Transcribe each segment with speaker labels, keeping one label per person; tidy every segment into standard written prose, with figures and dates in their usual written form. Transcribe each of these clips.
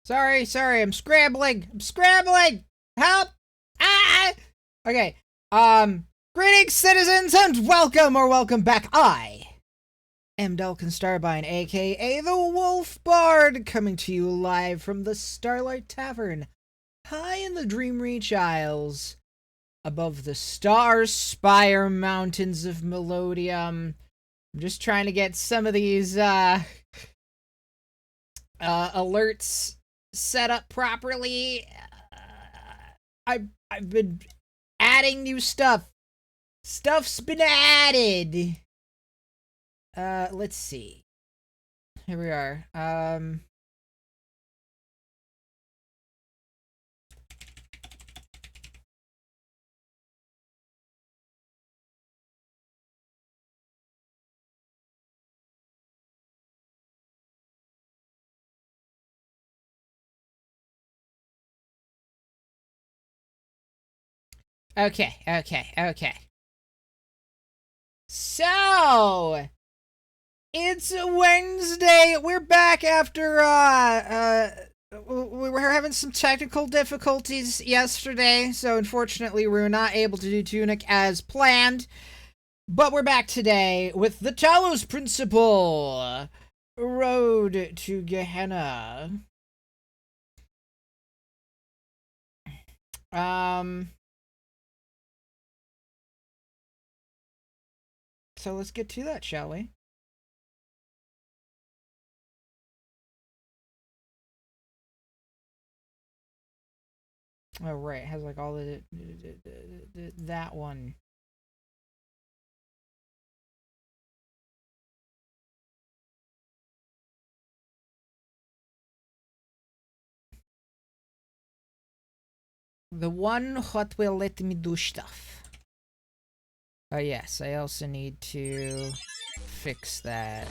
Speaker 1: Sorry, I'm scrambling. Help! Ah! Okay. Greetings, citizens, and welcome back. I am Dalkin Starbine, aka the Wolf Bard, coming to you live from the Starlight Tavern, high in the Dreamreach Isles, above the Star-Spire Mountains of Melodium. I'm just trying to get some of these, alerts set up properly. I've been adding new stuff. Stuff's been added. Let's see. Here we are. Okay. So, it's Wednesday. We're back after, we were having some technical difficulties yesterday, so unfortunately we were not able to do Tunic as planned. But we're back today with the Talos Principle. Road to Gehenna. So let's get to that, shall we? Oh, right. It has like all the that one. The one what will let me do stuff. Oh, yes. I also need to fix that.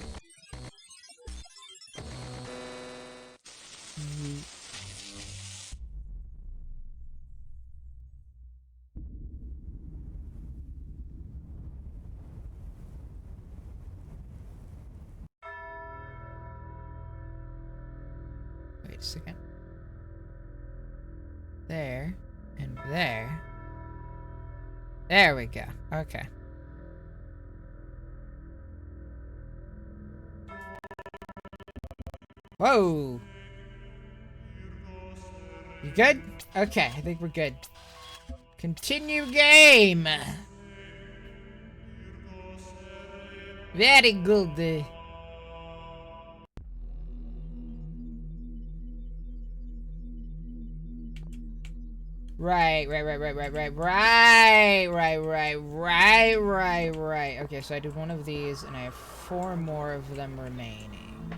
Speaker 1: Wait a second. There. And there. There we go. Okay. Whoa! You good? Okay, I think we're good. Continue game! Very good. Right. Okay, so I did one of these, and I have 4 more of them remaining.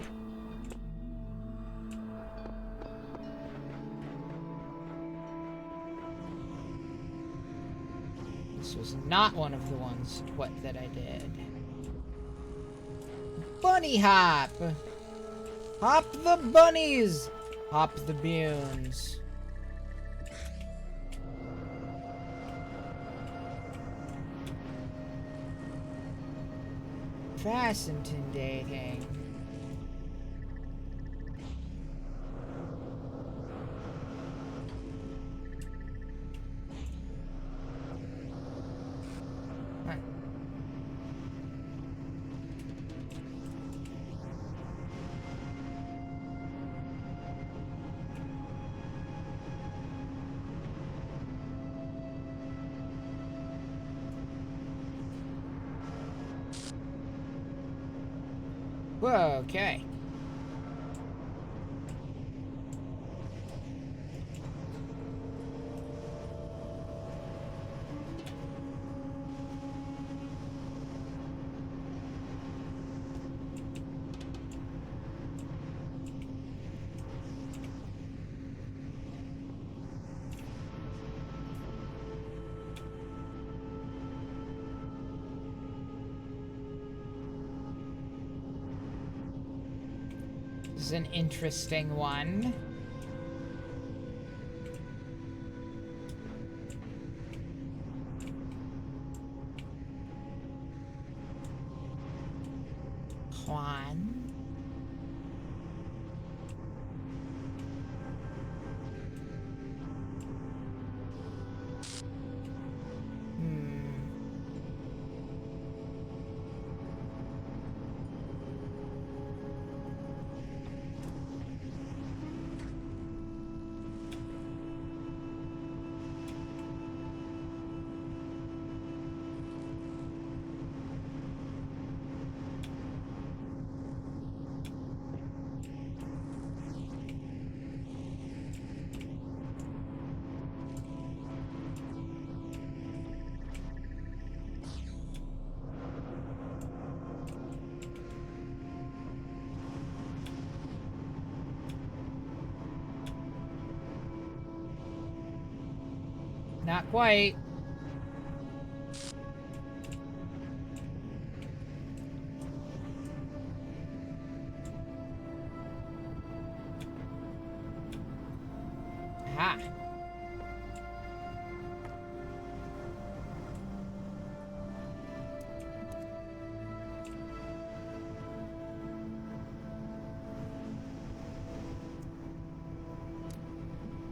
Speaker 1: This was not one of the ones that I did. Bunny hop! Hop the bunnies! Hop the bunes. Fascinating. Huh. Whoa, okay. This is an interesting one. Juan. Not quite. Aha.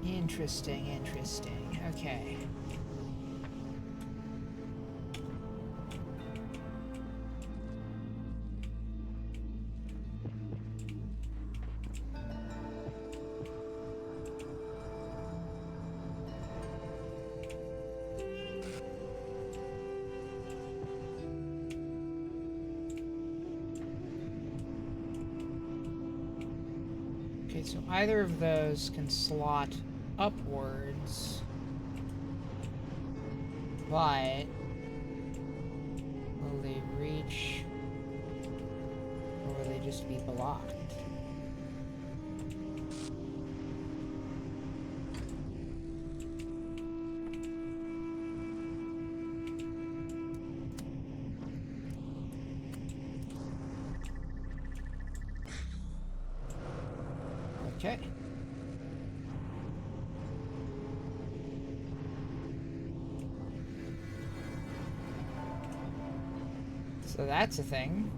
Speaker 1: Interesting, interesting. Okay. Okay, so either of those can slot upwards, but will they reach, or will they just be blocked? Okay. So that's a thing.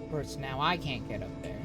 Speaker 1: Of course, now I can't get up there.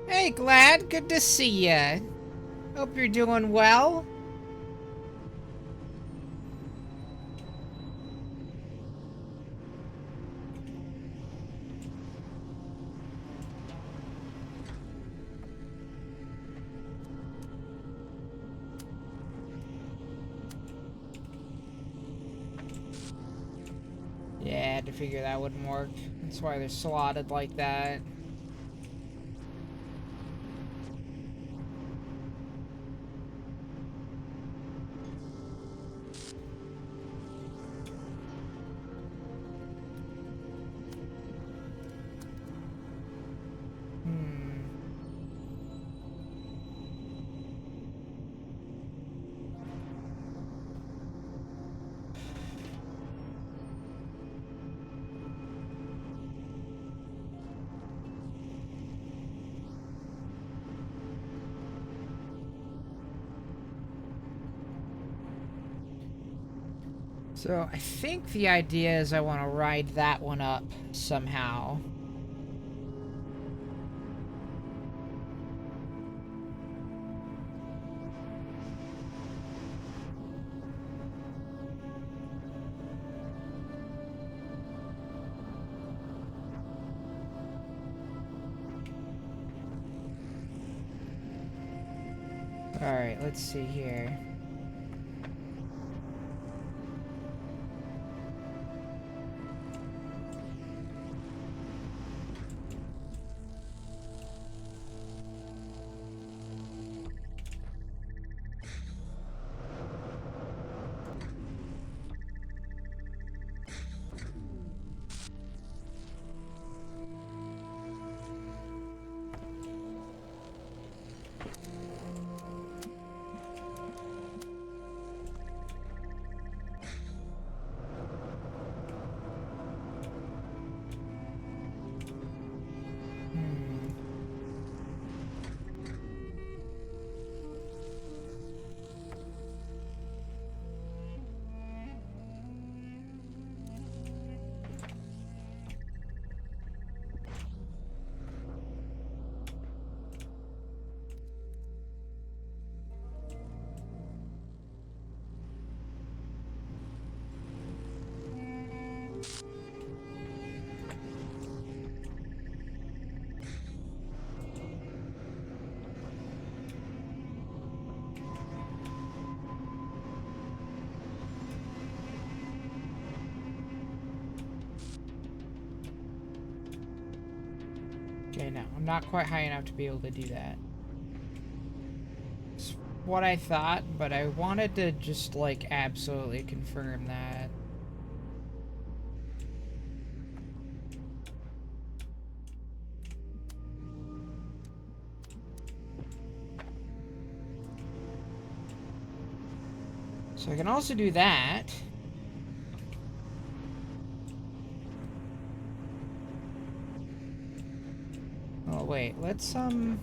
Speaker 1: Hey, Glad. Good to see ya. Hope you're doing well. Yeah, I had to figure that wouldn't work. That's why they're slotted like that. So I think the idea is I want to ride that one up somehow. Alright, let's see here. Okay, no, I'm not quite high enough to be able to do that. It's what I thought, but I wanted to just, like, absolutely confirm that. So I can also do that. Oh, wait, let's, Oh,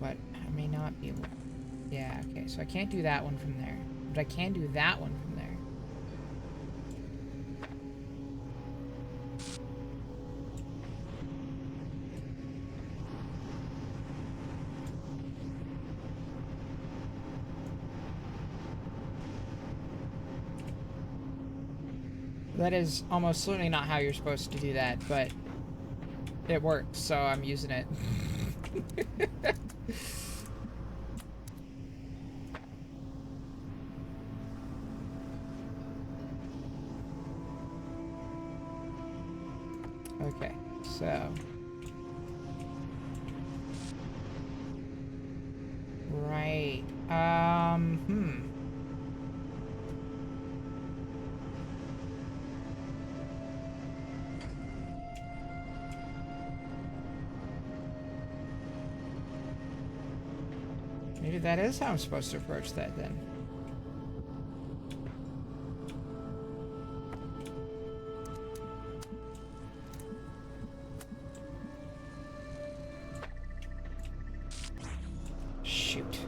Speaker 1: but I may not be able... Yeah, okay, so I can't do that one from there. But I can do that one from there. That is almost certainly not how you're supposed to do that, but it works, so I'm using it. Okay, so... Right, Maybe that is how I'm supposed to approach that, then. Shoot.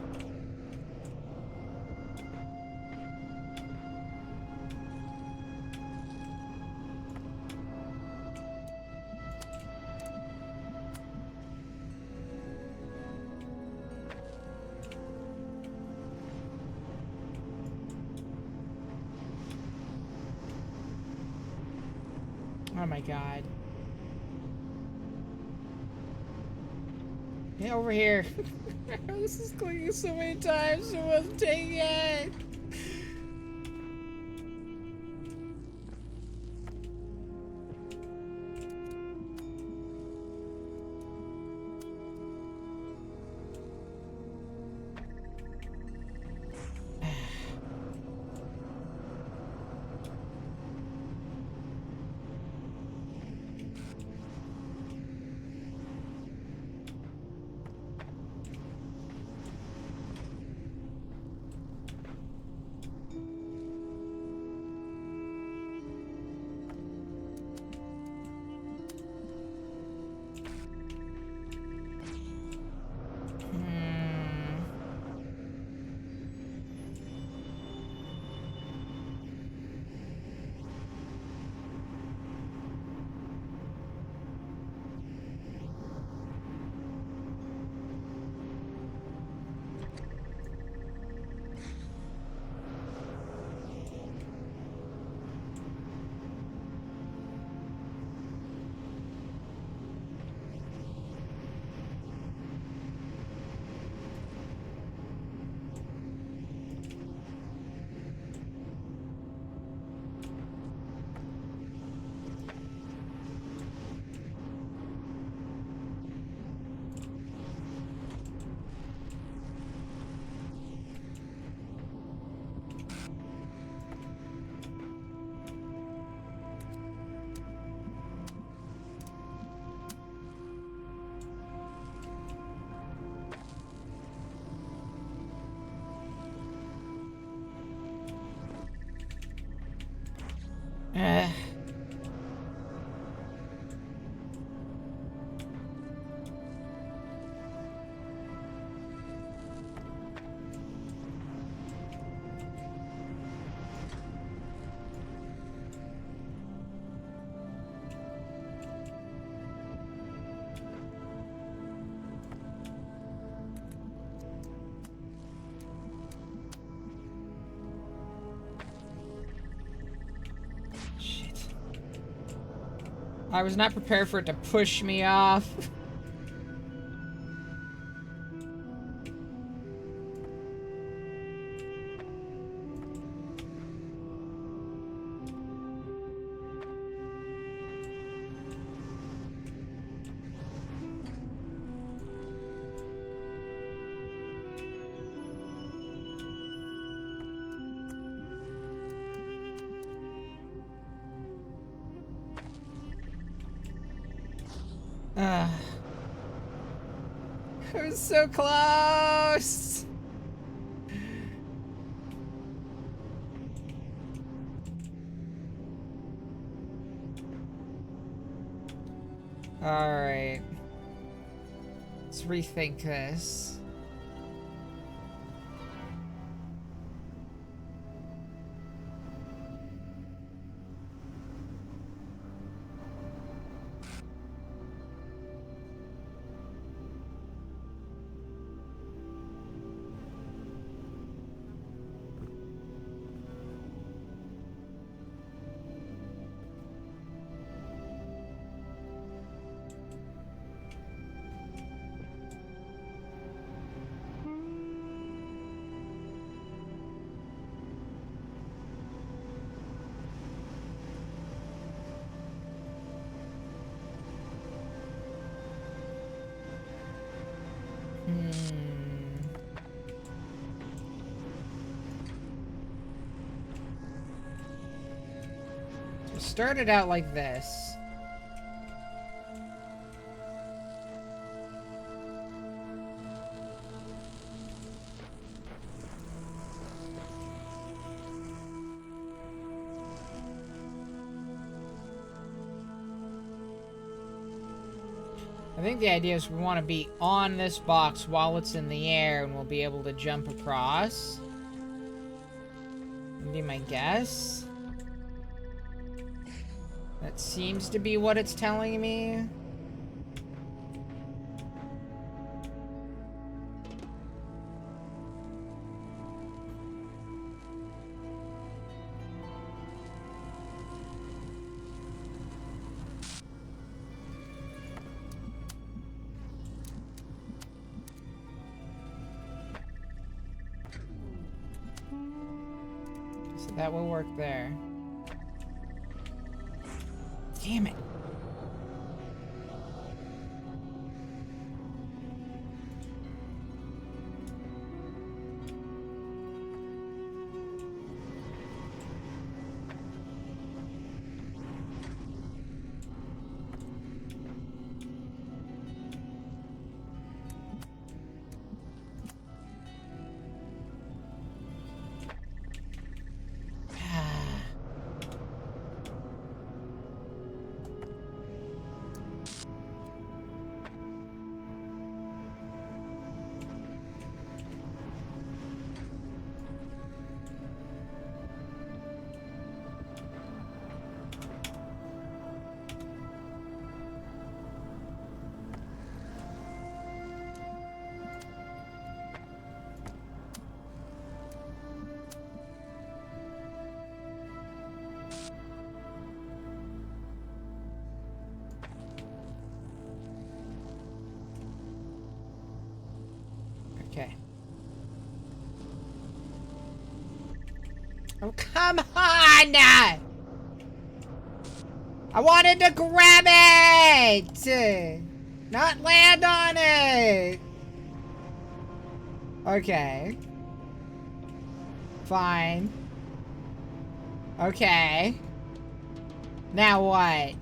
Speaker 1: Oh my god. Get over here. This is clicking so many times, it wasn't taking it. Uh. Shit. I was not prepared for it to push me off. It was so close. All right. Let's rethink this. So started out like this. I think the idea is we want to be on this box while it's in the air and we'll be able to jump across. Would be my guess. That seems to be what it's telling me. So that will work there. Damn it. Okay. Oh, come on! I wanted to grab it! Not land on it! Okay. Fine. Okay. Now what?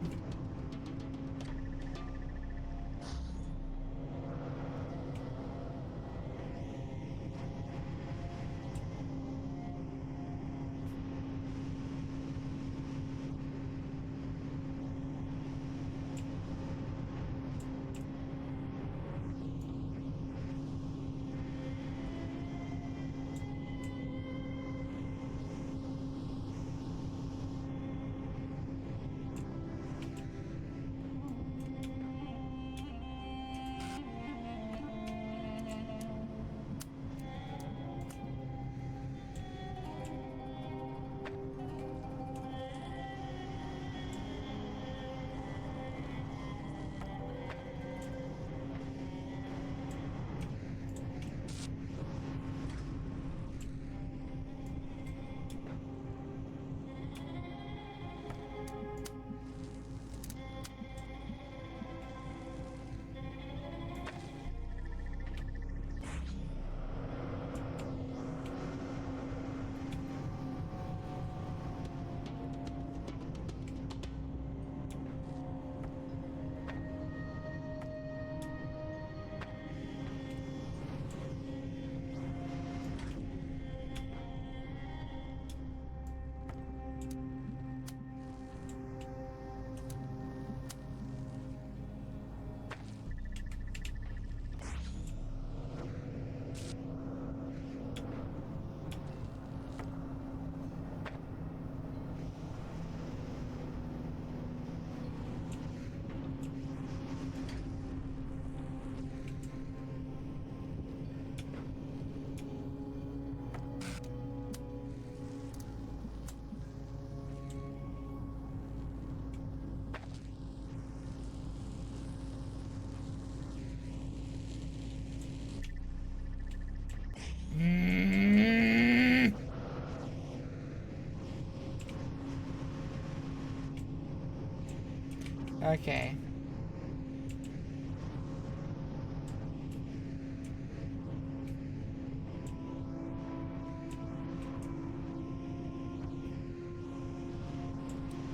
Speaker 1: Okay.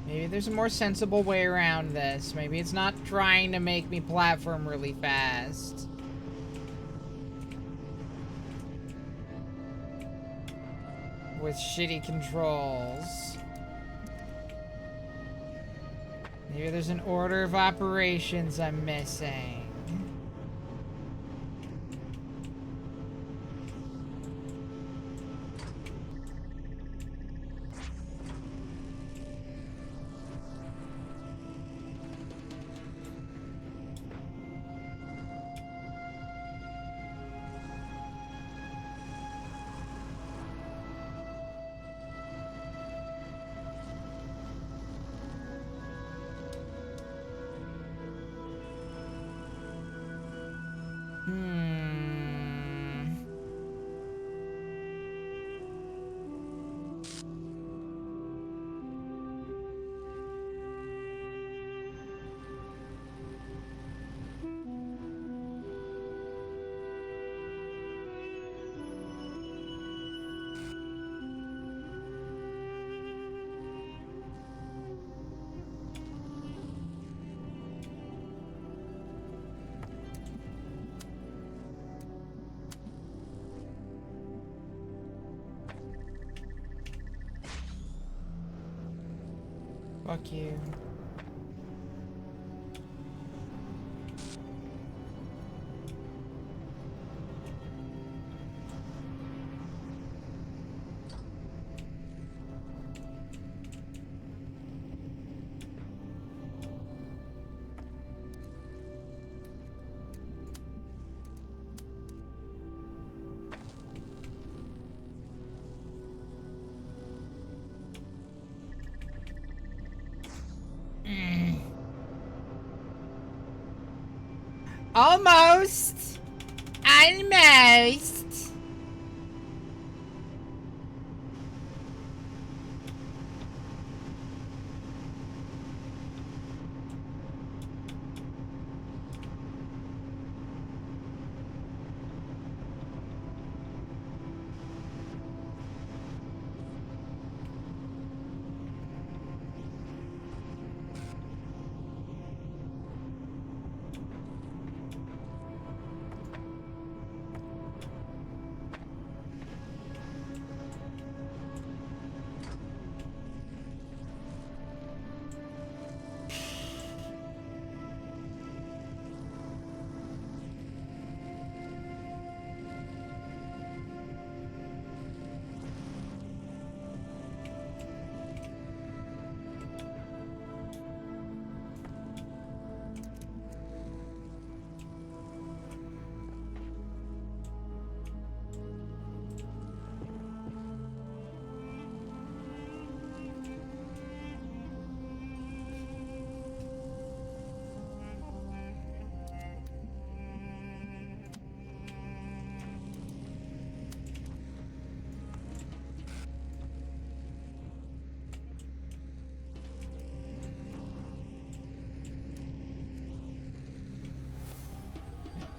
Speaker 1: Maybe there's a more sensible way around this. Maybe it's not trying to make me platform really fast. With shitty controls. Maybe there's an order of operations I'm missing. Fuck you. Almost. Almost.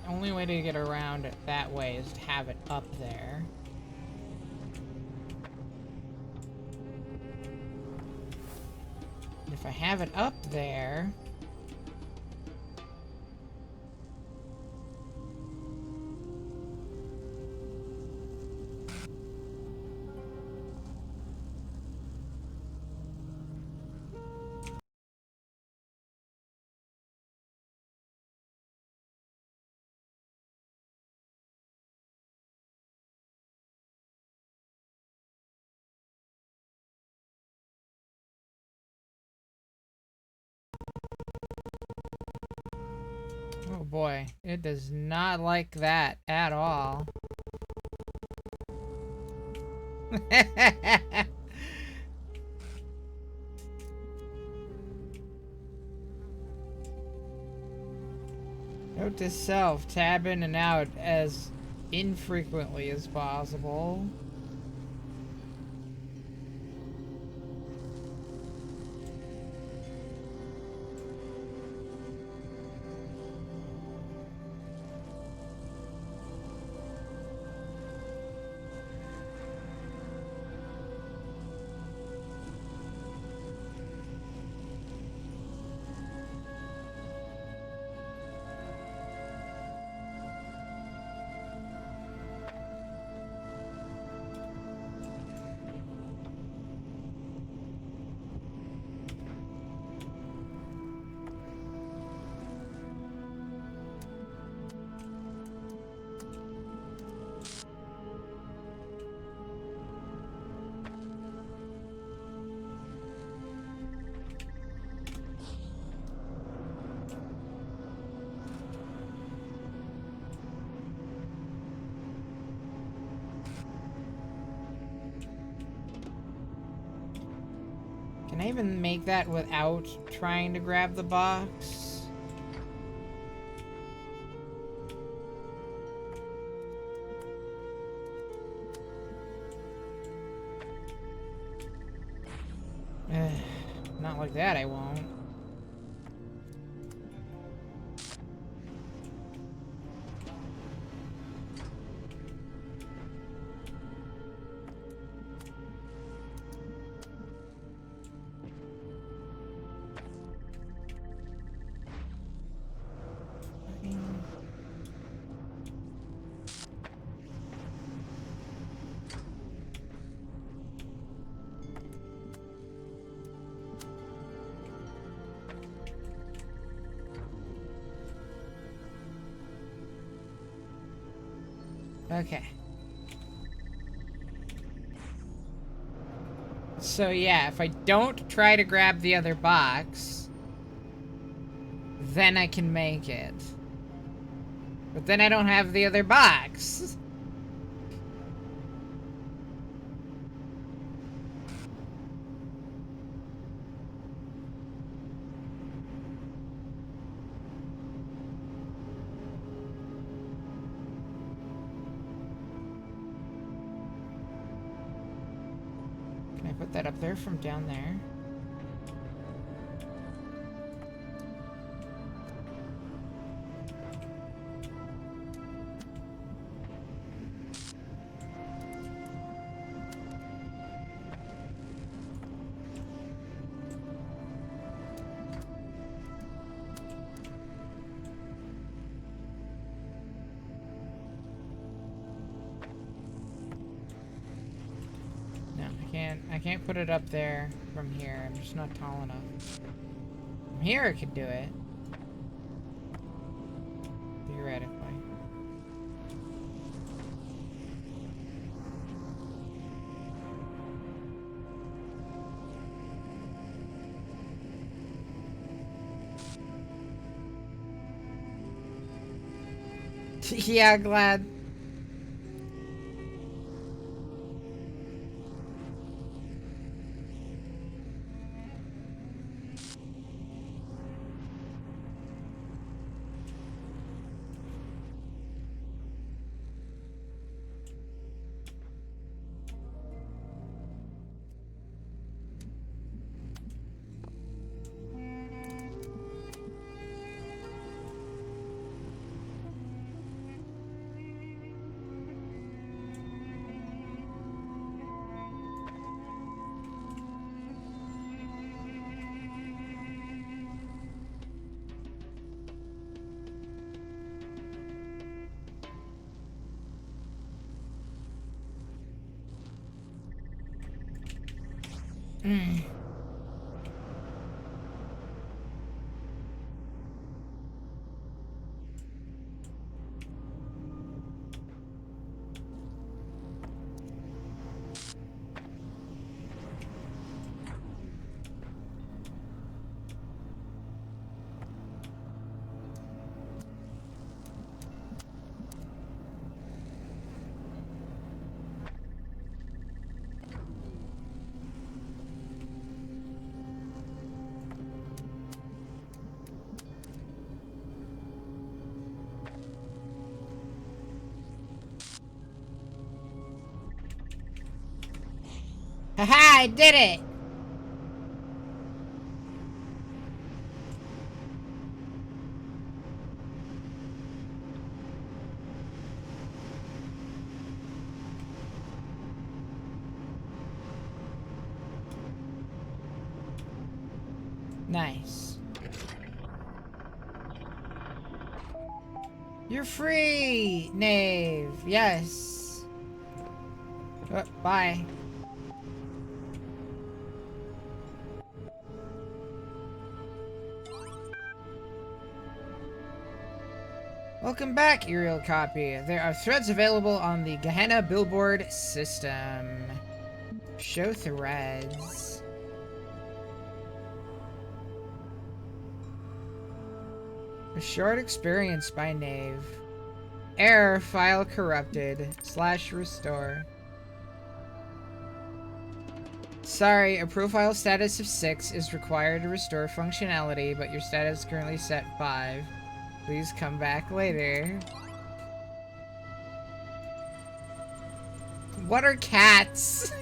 Speaker 1: Only way to get around it that way is to have it up there. If I have it up there... Oh boy, it does not like that at all. Note to self, tab in and out as infrequently as possible. Can I even make that without trying to grab the box? Not like that, I won't. Okay. So yeah, if I don't try to grab the other box, then I can make it. But then I don't have the other box. Can I put that up there from down there? I can't put it up there from here. I'm just not tall enough. From here I could do it. Theoretically. Yeah, glad. Haha, I did it! Nice. You're free, Knave. Yes. Oh, bye. Welcome back, Aerial Copy. There are threads available on the Gehenna billboard system. Show threads. A short experience by Knave. Error, file corrupted. /restore. Sorry, a profile status of 6 is required to restore functionality, but your status is currently set 5. Please come back later. What are cats?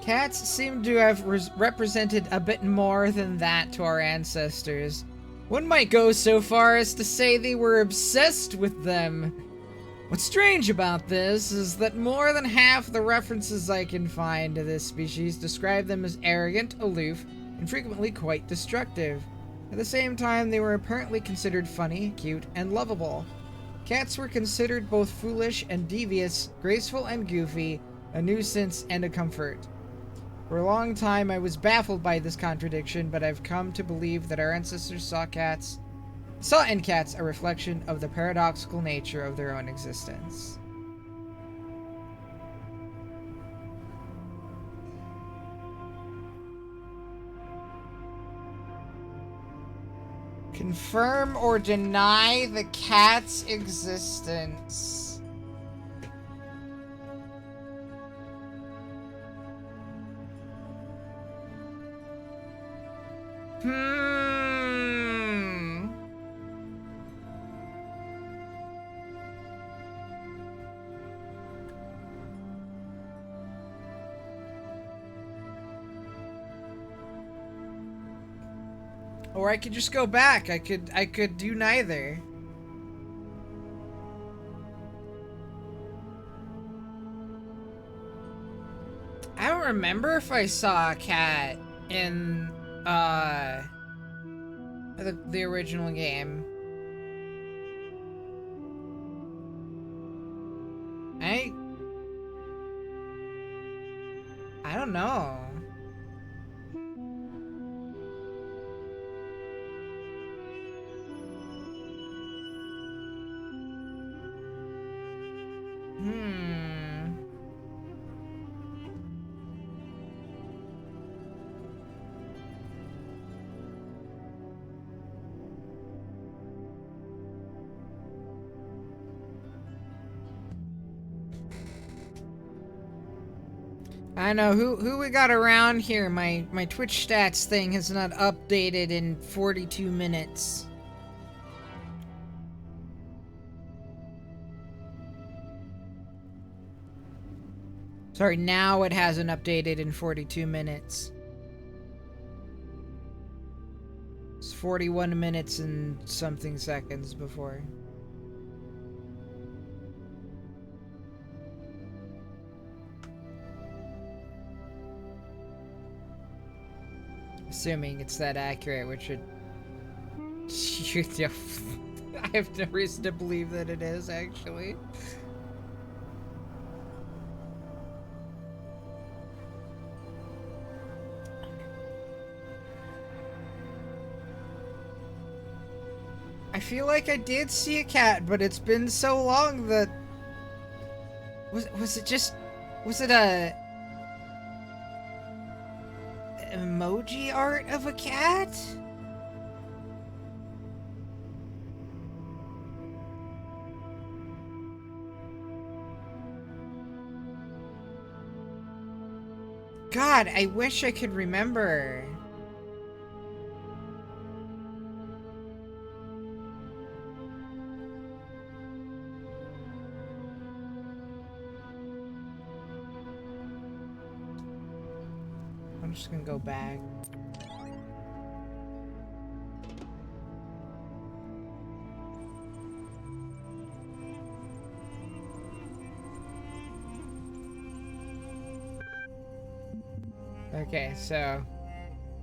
Speaker 1: Cats seem to have represented a bit more than that to our ancestors. One might go so far as to say they were obsessed with them. What's strange about this is that more than half the references I can find to this species describe them as arrogant, aloof, and frequently quite destructive. At the same time, they were apparently considered funny, cute, and lovable. Cats were considered both foolish and devious, graceful and goofy, a nuisance and a comfort. For a long time, I was baffled by this contradiction, but I've come to believe that our ancestors saw in cats a reflection of the paradoxical nature of their own existence. Confirm or deny the cat's existence. Or I could just go back. I could do neither. I don't remember if I saw a cat in the original game. I don't know. I know who we got around here. My Twitch stats thing has not updated in 42 minutes. Sorry, now it hasn't updated in 42 minutes. It's 41 minutes and something seconds before. Assuming it's that accurate, which it... I have no reason to believe that it is, actually. I feel like I did see a cat, but it's been so long that... Was it just... Was it a... emoji art of a cat? God, I wish I could remember. I'm just gonna go back. Okay, so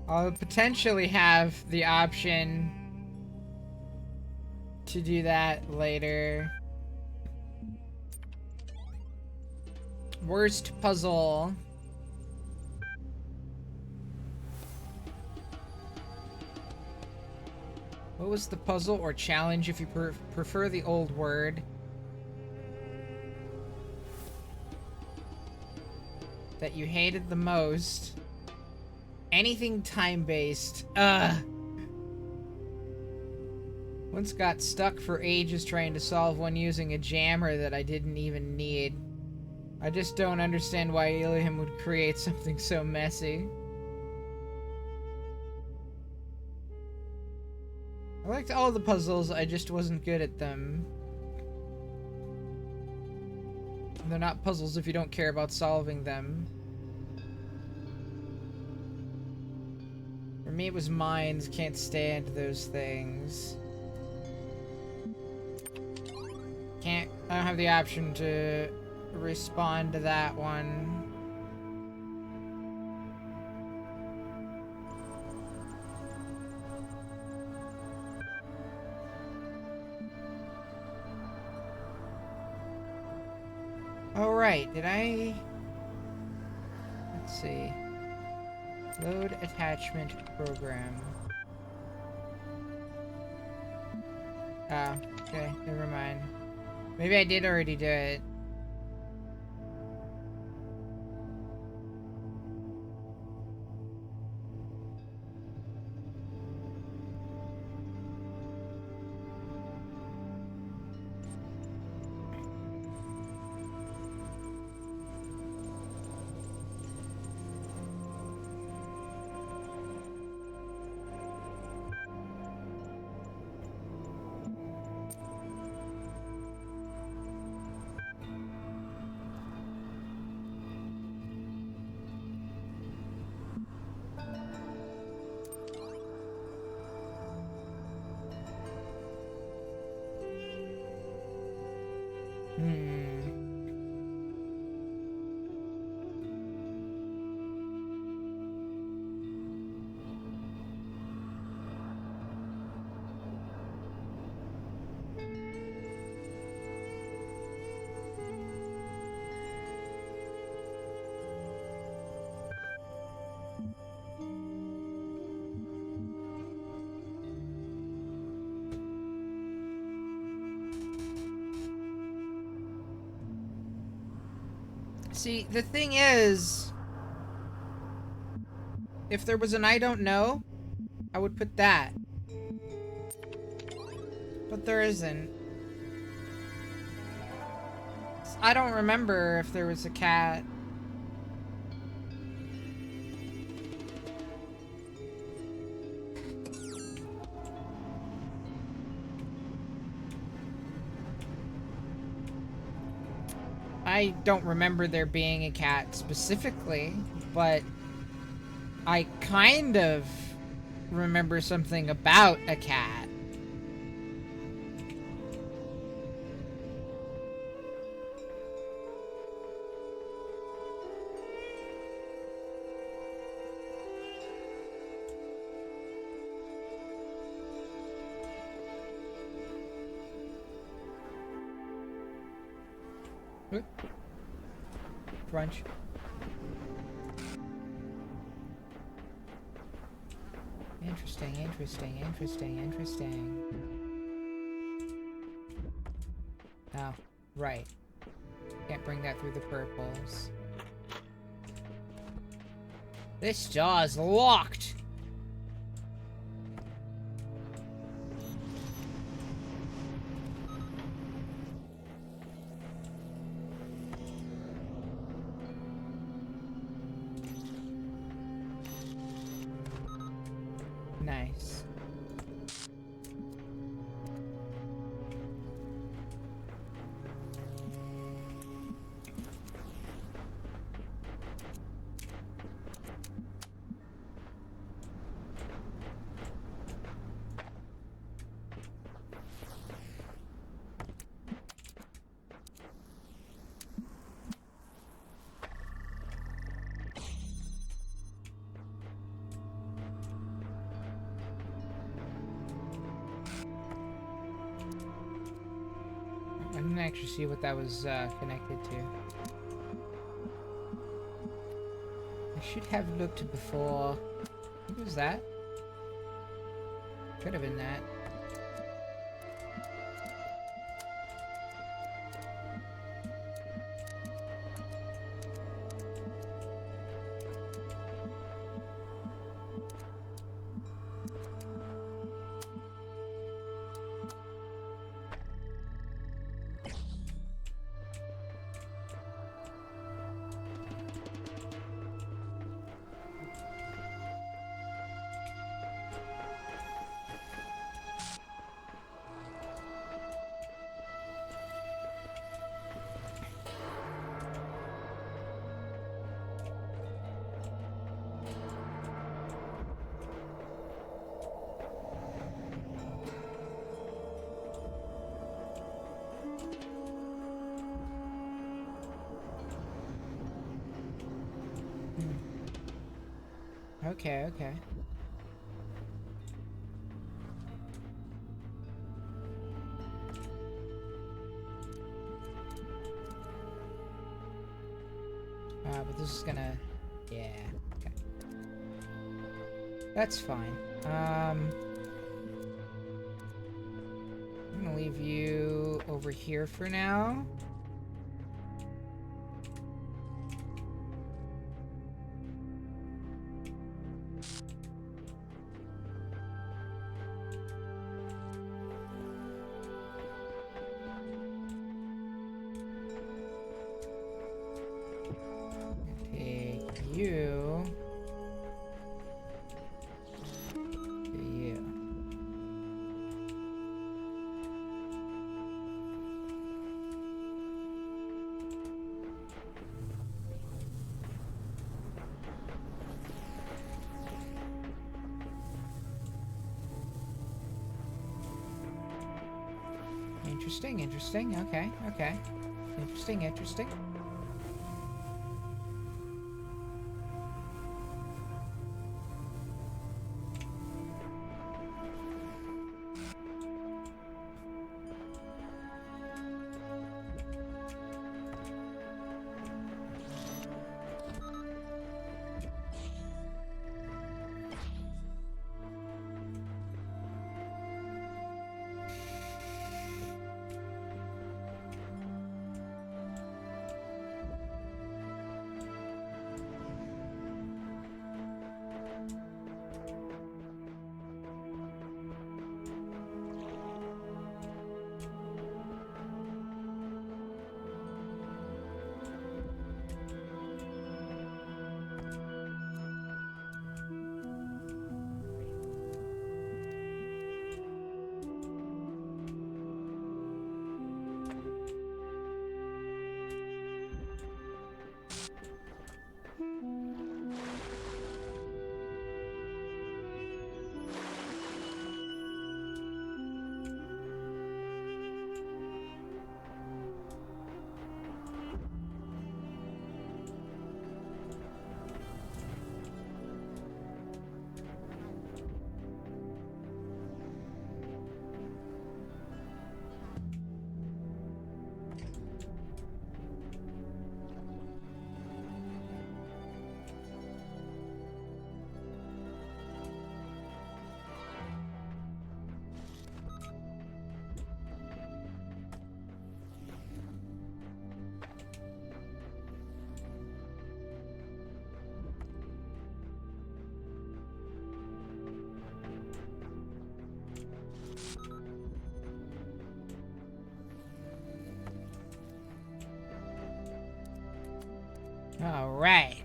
Speaker 1: I'll potentially have the option to do that later. Worst puzzle. What was the puzzle or challenge if you prefer the old word? that you hated the most. Anything time-based. Once got stuck for ages trying to solve one using a jammer that I didn't even need. I just don't understand why Ilium would create something so messy. I liked all the puzzles, I just wasn't good at them. They're not puzzles if you don't care about solving them. For me it was mines, can't stand those things. I don't have the option to respond to that one. Oh right, did I... Let's see. Load attachment program. Oh, okay, never mind. Maybe I did already do it. See, the thing is, if there was an I don't know, I would put that. But there isn't. I don't remember if there was a cat. I don't remember there being a cat specifically, but I kind of remember something about a cat. Crunch. Interesting. Oh, right. Can't bring that through the purples. This jaw is locked! Nice. I didn't actually see what that was connected to. I should have looked before. What was that? Could have been that. Okay, okay. But this is gonna... Yeah, okay. That's fine. I'm gonna leave you over here for now. Take you to you. Interesting, interesting. Okay, okay. Interesting, interesting. All right.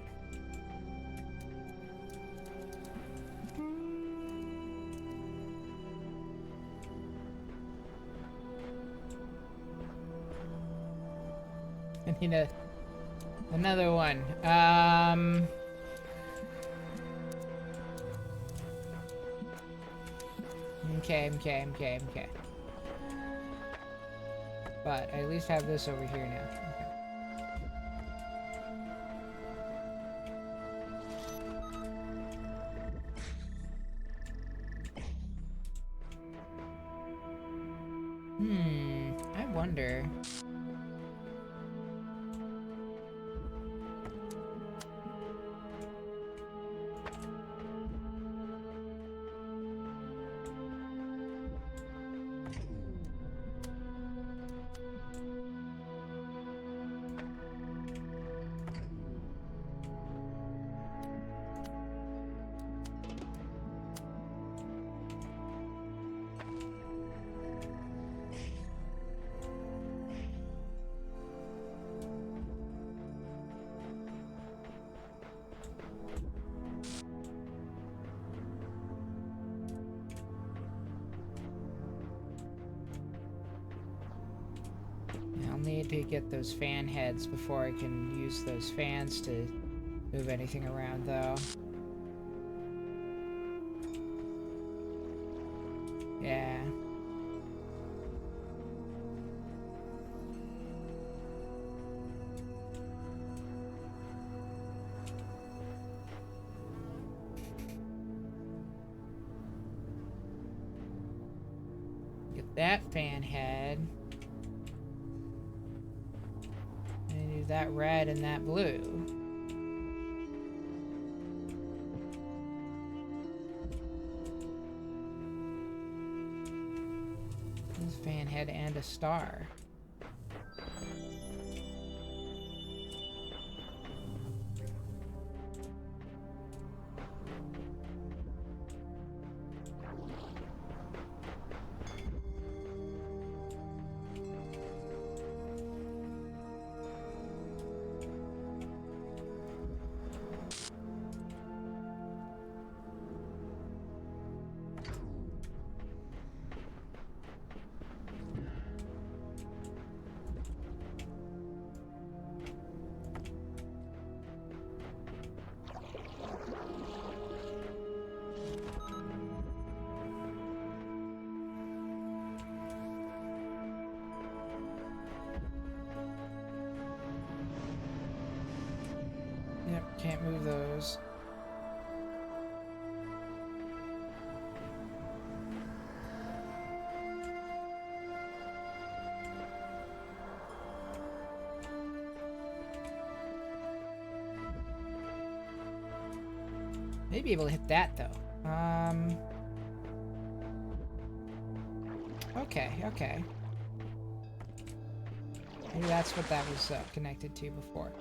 Speaker 1: I need another one. Okay. But I at least have this over here now. Okay. I wonder. I'll need to get those fan heads before I can use those fans to move anything around, though. Yeah. that fan head. And do that red and that blue. This fan head and a star. Yep, can't move those. May be able to hit that though. Okay. Maybe that's what that was connected to before.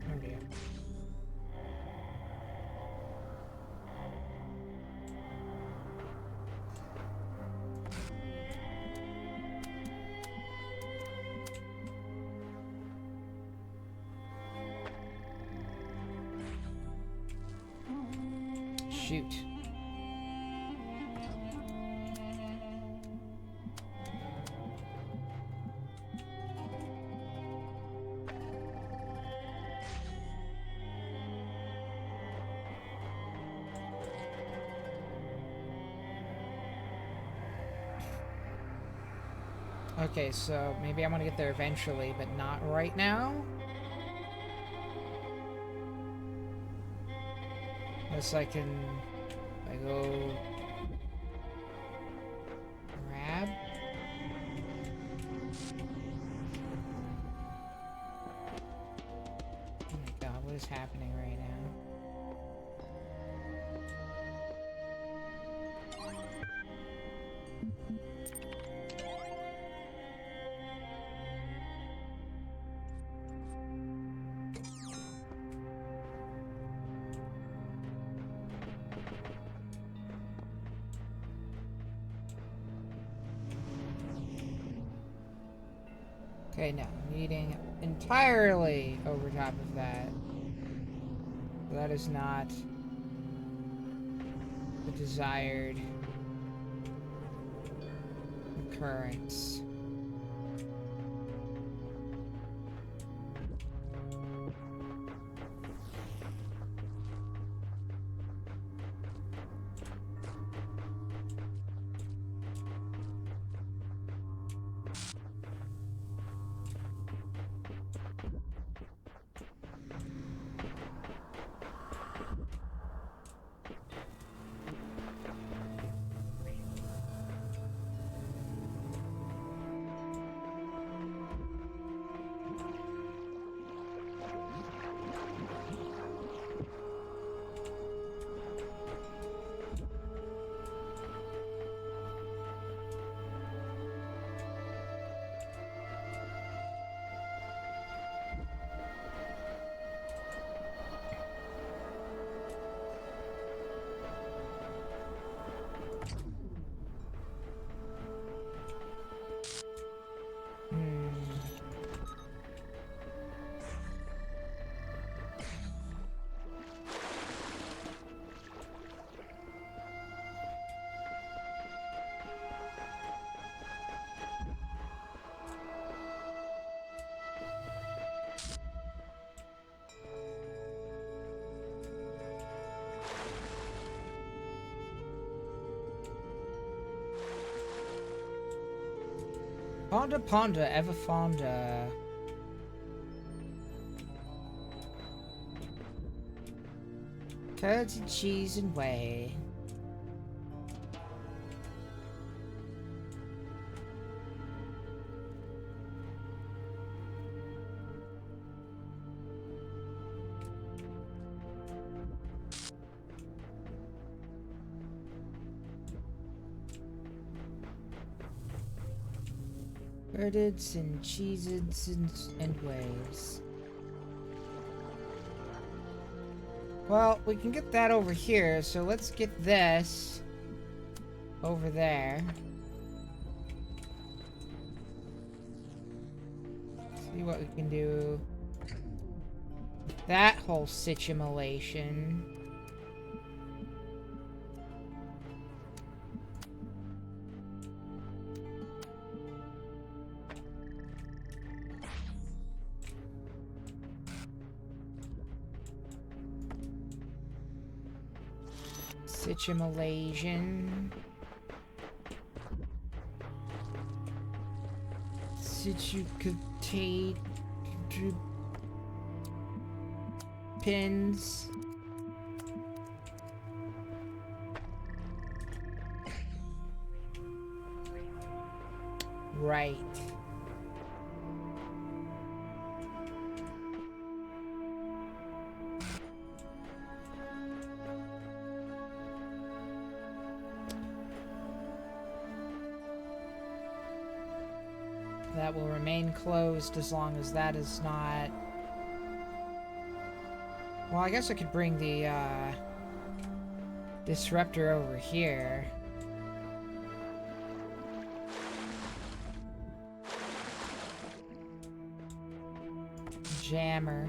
Speaker 1: Oh dear. Shoot. Okay, so maybe I want to get there eventually, but not right now. Unless I can... I go... grab? Oh my god, what is happening right now? Okay, no, needing entirely over top of that. That is not the desired occurrence. Ponder, ponder, ever fonder. Curds and cheese and whey. Curds and cheeses and wheys. Well, we can get that over here, so let's get this over there. See what we can do. That whole situation. Malaysian. Situate pins. Right. That will remain closed as long as that is not... Well, I guess I could bring the, disruptor over here. Jammer.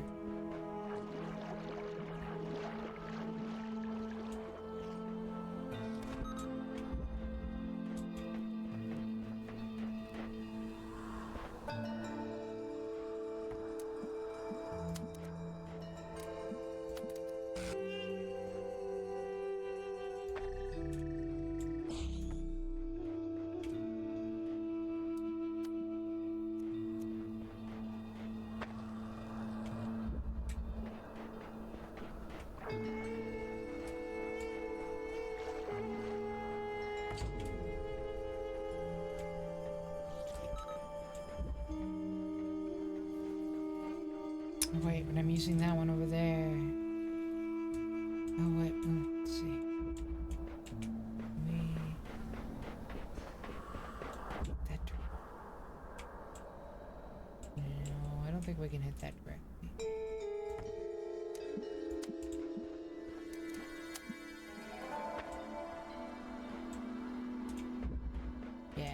Speaker 1: Wait, but I'm using that one over there. Oh, wait, let's see. No, I don't think we can hit that directly. Yeah.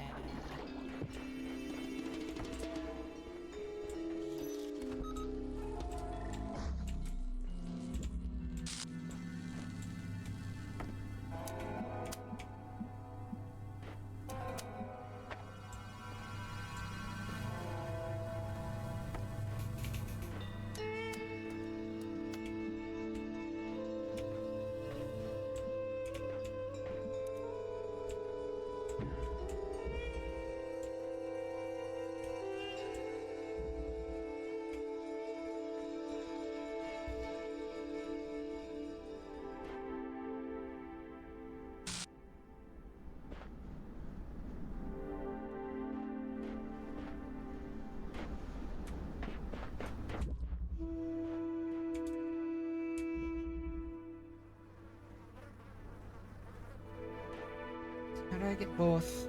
Speaker 1: How do I get both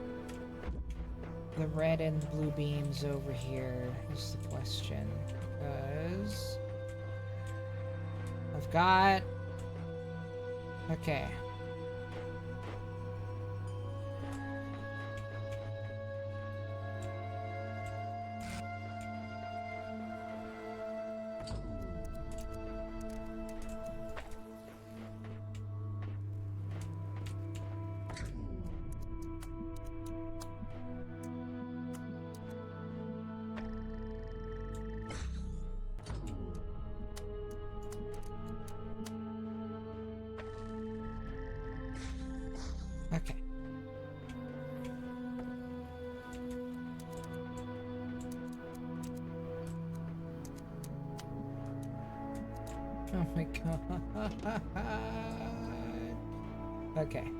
Speaker 1: the red and blue beams over here is the question. Because I've got... Okay. Oh my god. Okay.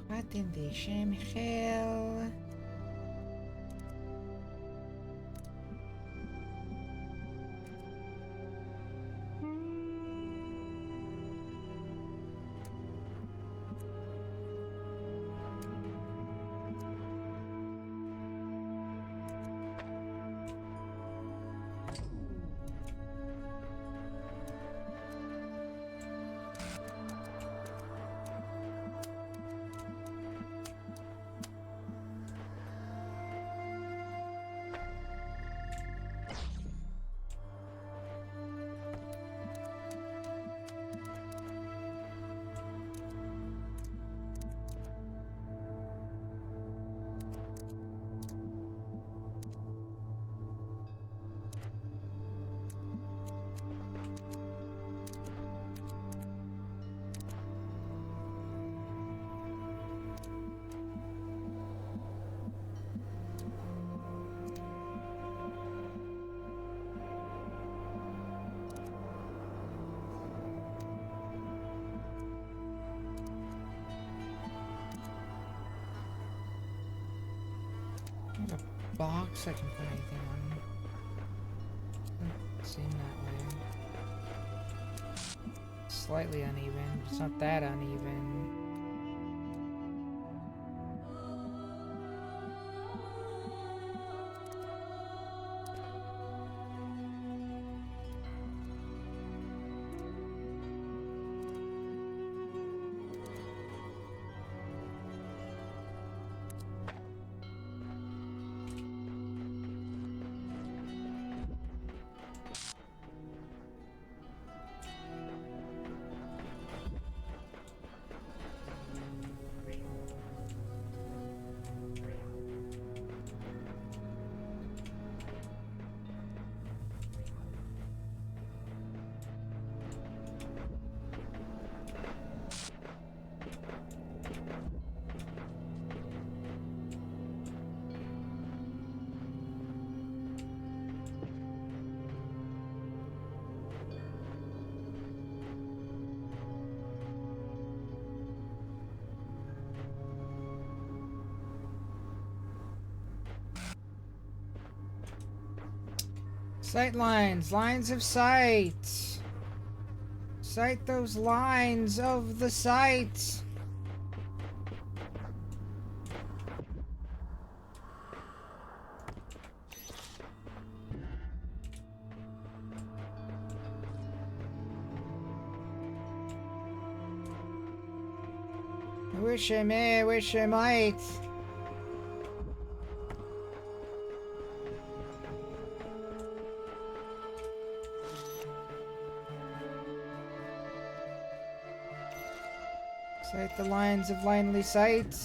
Speaker 1: What in the shame hell? There's a box I can put anything on. Doesn't seem that way. Slightly uneven, but it's not that uneven. Sight lines, lines of sight. Sight those lines of the sight. I wish I may, I wish I might. Sight the lines of linely sight.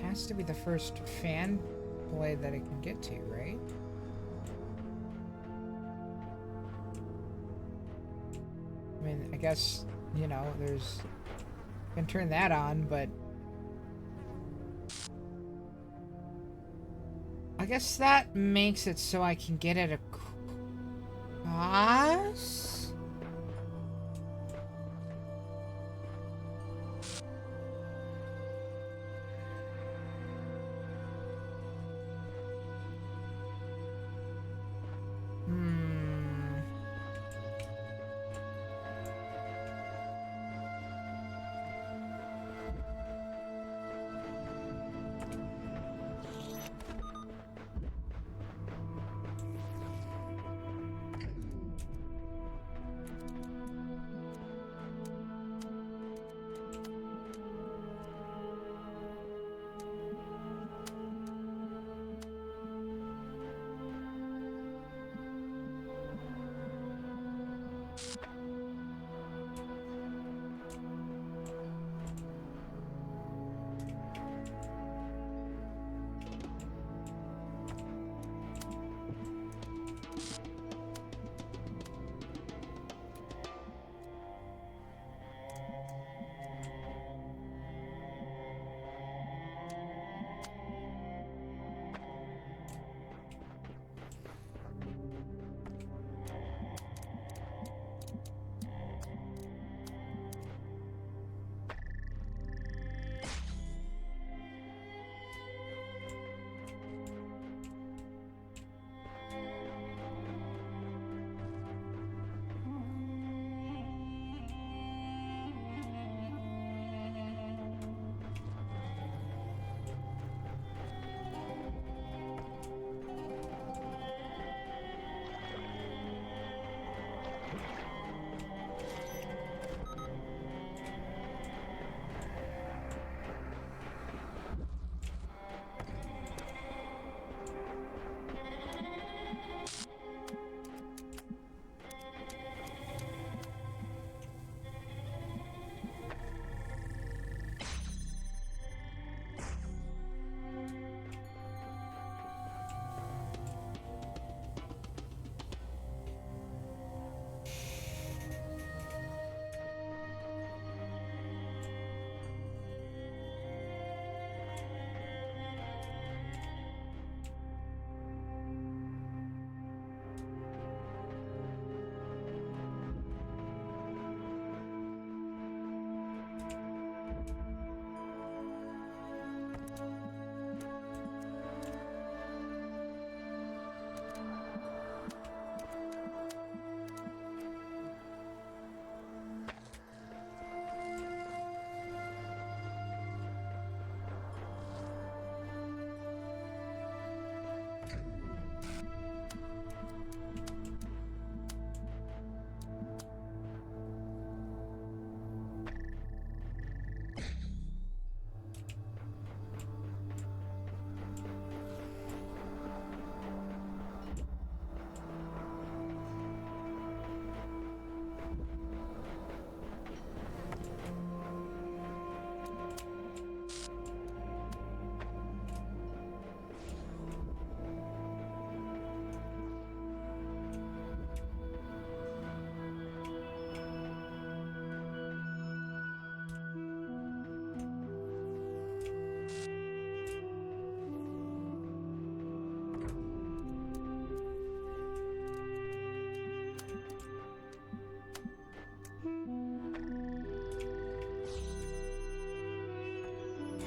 Speaker 1: has to be the first fan blade that I can get to, right? I mean, I guess, you know, there's... I can turn that on, but... I guess that makes it so I can get it across?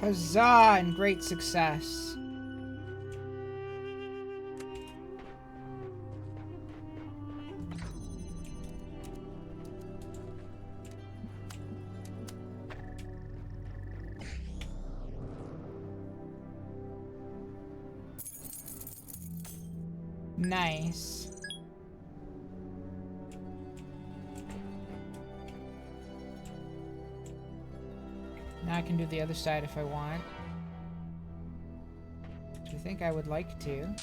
Speaker 1: Huzzah and great success. Nice. Now I can do the other side if I want. Which I think I would like to.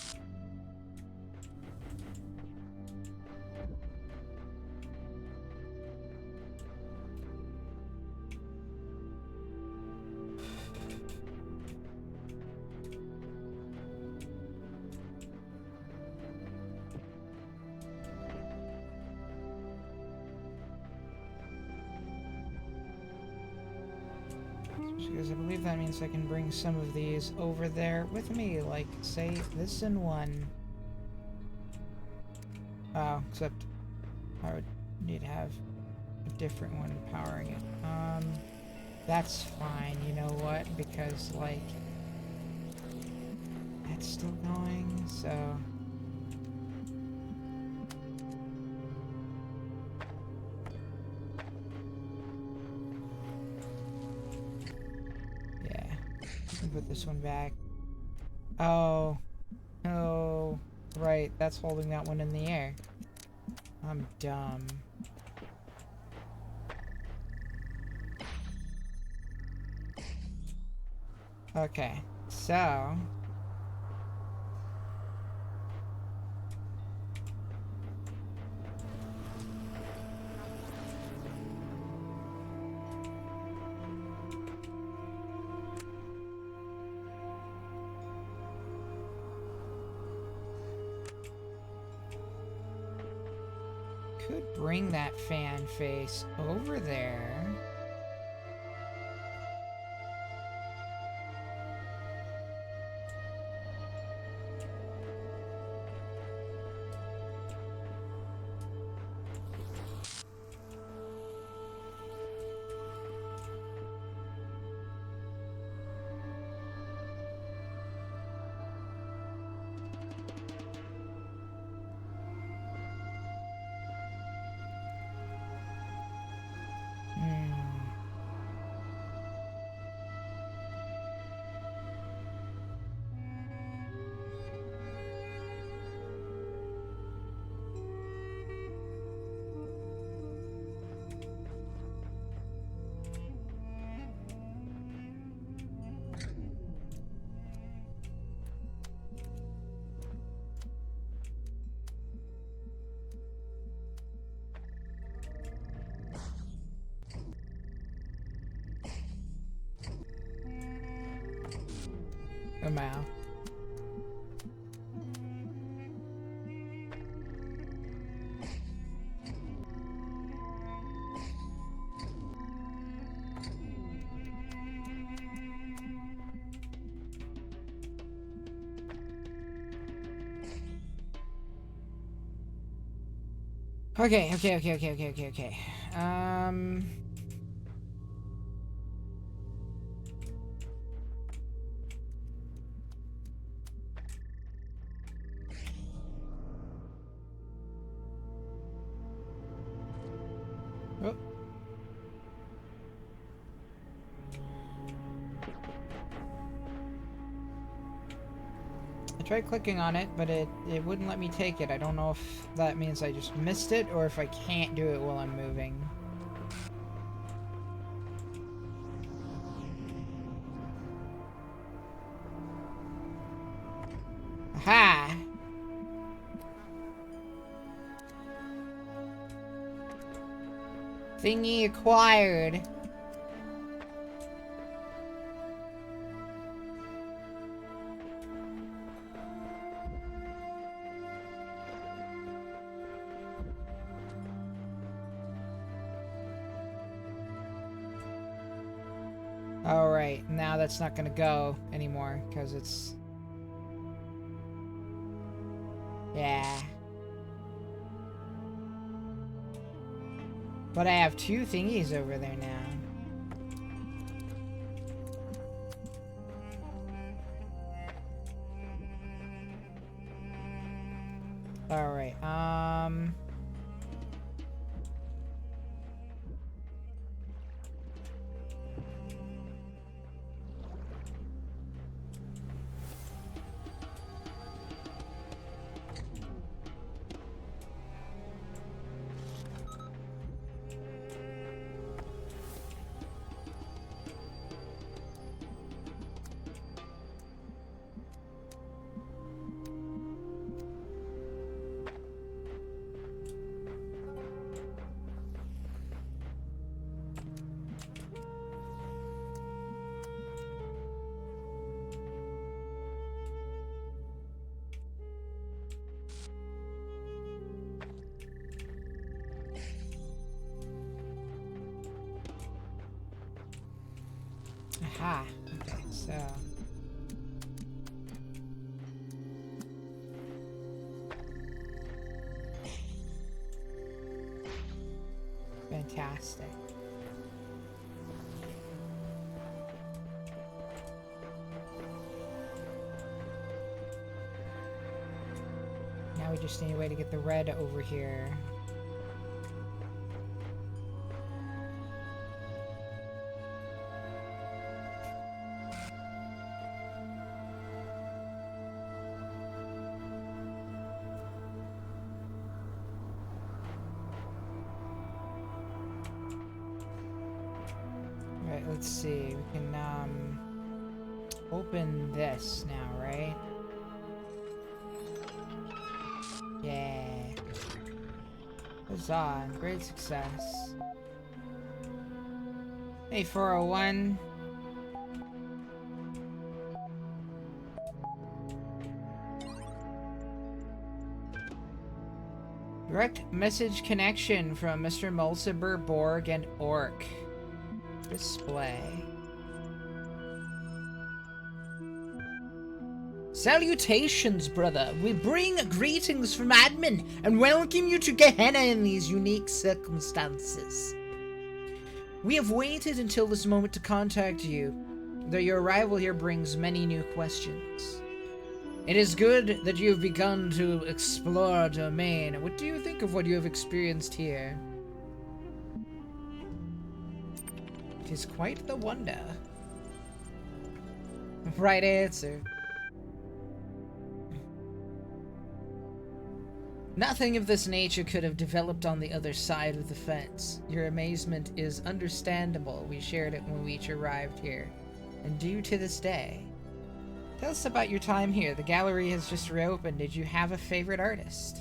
Speaker 1: because I believe that means I can bring some of these over there with me, like, say, this in one. Oh, except I would need to have a different one powering it. That's fine, you know what? Because, like, that's still going, so... Yeah. Put this one back. Oh. Oh. Right, that's holding that one in the air. I'm dumb. Okay, so... could bring that fan face over there. A mile. Okay. Oh. I tried clicking on it, but it wouldn't let me take it. I don't know if that means I just missed it, or if I can't do it while I'm moving. Aha! Thingy acquired. Alright, now that's not gonna go anymore, because it's... Yeah. But I have two thingies over there now. Alright, Ha. Okay, so... Fantastic. Now we just need a way to get the red over here. Right, let's see. We can open this now, right? Yeah. Huzzah, great success. Hey, 401. Direct message connection from Mr. Mulciber, Borg, and Orc. Display. Salutations, brother. We bring greetings from admin and welcome you to Gehenna in these unique circumstances. We have waited until this moment to contact you, though your arrival here brings many new questions. It is good that you have begun to explore our domain. What do you think of what you have experienced here? It is quite the wonder. Right answer. Nothing of this nature could have developed on the other side of the fence. Your amazement is understandable. We shared it when we each arrived here, and do to this day. Tell us about your time here. The gallery has just reopened. Did you have a favorite artist?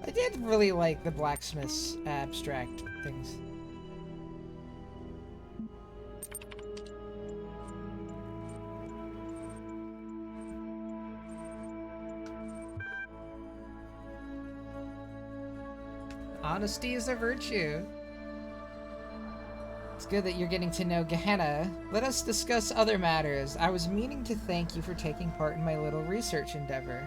Speaker 1: I did really like the blacksmith's abstract things. Honesty is a virtue. It's good that you're getting to know Gehenna. Let us discuss other matters. I was meaning to thank you for taking part in my little research endeavor.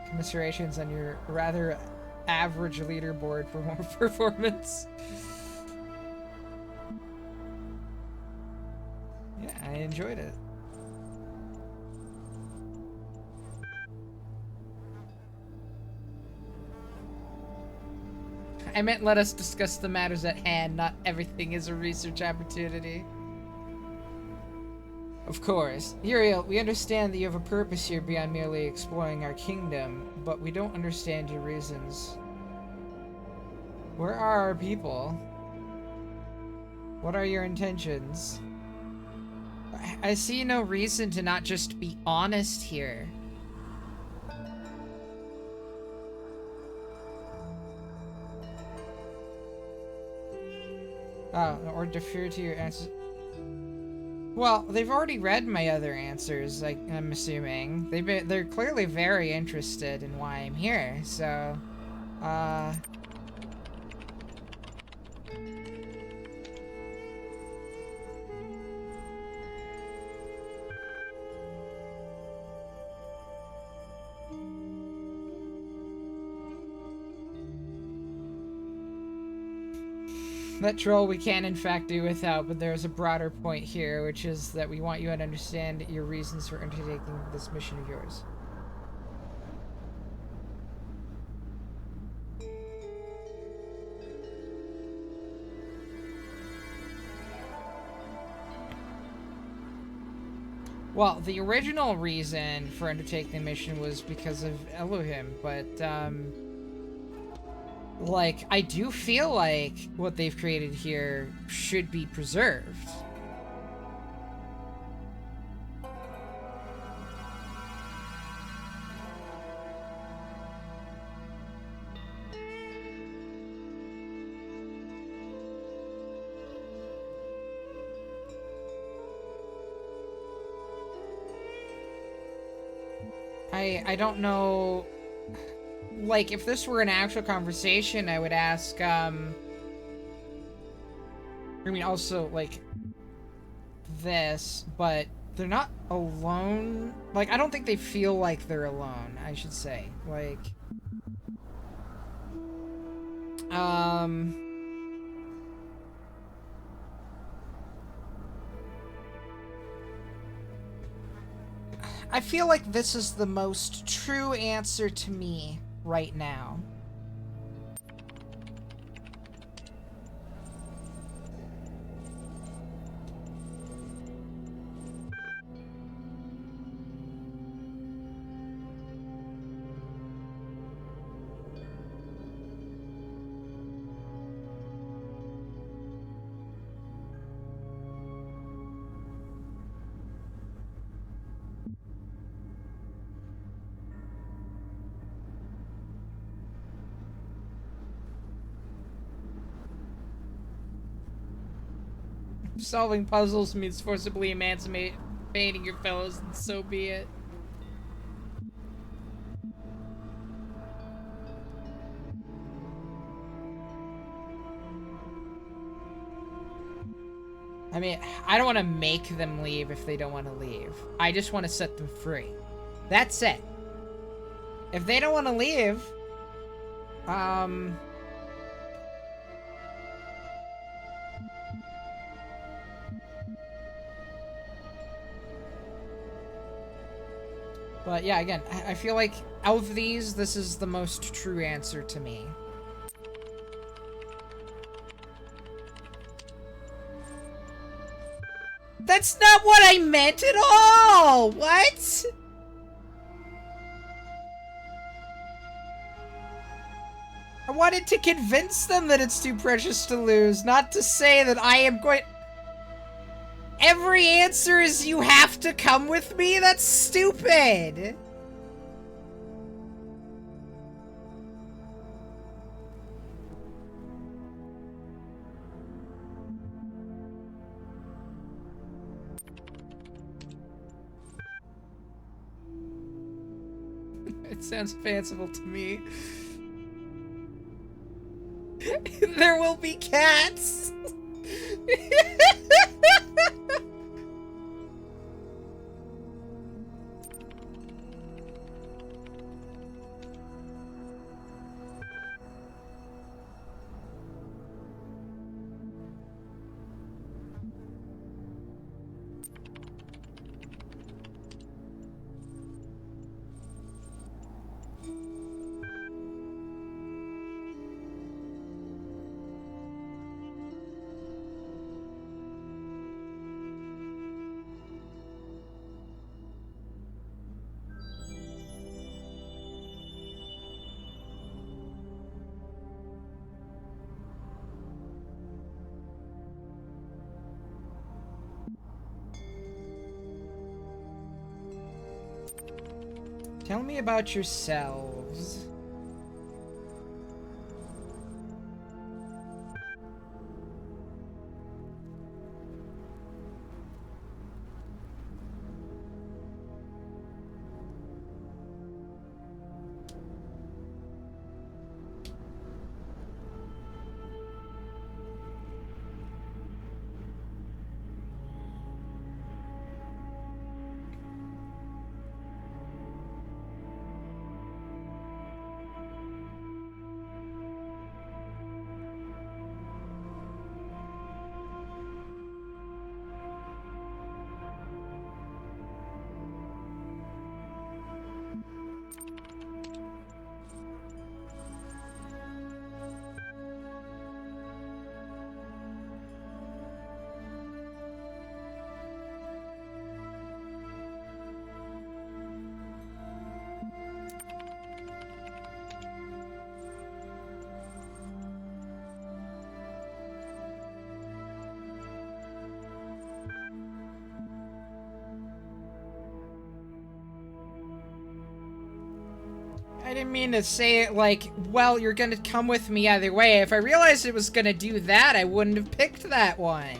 Speaker 1: Commiserations on your rather average leaderboard for more performance. Yeah, I enjoyed it. I meant let us discuss the matters at hand, not everything is a research opportunity. Of course. Uriel, we understand that you have a purpose here beyond merely exploring our kingdom, but we don't understand your reasons. Where are our people? What are your intentions? I see no reason to not just be honest here. Oh, or defer to your answers. Well, they've already read my other answers, I'm assuming. They're clearly very interested in why I'm here, so... That troll we can in fact do without, but there's a broader point here, which is that we want you to understand your reasons for undertaking this mission of yours. Well, the original reason for undertaking the mission was because of Elohim, but, like, I do feel like what they've created here should be preserved. I don't know. Like, if this were an actual conversation, I would ask, I mean, also, like, this, but they're not alone. Like, I don't think they feel like they're alone, I should say. Like, I feel like this is the most true answer to me right now. Solving puzzles means forcibly emancipating your fellows, and so be it. I mean, I don't want to make them leave if they don't want to leave. I just want to set them free. That's it. If they don't want to leave, but yeah, again, I feel like out of these, this is the most true answer to me. That's not what I meant at all! What? I wanted to convince them that it's too precious to lose, not to say that I am going... Every answer is you have to come with me? That's stupid! It sounds fanciful to me. There will be cats! Tell me about yourselves. I didn't mean to say it like, well, you're gonna come with me either way. If I realized it was gonna do that, I wouldn't have picked that one.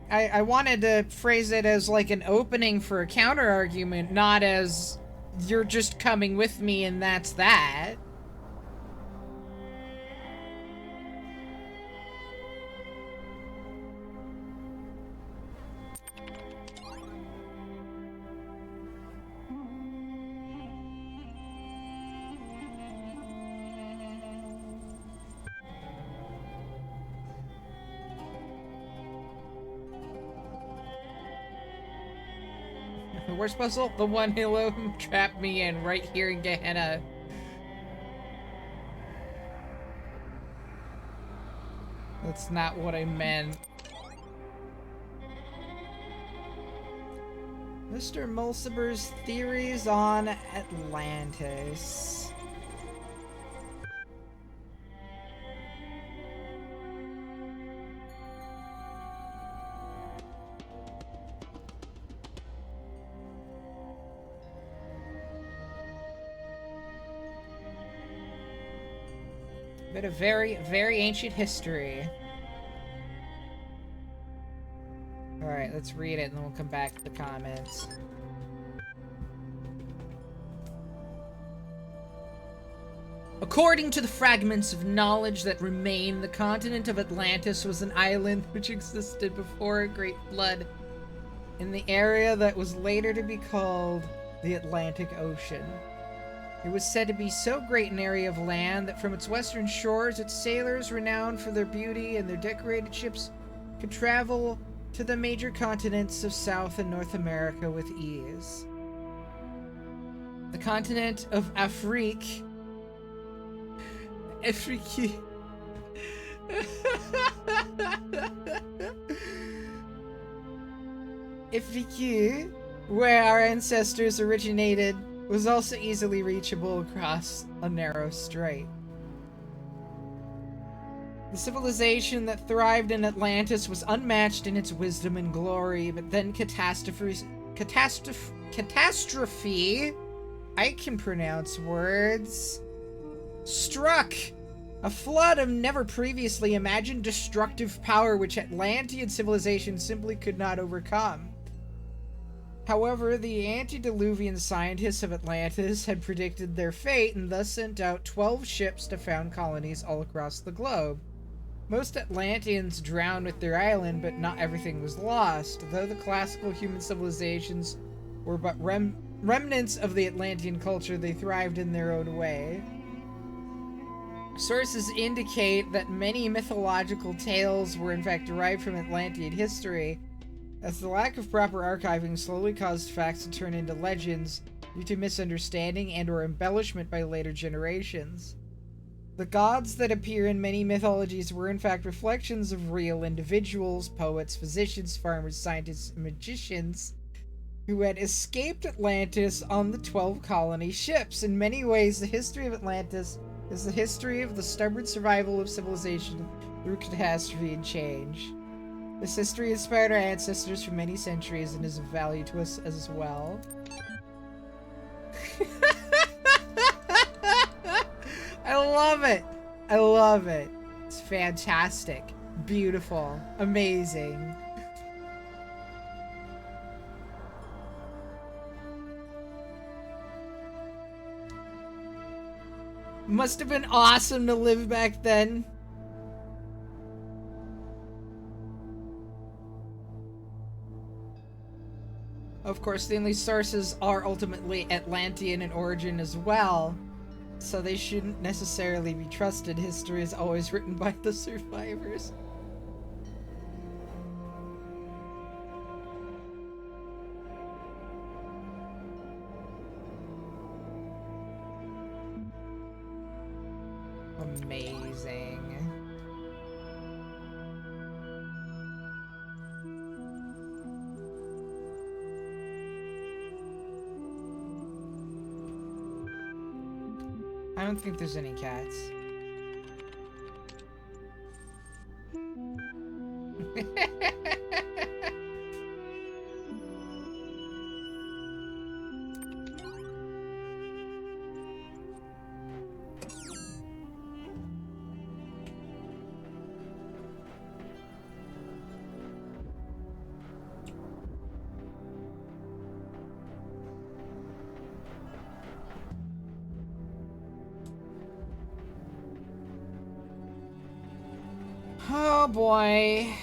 Speaker 1: I wanted to phrase it as like an opening for a counter argument, not as you're just coming with me and that's that. The worst puzzle? The one Halo trapped me in right here in Gehenna. That's not what I meant. Mr. Mulciber's theories on Atlantis. Bit of very, very ancient history. Alright, let's read it and then we'll come back to the comments. According to the fragments of knowledge that remain, the continent of Atlantis was an island which existed before a great flood in the area that was later to be called the Atlantic Ocean. It was said to be so great an area of land that from its western shores, its sailors, renowned for their beauty and their decorated ships, could travel to the major continents of South and North America with ease. The continent of Afrique... Afrique, where our ancestors originated, was also easily reachable across a narrow strait. The civilization that thrived in Atlantis was unmatched in its wisdom and glory, but then catastrophe, I can pronounce words, struck. A flood of never previously imagined destructive power which Atlantean civilization simply could not overcome. However, the antediluvian scientists of Atlantis had predicted their fate and thus sent out 12 ships to found colonies all across the globe. Most Atlanteans drowned with their island, but not everything was lost. Though the classical human civilizations were but remnants of the Atlantean culture, they thrived in their own way. Sources indicate that many mythological tales were in fact derived from Atlantean history, as the lack of proper archiving slowly caused facts to turn into legends due to misunderstanding and/or embellishment by later generations. The gods that appear in many mythologies were in fact reflections of real individuals, poets, physicians, farmers, scientists, and magicians, who had escaped Atlantis on the 12 colony ships. In many ways, the history of Atlantis is the history of the stubborn survival of civilization through catastrophe and change. This history inspired our ancestors for many centuries and is of value to us as well. I love it! I love it. It's fantastic. Beautiful. Amazing. Must have been awesome to live back then. Of course, the only sources are ultimately Atlantean in origin as well, so they shouldn't necessarily be trusted. History is always written by the survivors. Amazing. I don't think there's any cats. Oh boy.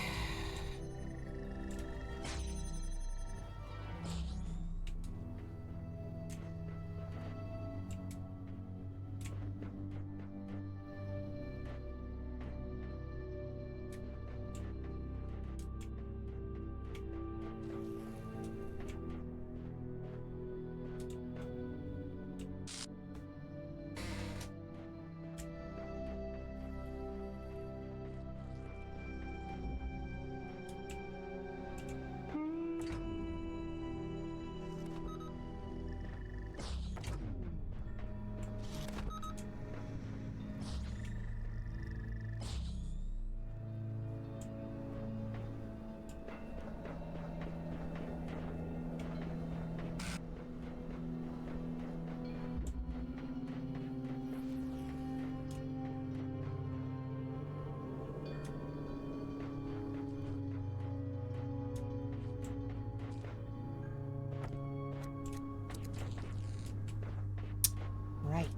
Speaker 1: Right.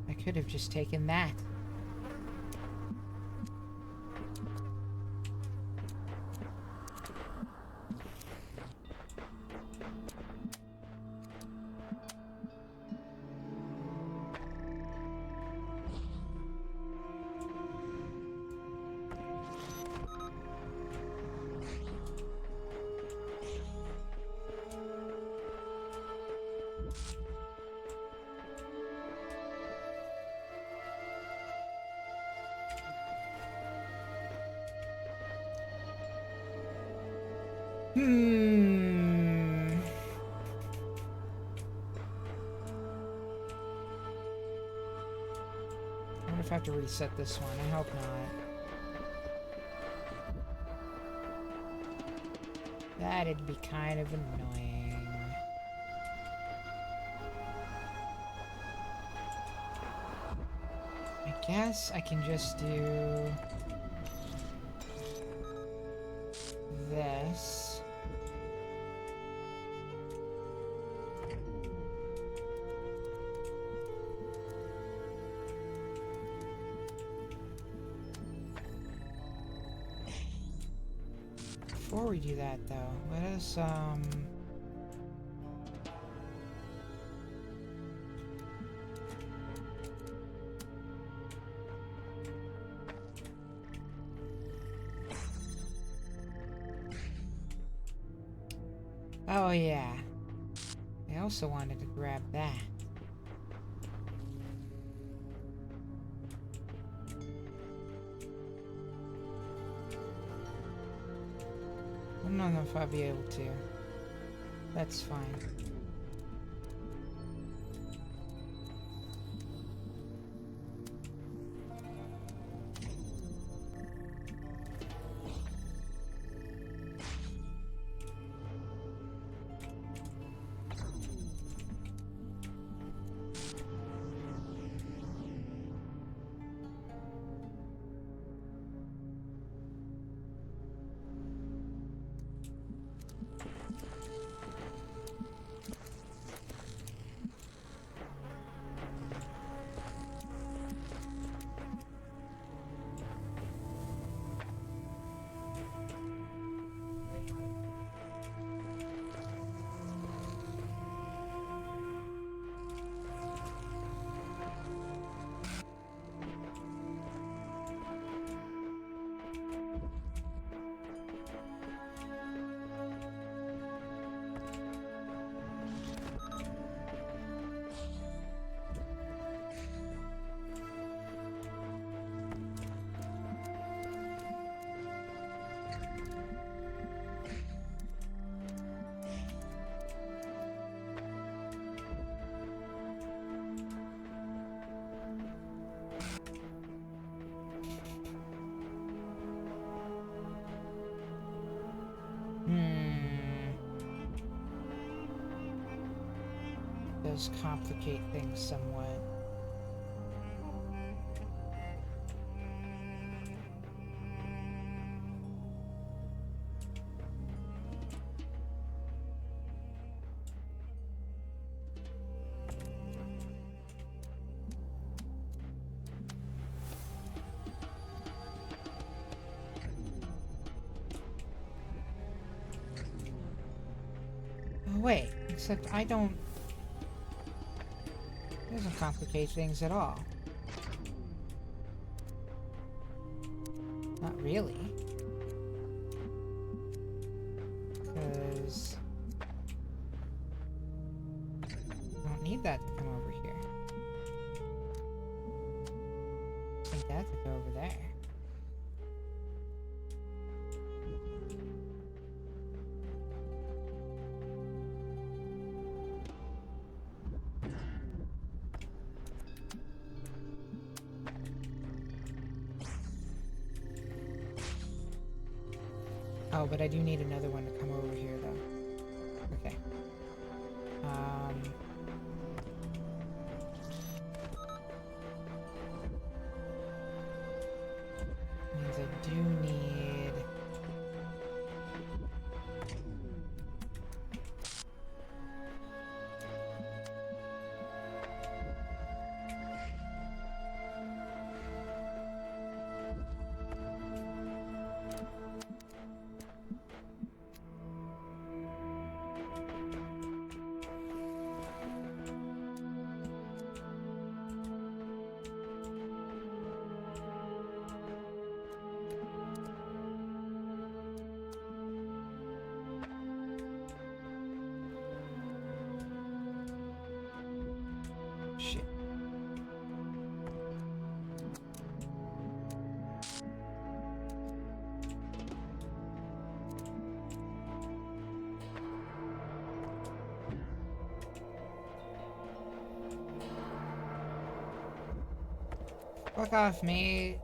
Speaker 1: I could have just taken that. I wonder if I have to reset this one. I hope not. That'd be kind of annoying. I guess I can just do this. Before we do that, though, let us, oh, yeah. I also wanted to grab that. I don't know if I'll be able to. That's fine. Does complicate things somewhat. Oh, wait. Except I don't... It doesn't complicate things at all. Not really. Because... I don't need that to come over here. I need that to go over there. Oh, but I do need another one to come over here, though. Okay. Means I do need... Shit. Fuck off, mate.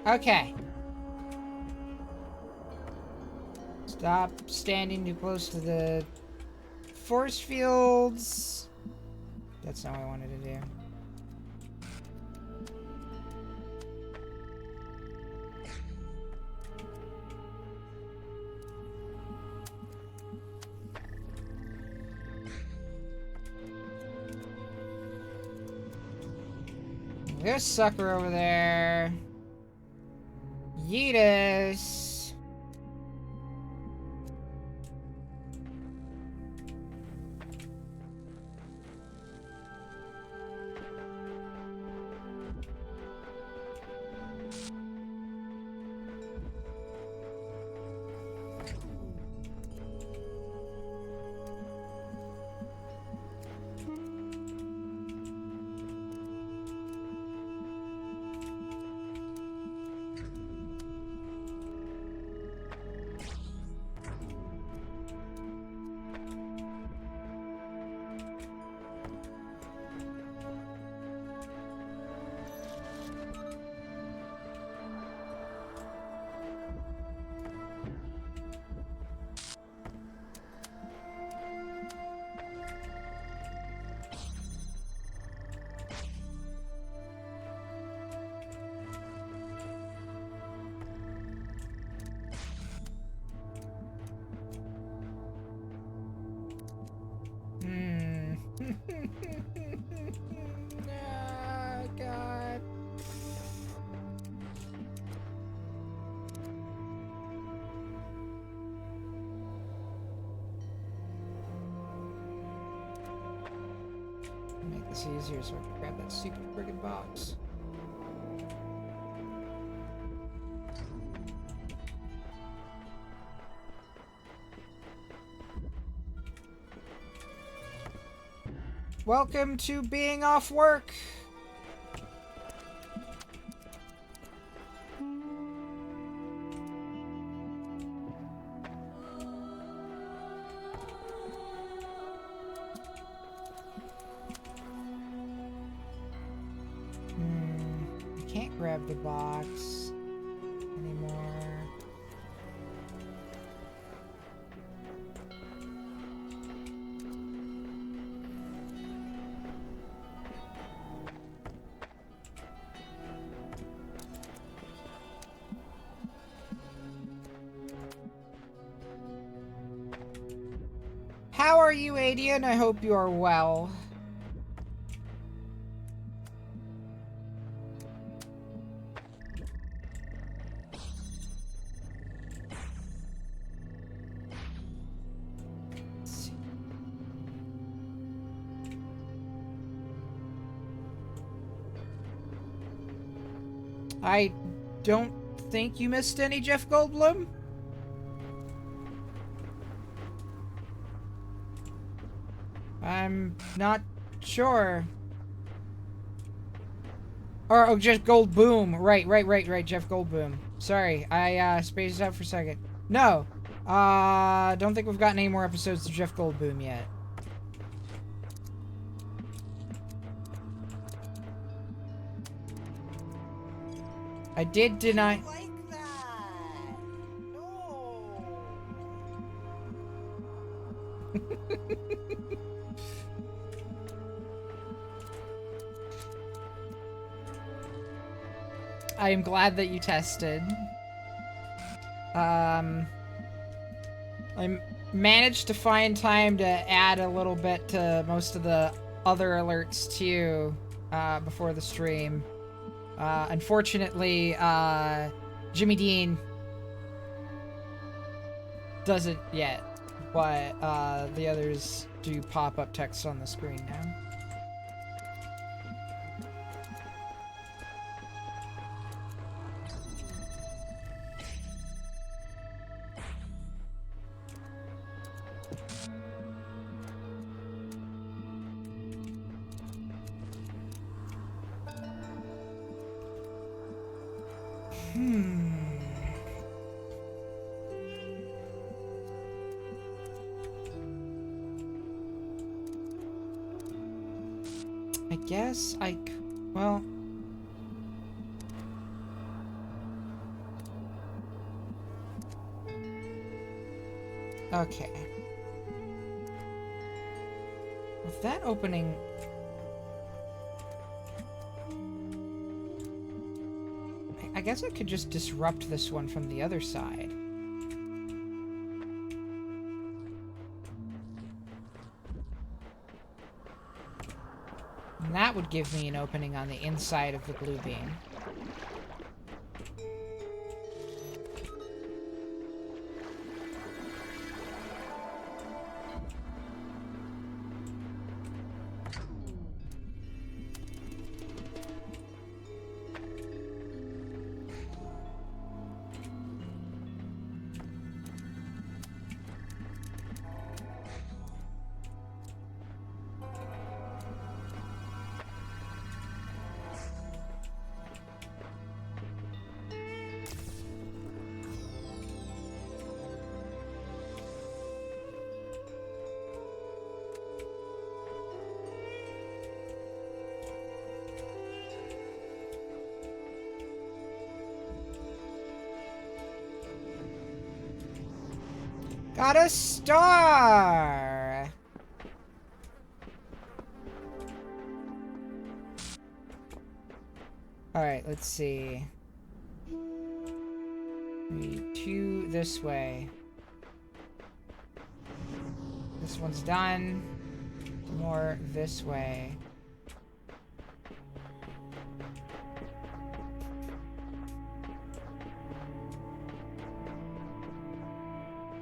Speaker 1: Okay. Stop standing too close to the force fields. That's not what I wanted to do. This sucker over there. Yeetus. Oh, God. Make this easier so I can grab that stupid friggin' box. Welcome to being off work. I can't grab the box anymore. How are you, Adian? I hope you are well. I don't think you missed any, Jeff Goldblum. I'm not sure. Or, oh, Jeff Goldboom. Right, Jeff Goldboom. Sorry, I spaced out for a second. No. Don't think we've gotten any more episodes of Jeff Goldboom yet. I did deny...
Speaker 2: Like that. No.
Speaker 1: I am glad that you tested. I managed to find time to add a little bit to most of the other alerts too, before the stream. Unfortunately, Jimmy Dean doesn't yet, but the others do pop up text on the screen now. I guess well... Okay. With that opening... I guess I could just disrupt this one from the other side. And that would give me an opening on the inside of the blue beam. Got a star! Alright, let's see. Two this way. This one's done. More this way.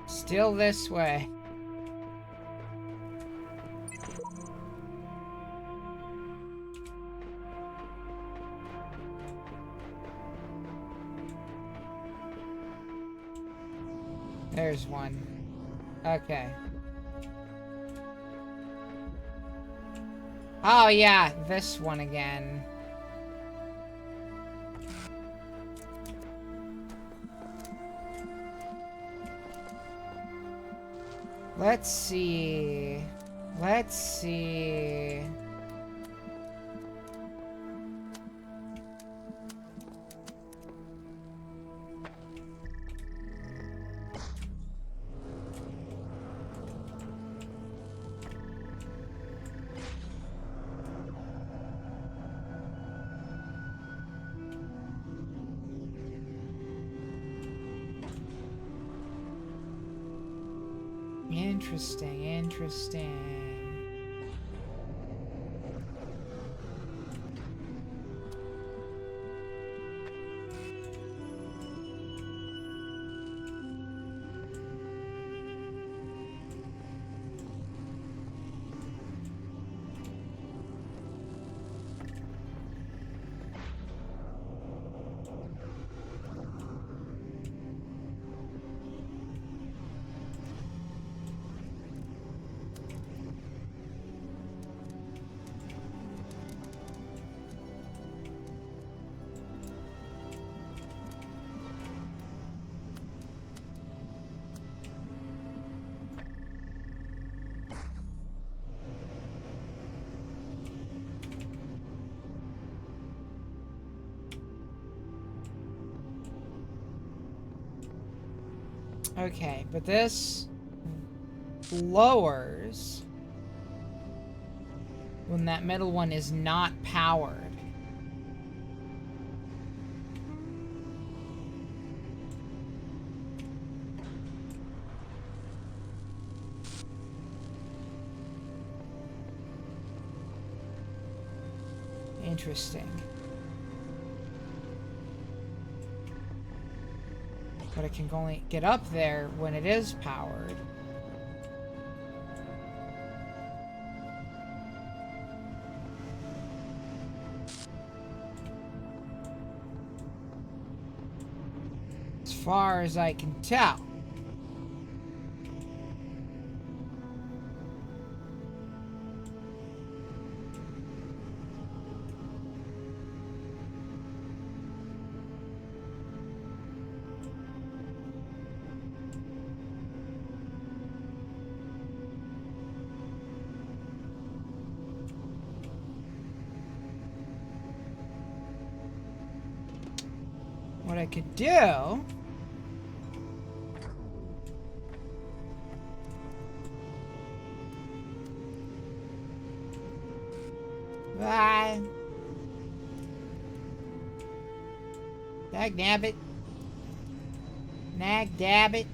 Speaker 1: Still this way. There's one. Okay. Oh yeah, this one again. Let's see. Let's see. Interesting, interesting. Okay, but this lowers when that middle one is not powered. Interesting. But it can only get up there when it is powered. As far as I can tell. What I could do... Bye. Dag nabbit. Nag dabbit.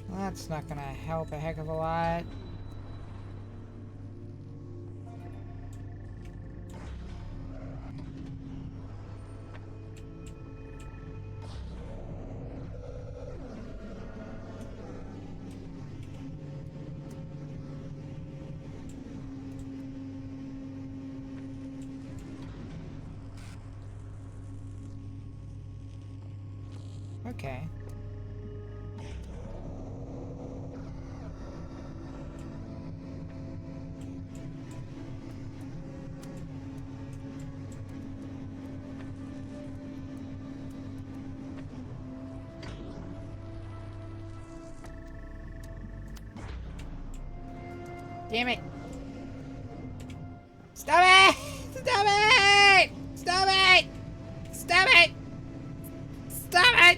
Speaker 1: Well, that's not gonna help a heck of a lot. Okay. Damn it. Stop it! Stop it! Stop it! Stop it! Stop it!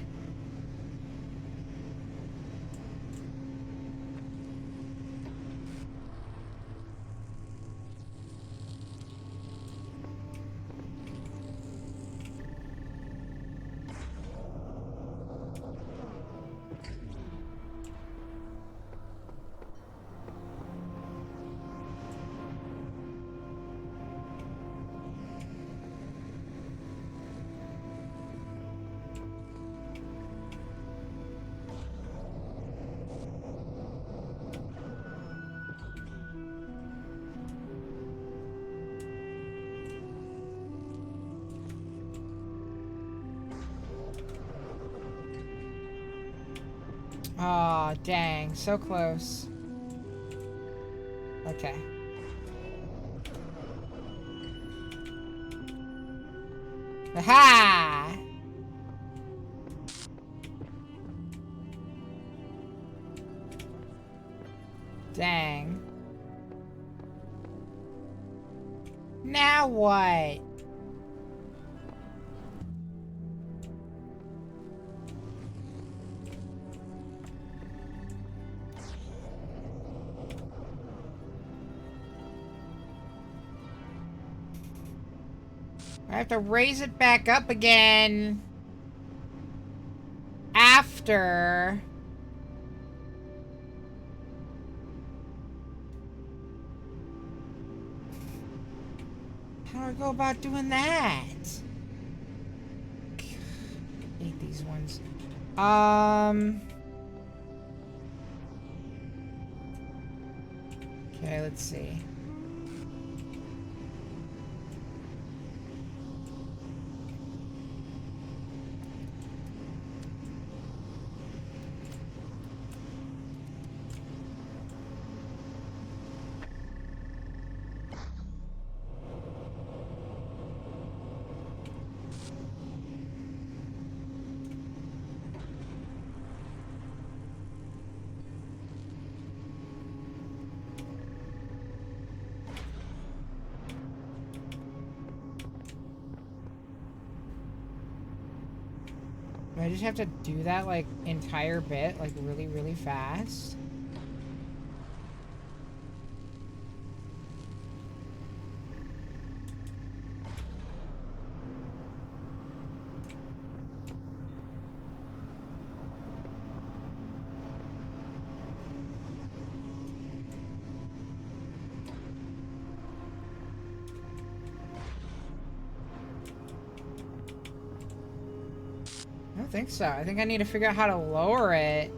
Speaker 1: Aw, dang. So close. Okay. Aha! Dang. Now what? I have to raise it back up again. After... How do I go about doing that? I hate these ones. Okay, let's see. Do I just have to do that, like, entire bit, like, really, really fast? I don't think so. I think I need to figure out how to lower it.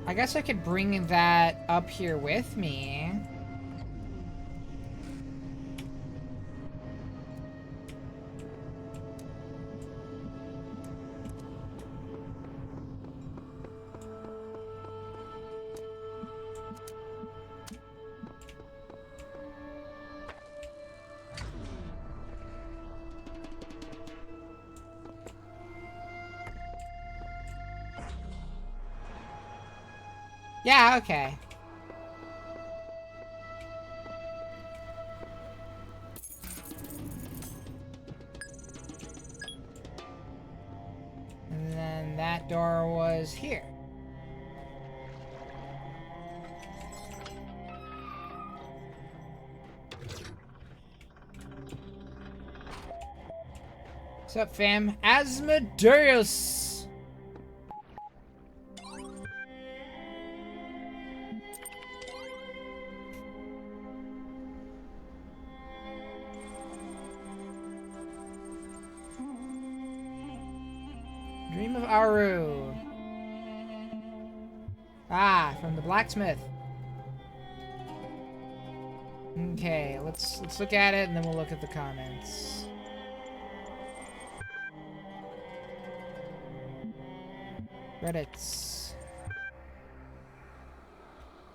Speaker 1: I guess I could bring that up here with me. Yeah, okay. And then that door was here. What's up, fam? Asmodeus! Dream of Aru. Ah, from the blacksmith. Okay, let's look at it and then we'll look at the comments. Credits.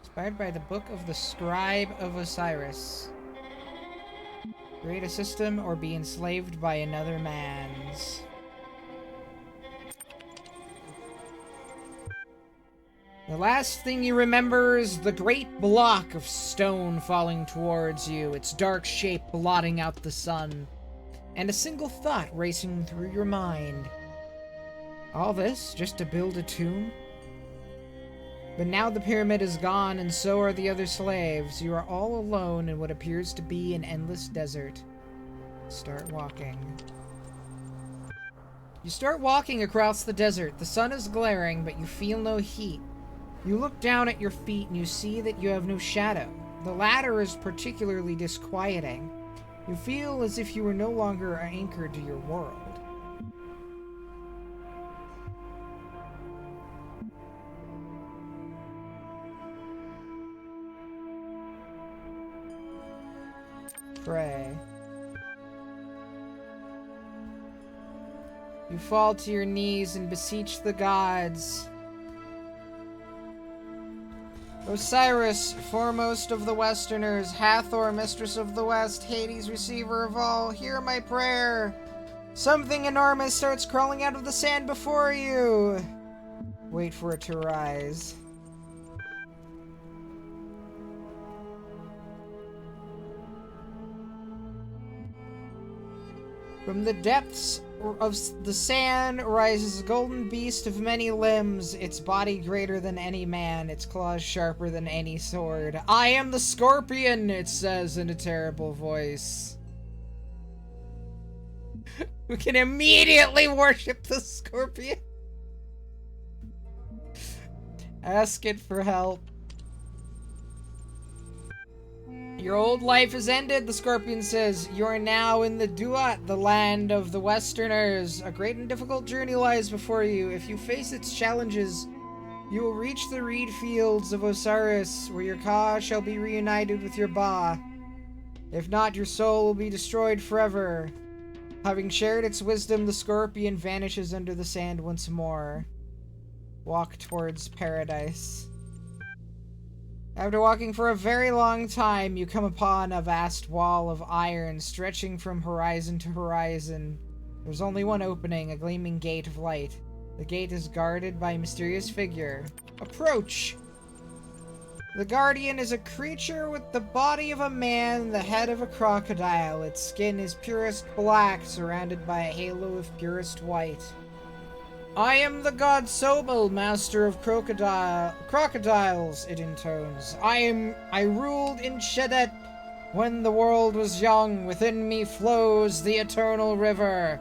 Speaker 1: Inspired by the Book of the Scribe of Osiris. Create a system or be enslaved by another man's. The last thing you remember is the great block of stone falling towards you, its dark shape blotting out the sun, and a single thought racing through your mind. All this just to build a tomb? But now the pyramid is gone, and so are the other slaves. You are all alone in what appears to be an endless desert. Start walking. You start walking across the desert. The sun is glaring, but you feel no heat. You look down at your feet and you see that you have no shadow. The latter is particularly disquieting. You feel as if you were no longer anchored to your world. Pray. You fall to your knees and beseech the gods. Osiris, foremost of the Westerners, Hathor, mistress of the West, Hades, receiver of all, hear my prayer. Something enormous starts crawling out of the sand before you. Wait for it to rise. From the depths of the sand rises a golden beast of many limbs, its body greater than any man, its claws sharper than any sword. I am the scorpion, it says in a terrible voice. We can immediately worship the scorpion. Ask it for help. Your old life is ended, the scorpion says. You are now in the Duat, the land of the Westerners. A great and difficult journey lies before you. If you face its challenges, you will reach the reed fields of Osiris, where your Ka shall be reunited with your Ba. If not, your soul will be destroyed forever. Having shared its wisdom, the scorpion vanishes under the sand once more. Walk towards paradise. After walking for a very long time, you come upon a vast wall of iron stretching from horizon to horizon. There's only one opening, a gleaming gate of light. The gate is guarded by a mysterious figure. Approach! The Guardian is a creature with the body of a man and the head of a crocodile. Its skin is purest black, surrounded by a halo of purest white. I am the god Sobel, master of crocodiles, it intones. I ruled in Shedet when the world was young. Within me flows the eternal river.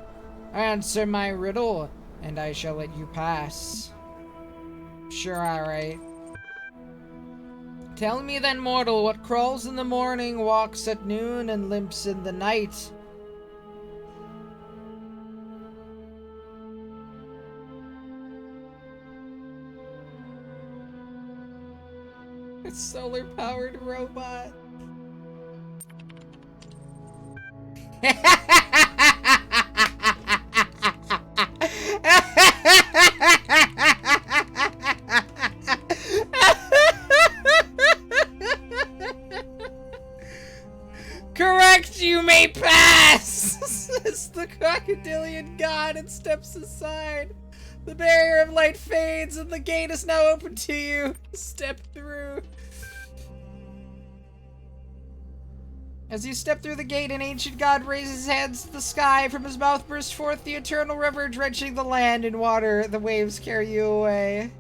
Speaker 1: Answer my riddle, and I shall let you pass. Sure, alright. Tell me then, mortal, what crawls in the morning, walks at noon, and limps in the night? A solar-powered robot. Correct, you may pass! Says the crocodilian god and steps aside. The barrier of light fades and the gate is now open to you. Step through. As you step through the gate, an ancient god raises his hands to the sky. From his mouth bursts forth the eternal river, drenching the land in water. The waves carry you away.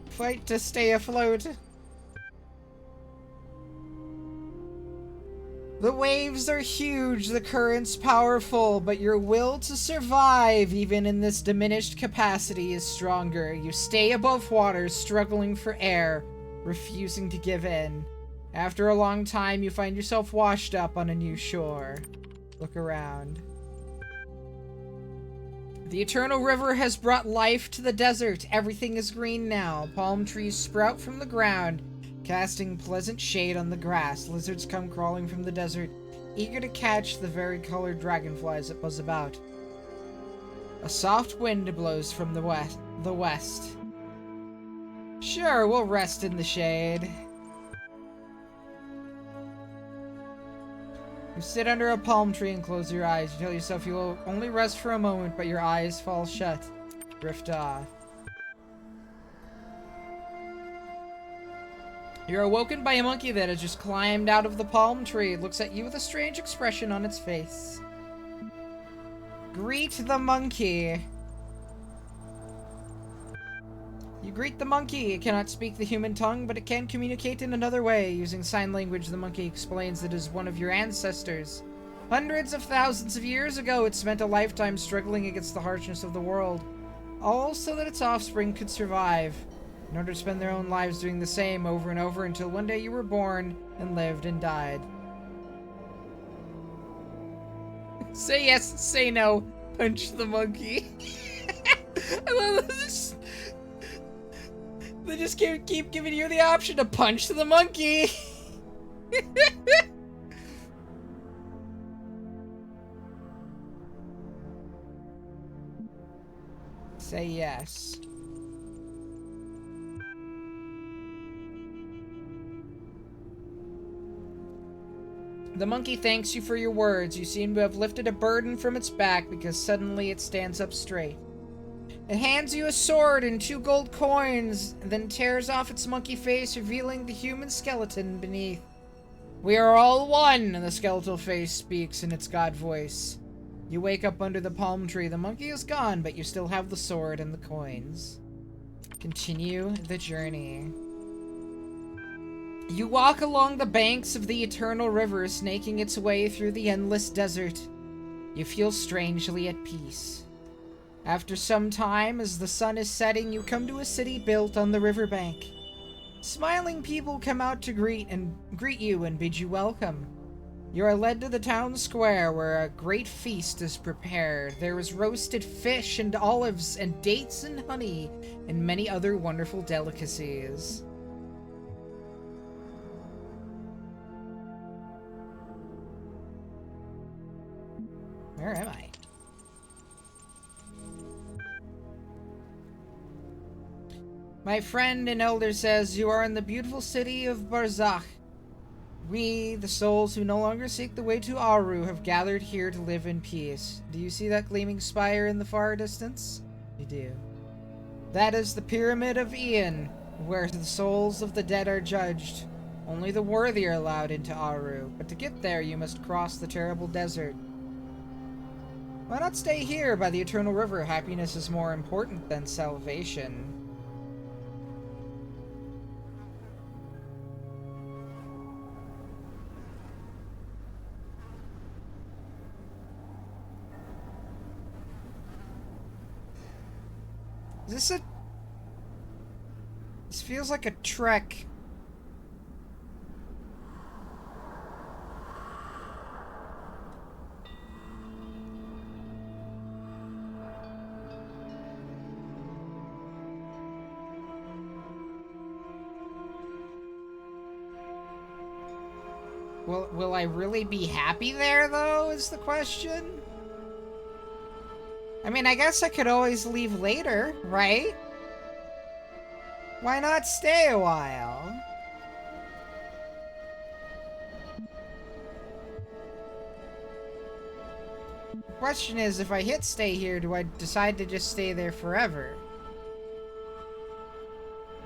Speaker 1: Fight to stay afloat. The waves are huge, the currents powerful, but your will to survive, even in this diminished capacity, is stronger. You stay above water, struggling for air, refusing to give in. After a long time, you find yourself washed up on a new shore. Look around. The eternal river has brought life to the desert. Everything is green now. Palm trees sprout from the ground, casting pleasant shade on the grass. Lizards come crawling from the desert, eager to catch the varicolored dragonflies that buzz about. A soft wind blows from the west. Sure, we'll rest in the shade. You sit under a palm tree and close your eyes. You tell yourself you will only rest for a moment, but your eyes fall shut. Drift off. You're awoken by a monkey that has just climbed out of the palm tree. It looks at you with a strange expression on its face. Greet the monkey. You greet the monkey. It cannot speak the human tongue, but it can communicate in another way. Using sign language, the monkey explains that it is one of your ancestors. Hundreds of thousands of years ago, it spent a lifetime struggling against the harshness of the world, all so that its offspring could survive, in order to spend their own lives doing the same over and over until one day you were born and lived and died. Say yes, say no, punch the monkey. I love this. They just keep giving you the option to punch the monkey. Say yes. The monkey thanks you for your words. You seem to have lifted a burden from its back because suddenly it stands up straight. It hands you a sword and 2 gold coins, then tears off its monkey face, revealing the human skeleton beneath. We are all one, the skeletal face speaks in its god voice. You wake up under the palm tree. The monkey is gone, but you still have the sword and the coins. Continue the journey. You walk along the banks of the eternal river, snaking its way through the endless desert. You feel strangely at peace. After some time, as the sun is setting, you come to a city built on the riverbank. Smiling people come out to greet you and bid you welcome. You are led to the town square where a great feast is prepared. There is roasted fish and olives and dates and honey and many other wonderful delicacies. Where am I? My friend and elder says you are in the beautiful city of Barzakh. We, the souls who no longer seek the way to Aru, have gathered here to live in peace. Do you see that gleaming spire in the far distance? You do. That is the Pyramid of Ian, where the souls of the dead are judged. Only the worthy are allowed into Aru, but to get there you must cross the terrible desert. Why not stay here by the Eternal River? Happiness is more important than salvation. Is this a... This feels like a trek. Will I really be happy there, though, is the question? I mean, I guess I could always leave later, right? Why not stay a while? The question is, if I hit stay here, do I decide to just stay there forever?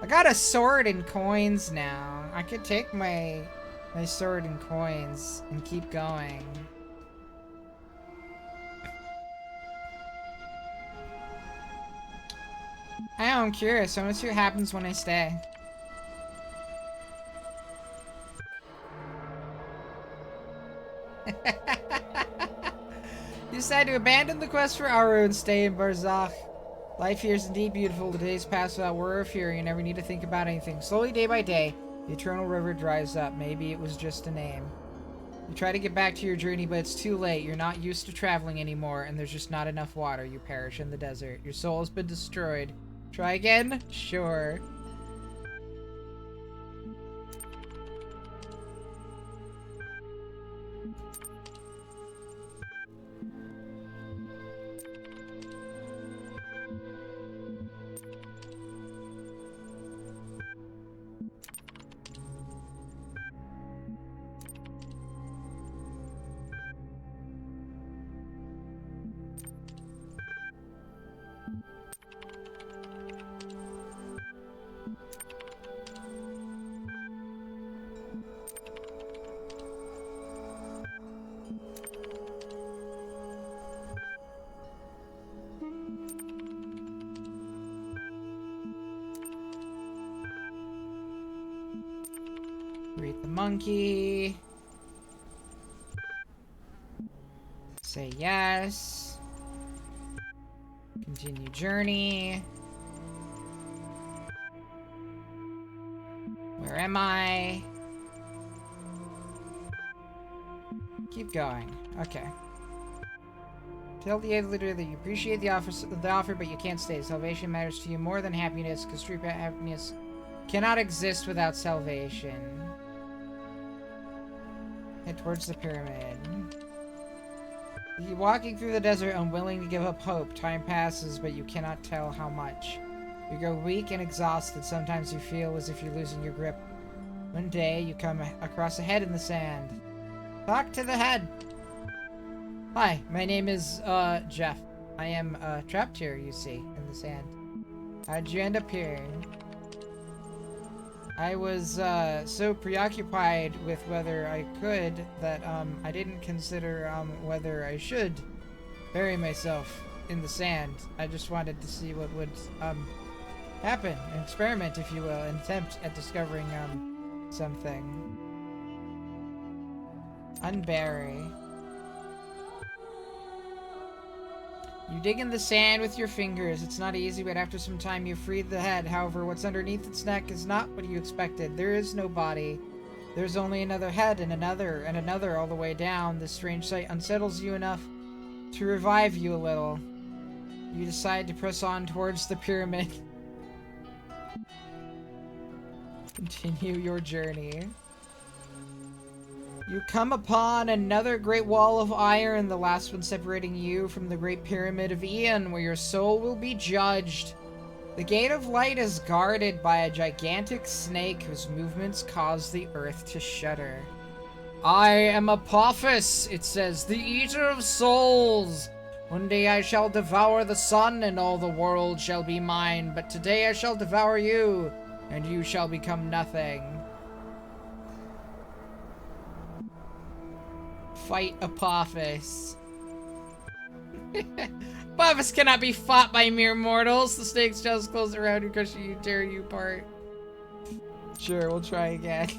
Speaker 1: I got a sword and coins now. I could take my sword and coins and keep going. I'm curious. I want to see what happens when I stay. You decide to abandon the quest for Aru and stay in Barzakh. Life here is indeed beautiful. The days pass without worry or fear. You never need to think about anything. Slowly, day by day, the Eternal River dries up. Maybe it was just a name. You try to get back to your journey, but it's too late. You're not used to traveling anymore, and there's just not enough water. You perish in the desert. Your soul has been destroyed. Try again? Sure. Greet the monkey. Say yes. Continue journey. Where am I? Keep going. Okay. Tell the aid leader that you appreciate the offer, but you can't stay. Salvation matters to you more than happiness, because true happiness cannot exist without salvation. Head towards the pyramid. You're walking through the desert, unwilling to give up hope. Time passes, but you cannot tell how much. You grow weak and exhausted. Sometimes you feel as if you're losing your grip. One day, you come across a head in the sand. Talk to the head. Hi, my name is, Jeff. I am, trapped here, you see, in the sand. How'd you end up here? I was, so preoccupied with whether I could that, I didn't consider, whether I should bury myself in the sand. I just wanted to see what would, happen. An experiment, if you will. An attempt at discovering, something. Unbury. You dig in the sand with your fingers. It's not easy, but after some time you free the head. However, what's underneath its neck is not what you expected. There is no body. There's only another head and another all the way down. This strange sight unsettles you enough to revive you a little. You decide to press on towards the pyramid. Continue your journey. You come upon another great wall of iron, the last one separating you from the great pyramid of Ian, where your soul will be judged. The gate of light is guarded by a gigantic snake whose movements cause the earth to shudder. I am Apophis, it says, the eater of souls. One day I shall devour the sun, and all the world shall be mine. But today I shall devour you, and you shall become nothing. Fight Apophis. Apophis cannot be fought by mere mortals. The snake's just close around you, crushing you, tearing you apart. Sure, we'll try again.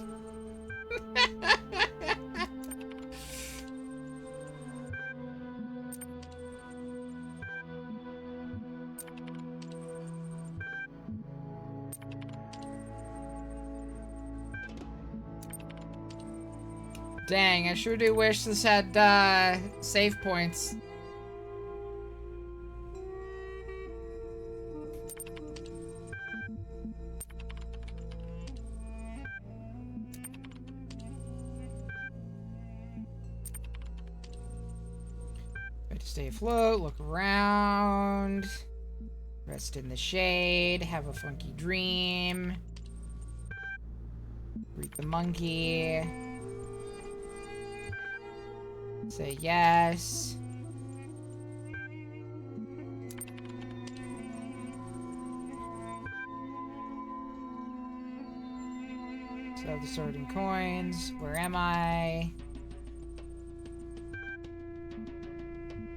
Speaker 1: Dang, I sure do wish this had, save points. Try to stay afloat, look around. Rest in the shade, have a funky dream. Greet the monkey. Say yes. So the sword and coins. Where am I?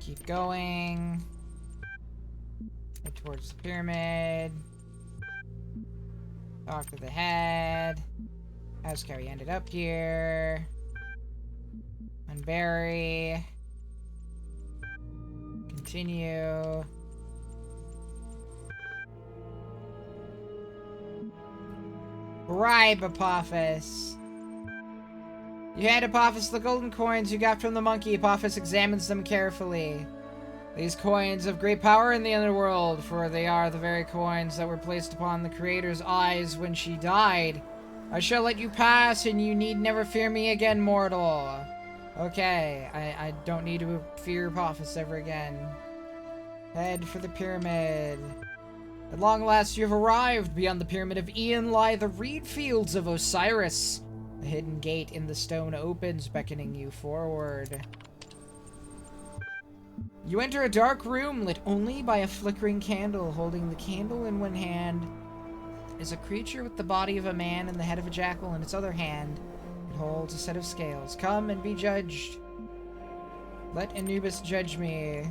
Speaker 1: Keep going. Head towards the pyramid. Talk to the head. Ask how he ended up here. Unbury. Continue. Bribe Apophis. You hand Apophis the golden coins you got from the monkey. Apophis examines them carefully. These coins have great power in the underworld, for they are the very coins that were placed upon the Creator's eyes when she died. I shall let you pass, and you need never fear me again, mortal. Okay, I don't need to fear Apophis ever again. Head for the pyramid. At long last you have arrived. Beyond the pyramid of Ian lie the reed fields of Osiris. A hidden gate in the stone opens, beckoning you forward. You enter a dark room lit only by a flickering candle. Holding the candle in one hand is a creature with the body of a man and the head of a jackal in its other hand. It holds a set of scales. Come and be judged. Let Anubis judge me.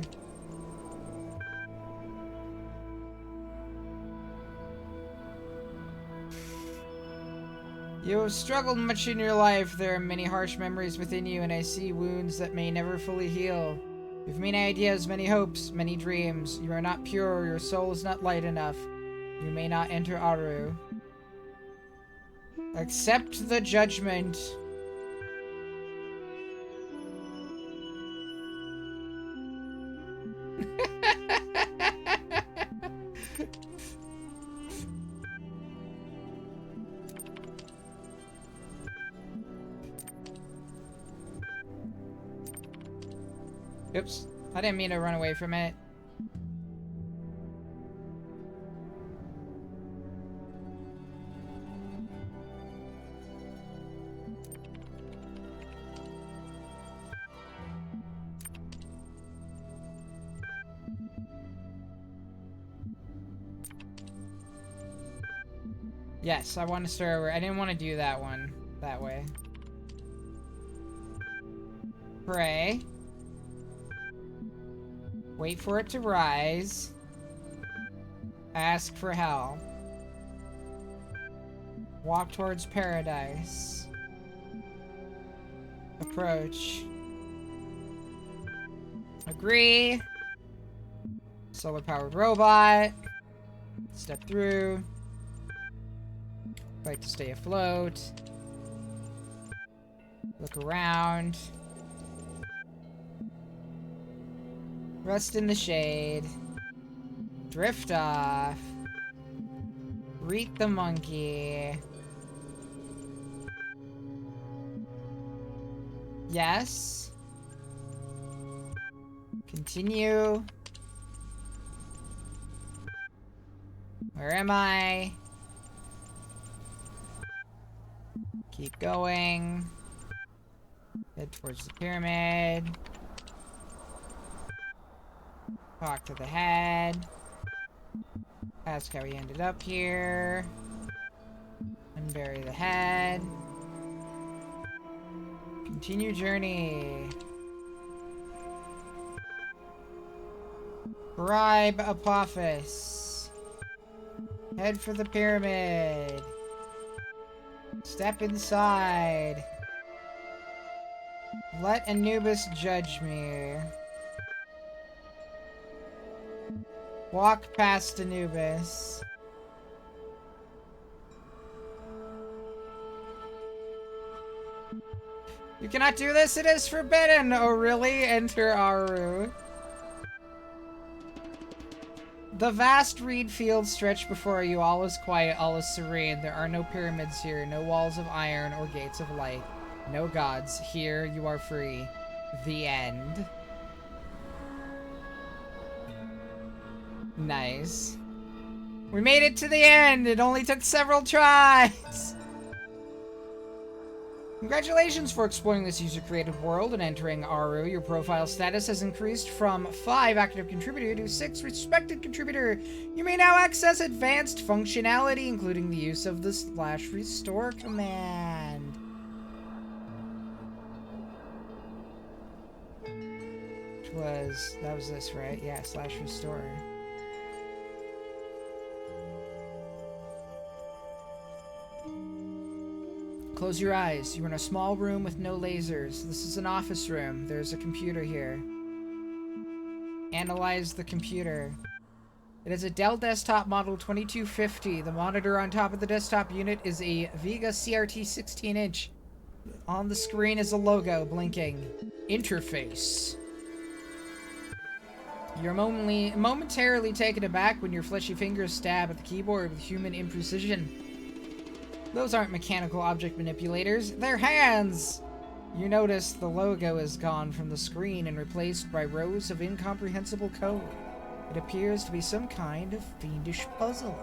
Speaker 1: You have struggled much in your life. There are many harsh memories within you, and I see wounds that may never fully heal. You have many ideas, many hopes, many dreams. You are not pure, your soul is not light enough. You may not enter Aru. Accept the judgment. Oops. I didn't mean to run away from it. Yes, I want to start over. I didn't want to do that one that way. Pray. Wait for it to rise. Ask for help. Walk towards paradise. Approach. Agree. Solar-powered robot. Step through. Fight to stay afloat. Look around. Rest in the shade. Drift off. Greet the monkey. Yes. Continue. Where am I? Keep going. Head towards the pyramid. Talk to the head. Ask how he ended up here. And bury the head. Continue journey. Bribe Apophis. Head for the pyramid. Step inside. Let Anubis judge me. Walk past Anubis. You cannot do this, it is forbidden! Oh really? Enter Aru. The vast reed fields stretch before you. All is quiet, all is serene. There are no pyramids here, no walls of iron or gates of light. No gods. Here you are free. The end. Nice. We made it to the end! It only took several tries! Congratulations for exploring this user-created world and entering Aru. Your profile status has increased from 5 active contributor to 6 respected contributor. You may now access advanced functionality, including the use of the /restore command. That was this, right? Yeah, /restore. Close your eyes. You're in a small room with no lasers. This is an office room. There's a computer here. Analyze the computer. It is a Dell desktop model 2250. The monitor on top of the desktop unit is a Vega CRT 16-inch. On the screen is a logo blinking. Interface. You're momentarily taken aback when your fleshy fingers stab at the keyboard with human imprecision. Those aren't mechanical object manipulators, they're hands! You notice the logo is gone from the screen and replaced by rows of incomprehensible code. It appears to be some kind of fiendish puzzle.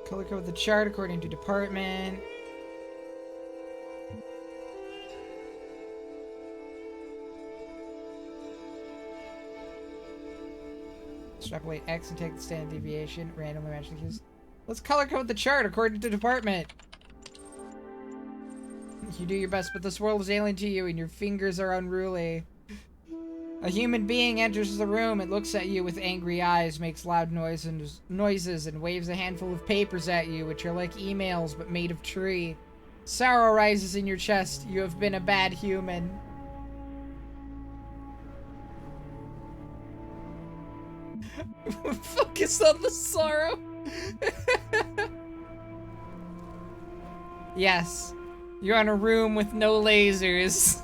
Speaker 1: Color code the chart according to department. Extrapolate X and take the standard deviation. Randomly match the cues. Let's color code the chart according to department. You do your best, but this world is alien to you and your fingers are unruly. A human being enters the room. It looks at you with angry eyes, makes loud noises, and waves a handful of papers at you, which are like emails but made of tree. Sorrow rises in your chest. You have been a bad human. Focus on the sorrow. Yes. You're in a room with no lasers.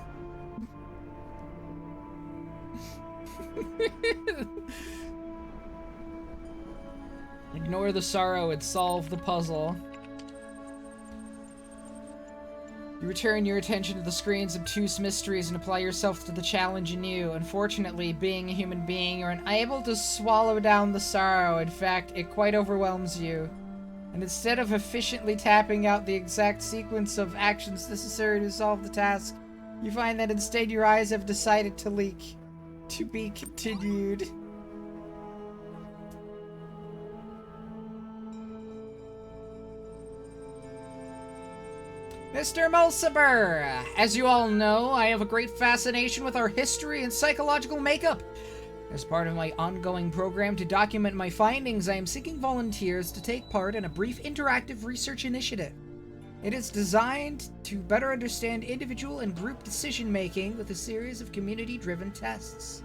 Speaker 1: Ignore the sorrow and solve the puzzle. You return your attention to the screen's obtuse mysteries and apply yourself to the challenge anew. Unfortunately, being a human being, you're unable to swallow down the sorrow. In fact, it quite overwhelms you. And instead of efficiently tapping out the exact sequence of actions necessary to solve the task, you find that instead your eyes have decided to leak. To be continued. Mr. Mulciber! As you all know, I have a great fascination with our history and psychological makeup. As part of my ongoing program to document my findings, I am seeking volunteers to take part in a brief interactive research initiative. It is designed to better understand individual and group decision-making with a series of community-driven tests.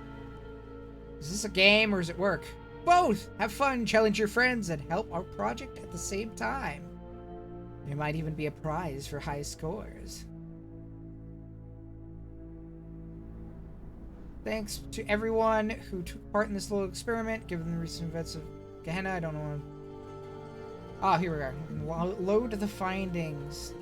Speaker 1: Is this a game or is it work? Both! Have fun, challenge your friends, and help our project at the same time. There might even be a prize for high scores. Thanks to everyone who took part in this little experiment, given the recent events of Gehenna. I don't know. Ah, here we are. You can load the findings.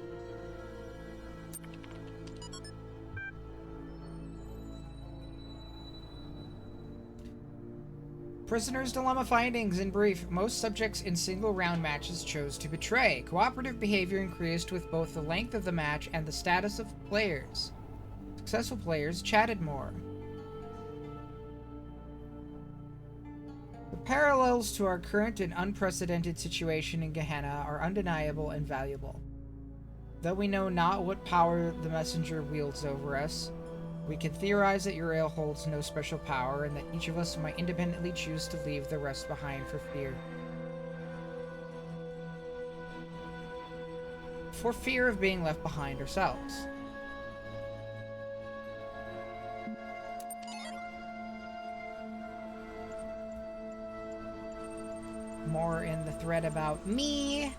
Speaker 1: Prisoner's Dilemma findings in brief. Most subjects in single round matches chose to betray. Cooperative behavior increased with both the length of the match and the status of players. Successful players chatted more. The parallels to our current and unprecedented situation in Gehenna are undeniable and valuable. Though we know not what power the messenger wields over us, we can theorize that Uriel holds no special power and that each of us might independently choose to leave the rest behind for fear. For fear of being left behind ourselves. More in the thread about me.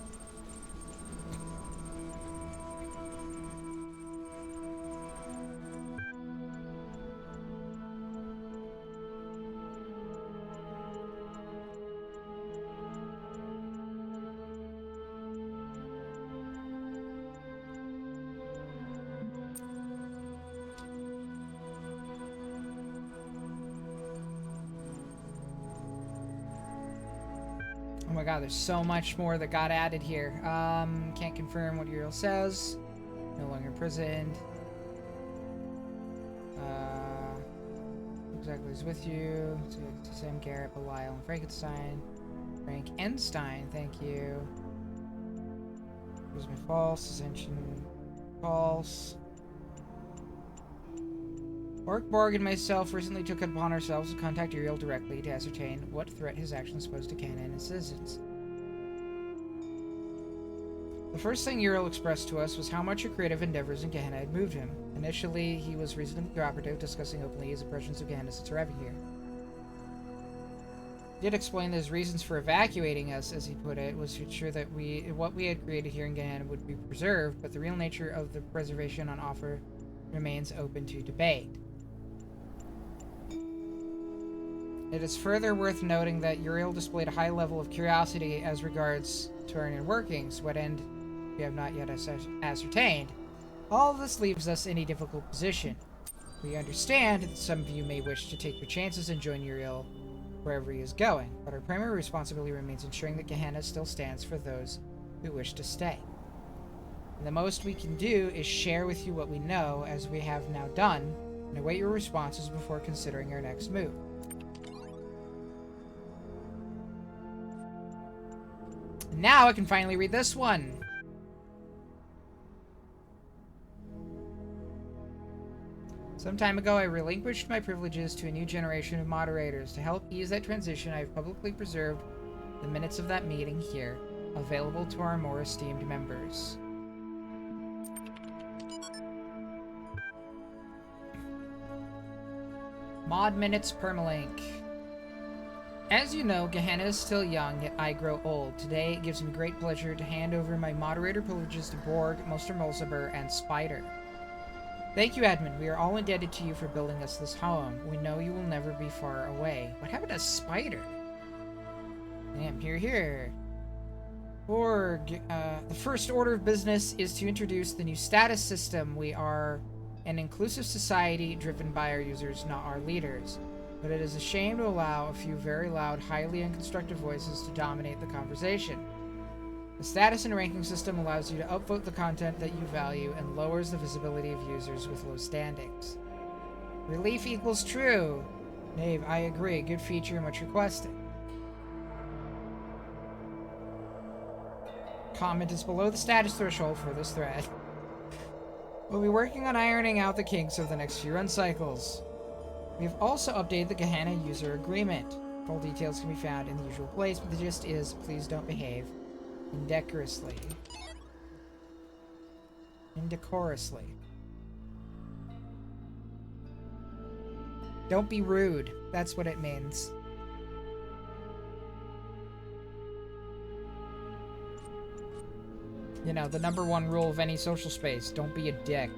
Speaker 1: Oh my god, there's so much more that got added here. Can't confirm what Uriel says. No longer imprisoned. Exactly is with you. To Sam Garrett, Belial, and Frankenstein. Frank Enstein, thank you. Here's my false. Ascension false. Orkborg and myself recently took it upon ourselves to contact Uriel directly to ascertain what threat his actions posed to Gehenna and its citizens. The first thing Uriel expressed to us was how much your creative endeavors in Gehenna had moved him. Initially, he was reasonably cooperative, discussing openly his impressions of Gehenna since arriving here. He did explain that his reasons for evacuating us, as he put it, was to ensure that what we had created here in Gehenna would be preserved, but the real nature of the preservation on offer remains open to debate. It is further worth noting that Uriel displayed a high level of curiosity as regards to our inner workings, what end we have not yet ascertained. All of this leaves us in a difficult position. We understand that some of you may wish to take your chances and join Uriel wherever he is going, but our primary responsibility remains ensuring that Gehenna still stands for those who wish to stay. And the most we can do is share with you what we know, as we have now done, and await your responses before considering our next move. Now I can finally read this one. Some time ago, I relinquished my privileges to a new generation of moderators. To help ease that transition, I have publicly preserved the minutes of that meeting here, available to our more esteemed members. Mod Minutes Permalink. As you know, Gehenna is still young, yet I grow old. Today, it gives me great pleasure to hand over my moderator privileges to Borg, Mr. Mulciber, and Spider. Thank you, Edmund. We are all indebted to you for building us this home. We know you will never be far away. What happened to Spider? Damn, here. Borg, the first order of business is to introduce the new status system. We are an inclusive society driven by our users, not our leaders. But it is a shame to allow a few very loud, highly unconstructive voices to dominate the conversation. The status and ranking system allows you to upvote the content that you value and lowers the visibility of users with low standings. Relief equals true. Nave, I agree. Good feature, much requested. Comment is below the status threshold for this thread. We'll be working on ironing out the kinks of the next few run cycles. We have also updated the Gehenna user agreement. Full details can be found in the usual place, but the gist is, please don't behave indecorously. Don't be rude. That's what it means. You know, the #1 rule of any social space. Don't be a dick.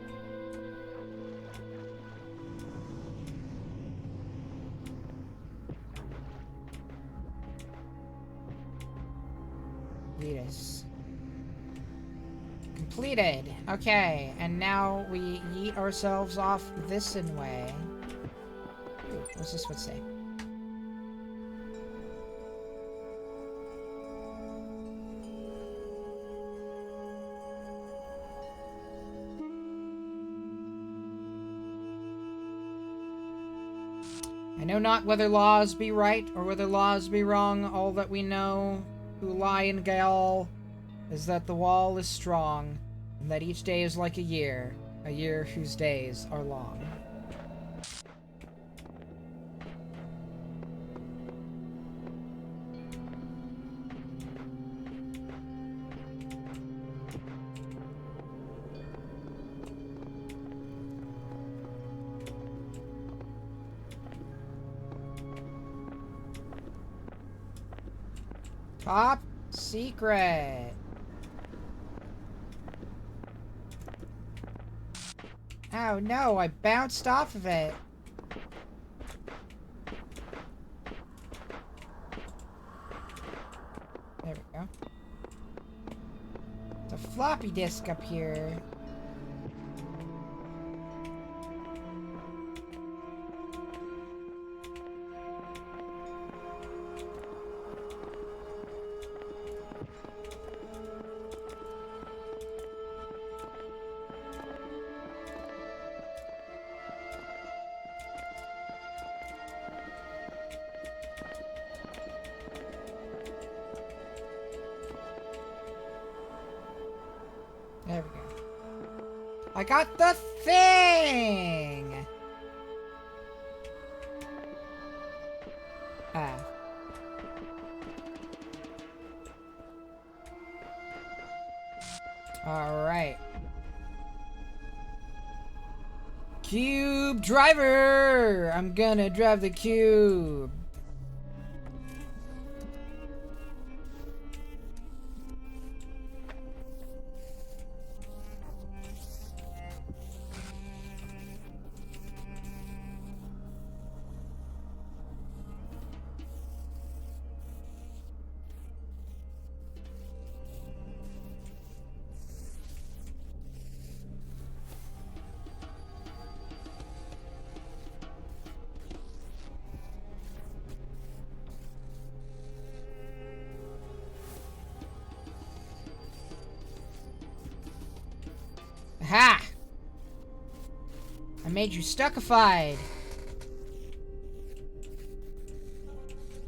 Speaker 1: Yes. Completed. Okay, and now we yeet ourselves off this way. Ooh, what's this one say? know not whether laws be right or whether laws be wrong. All that we know, who lie in gale, is that the wall is strong, and that each day is like a year whose days are long. Top secret. Oh no, I bounced off of it. There we go. It's a floppy disk up here. There we go. I got the thing! Ah. Alright. Cube driver! I'm gonna drive the cube. Ha! I made you stuckified.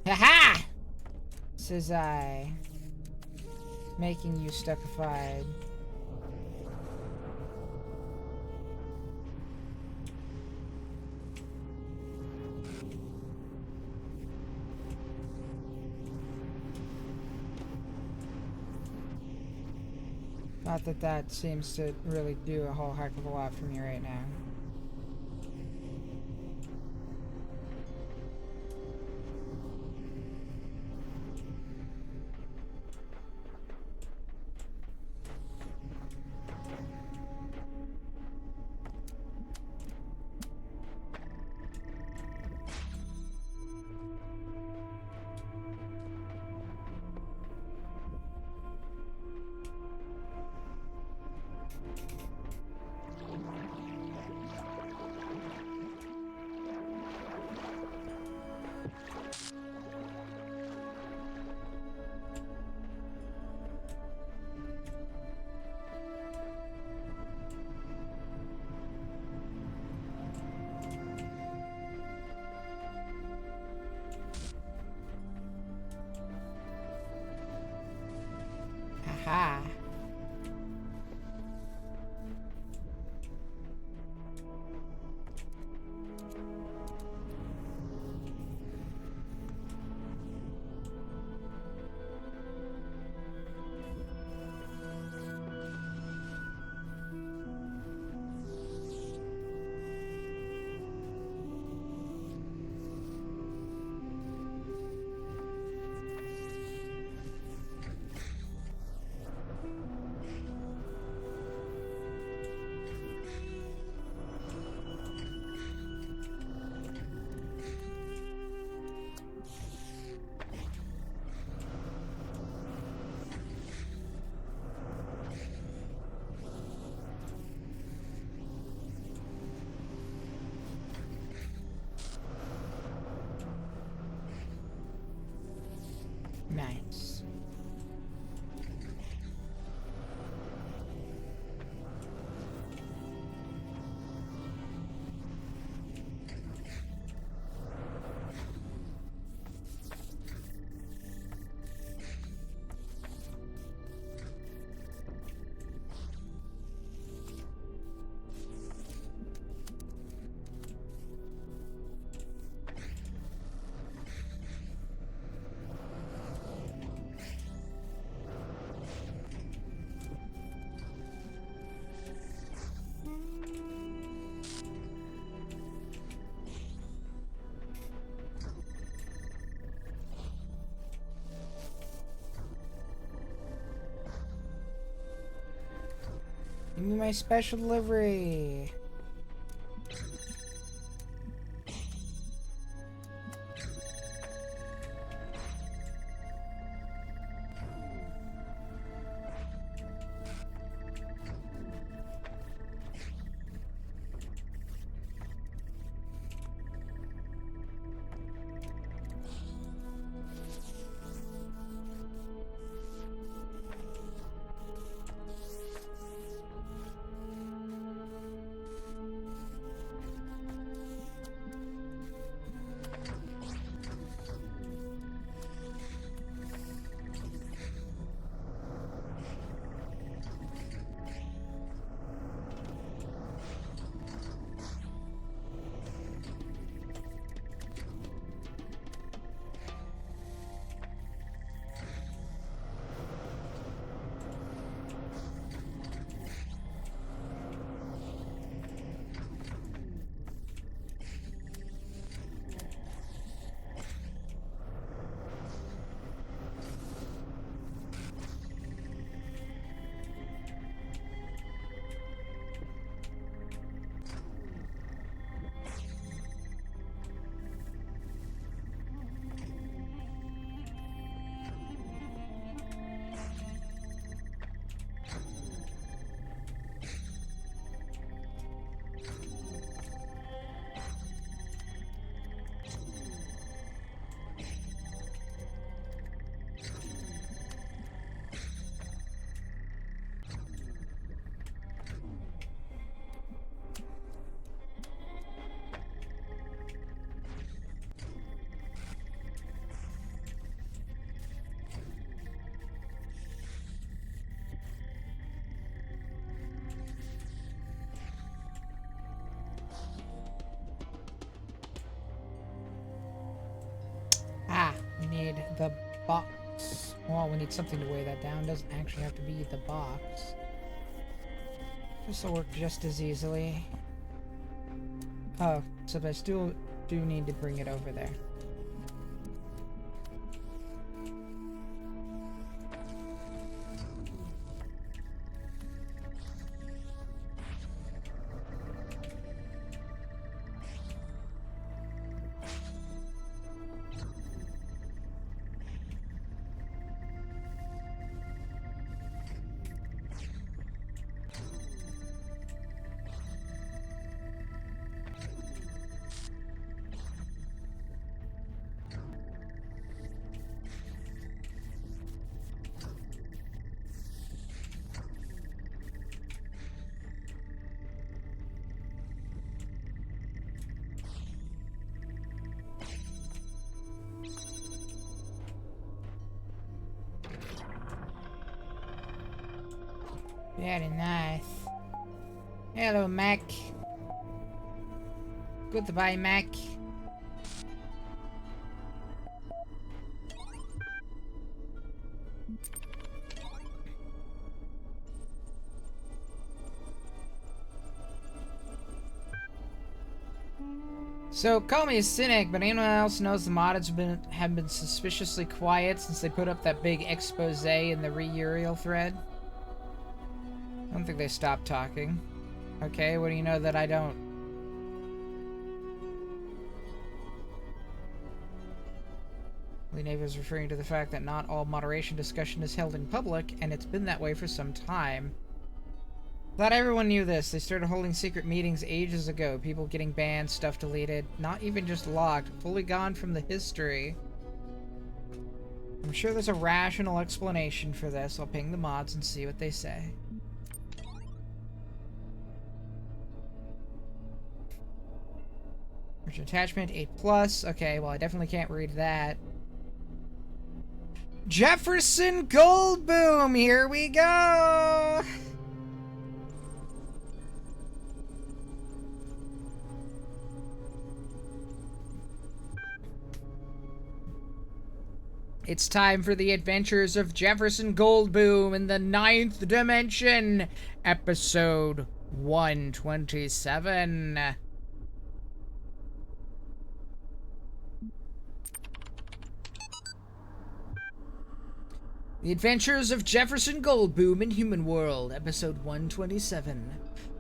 Speaker 1: Ha-ha! Says I. Making you stuckified. Not that that seems to really do a whole heck of a lot for me right now. Aha. Nice. Give me my special delivery. Ah, we need the box. Well, we need something to weigh that down. Doesn't actually have to be the box. This will work just as easily. Oh, so I still do need to bring it over there. Very nice. Hello, Mac. Goodbye, Mac. So, call me a cynic, but anyone else knows the mods have been suspiciously quiet since they put up that big expose in the Uriel thread? I don't think they stopped talking. Okay, what do you know that I don't? Nave is referring to the fact that not all moderation discussion is held in public, and it's been that way for some time. Thought everyone knew this. They started holding secret meetings ages ago. People getting banned, stuff deleted, not even just locked, fully gone from the history. I'm sure there's a rational explanation for this. I'll ping the mods and see what they say. Attachment 8+. Okay, well I definitely can't read that. Jefferson Goldboom! Here we go! It's time for the adventures of Jefferson Goldboom in the 9th dimension, episode 127. The Adventures of Jefferson Goldboom in Human World, Episode 127.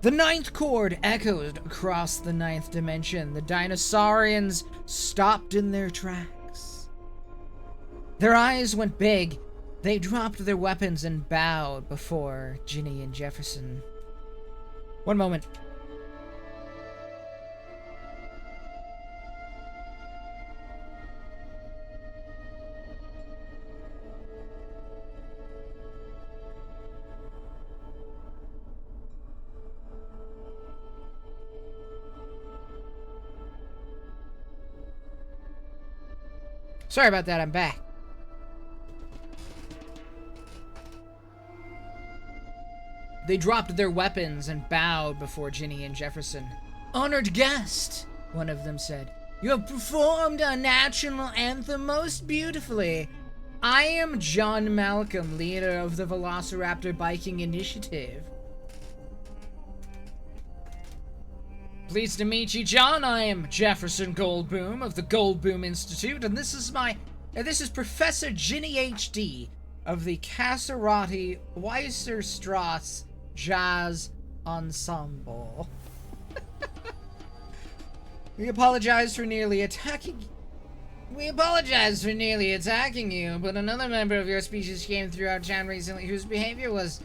Speaker 1: The ninth chord echoed across the ninth dimension. The dinosaurians stopped in their tracks. Their eyes went big. They dropped their weapons and bowed before Ginny and Jefferson. One moment. Sorry about that, I'm back. They dropped their weapons and bowed before Ginny and Jefferson. "Honored guest," one of them said. "You have performed our national anthem most beautifully. I am John Malcolm, leader of the Velociraptor Biking Initiative." "Pleased to meet you, John. I am Jefferson Goldboom of the Goldboom Institute, and this is Professor Ginny H.D. of the Caserati Weisserstrasse Jazz Ensemble." We apologize for nearly attacking you, but another member of your species came through our town recently whose behavior was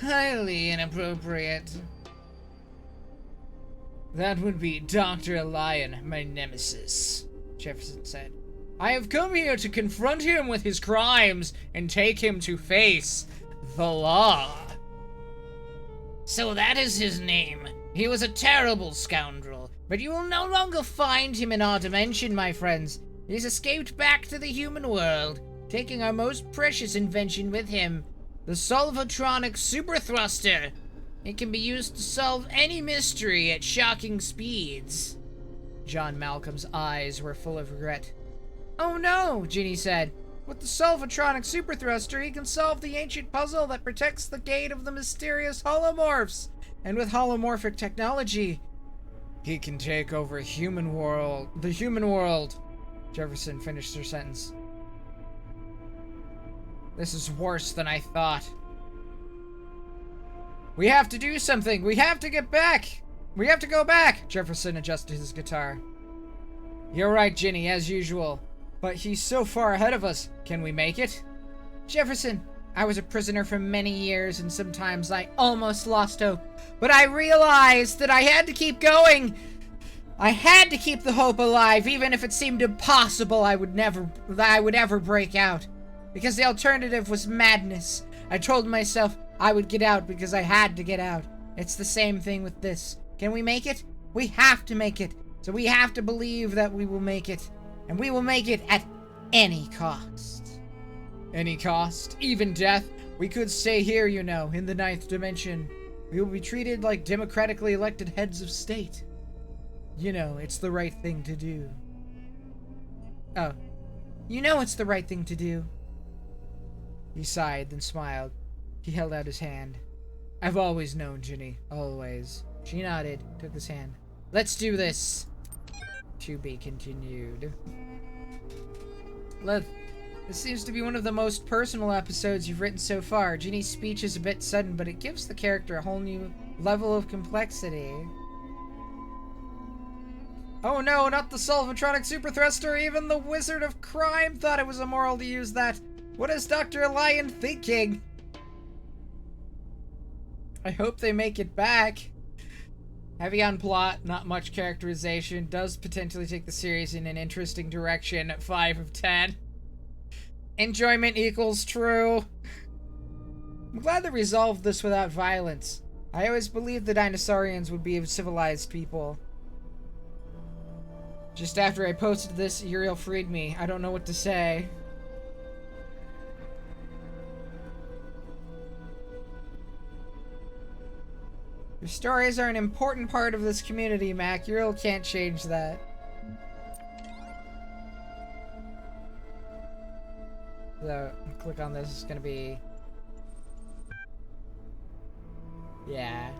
Speaker 1: highly inappropriate. "That would be Dr. Lion, my nemesis," Jefferson said. "I have come here to confront him with his crimes and take him to face the law." "So that is his name. He was a terrible scoundrel, but you will no longer find him in our dimension, my friends. He's escaped back to the human world, taking our most precious invention with him, the Solvatronic Super Thruster. It can be used to solve any mystery at shocking speeds." John Malcolm's eyes were full of regret. "Oh no," Ginny said. "With the Solvatronic Super Thruster, he can solve the ancient puzzle that protects the gate of the mysterious holomorphs. And with holomorphic technology, he can take over the human world. Jefferson finished her sentence. "This is worse than I thought. We have to do something. We have to get back. We have to go back." Jefferson adjusted his guitar. "You're right, Ginny, as usual. But he's so far ahead of us. Can we make it?" "Jefferson, I was a prisoner for many years, and sometimes I almost lost hope. But I realized that I had to keep going. I had to keep the hope alive, even if it seemed impossible I would ever break out. Because the alternative was madness. I told myself I would get out because I had to get out. It's the same thing with this. Can we make it? We have to make it. So we have to believe that we will make it. And we will make it at any cost." "Any cost? Even death? We could stay here, you know, in the ninth dimension. We will be treated like democratically elected heads of state. You know, it's the right thing to do." "Oh, you know it's the right thing to do." He sighed, then smiled. He held out his hand. "I've always known, Ginny. Always." She nodded, took his hand. "Let's do this." To be continued. This seems to be one of the most personal episodes you've written so far. Ginny's speech is a bit sudden, but it gives the character a whole new level of complexity. "Oh no, not the Solvatronic Super Thruster! Even the Wizard of Crime thought it was immoral to use that! What is Dr. Lion thinking?" "I hope they make it back." Heavy on plot, not much characterization, does potentially take the series in an interesting direction at 5 of 10. Enjoyment equals true. I'm glad they resolved this without violence. I always believed the dinosaurians would be civilized people. Just after I posted this, Uriel freed me. I don't know what to say. Your stories are an important part of this community, Mac. Uriel can't change that. So, click on this. It's gonna be... yeah.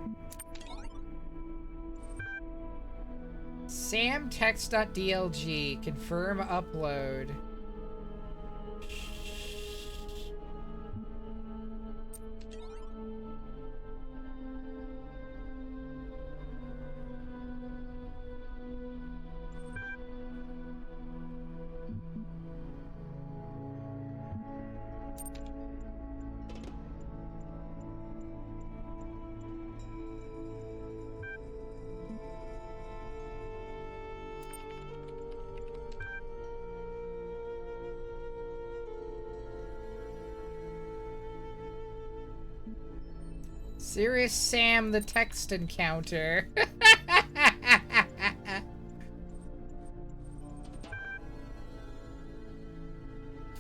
Speaker 1: Samtext.dlg. Confirm upload. Serious Sam the text encounter.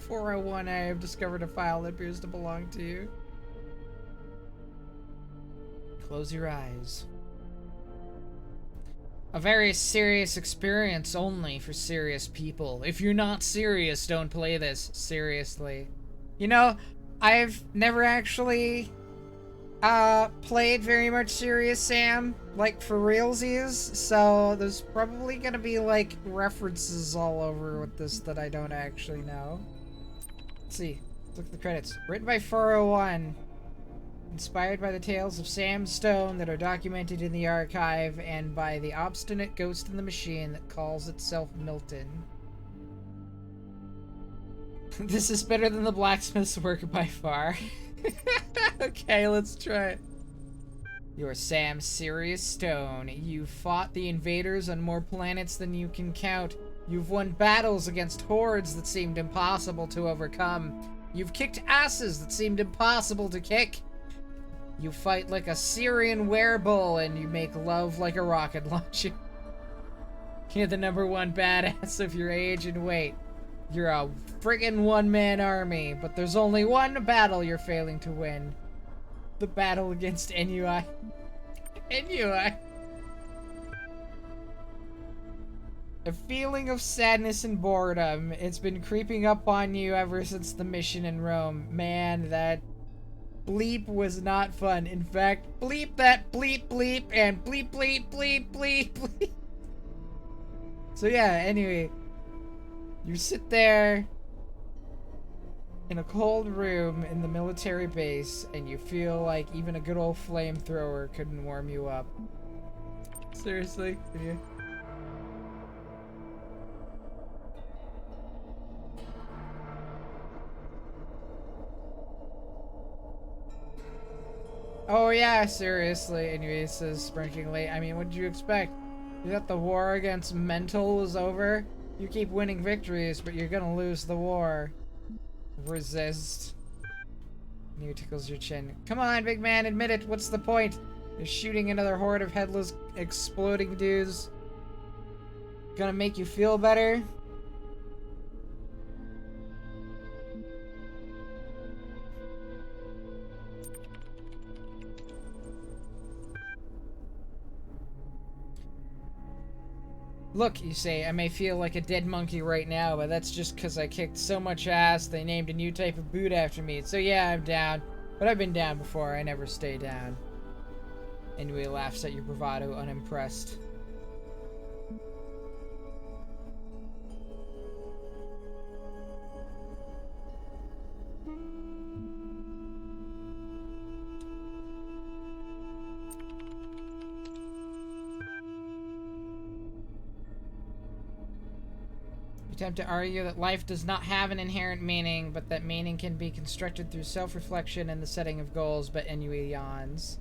Speaker 1: 401, I have discovered a file that appears to belong to you. Close your eyes. A very serious experience only for serious people. If you're not serious, don't play this seriously. You know, I've never actually played very much Serious Sam, like for realsies, so there's probably gonna be like references all over with this that I don't actually know. Let's see. Let's look at the credits. Written by 401. Inspired by the tales of Sam Stone that are documented in the archive and by the obstinate ghost in the machine that calls itself Milton. This is better than the blacksmith's work by far. Okay, let's try it. You're Sam Serious Stone. You've fought the invaders on more planets than you can count. You've won battles against hordes that seemed impossible to overcome. You've kicked asses that seemed impossible to kick. You fight like a Syrian werebull and you make love like a rocket launcher. You're the #1 badass of your age and weight. You're a friggin' one-man army, but there's only one battle you're failing to win. The battle against NUI. NUI. A feeling of sadness and boredom. It's been creeping up on you ever since the mission in Rome. Man, that bleep was not fun. In fact, bleep that bleep bleep and bleep bleep bleep bleep bleep. So yeah, anyway. You sit there in a cold room in the military base and you feel like even a good old flamethrower couldn't warm you up. Seriously? Can you? Oh yeah, seriously. Anyway, it says sprinklingly. I mean, what did you expect? You thought the war against mental was over? You keep winning victories, but you're gonna lose the war. Resist. New tickles your chin. Come on, big man, admit it. What's the point? You're shooting another horde of headless, exploding dudes. Gonna make you feel better? Look, you say, I may feel like a dead monkey right now, but that's just because I kicked so much ass they named a new type of boot after me. So yeah, I'm down. But I've been down before, I never stay down. Anyway laughs at your bravado, unimpressed. Attempt to argue that life does not have an inherent meaning, but that meaning can be constructed through self-reflection and the setting of goals, but Ennui yawns.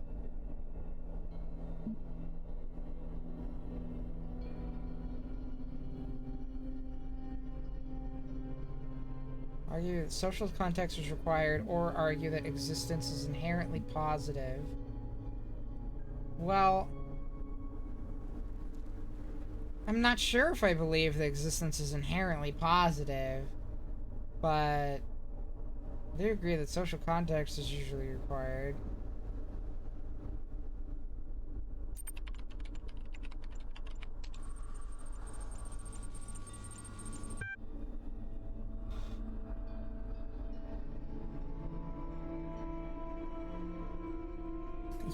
Speaker 1: Argue that social context is required, or argue that existence is inherently positive. Well, I'm not sure if I believe that existence is inherently positive, but I do agree that social context is usually required.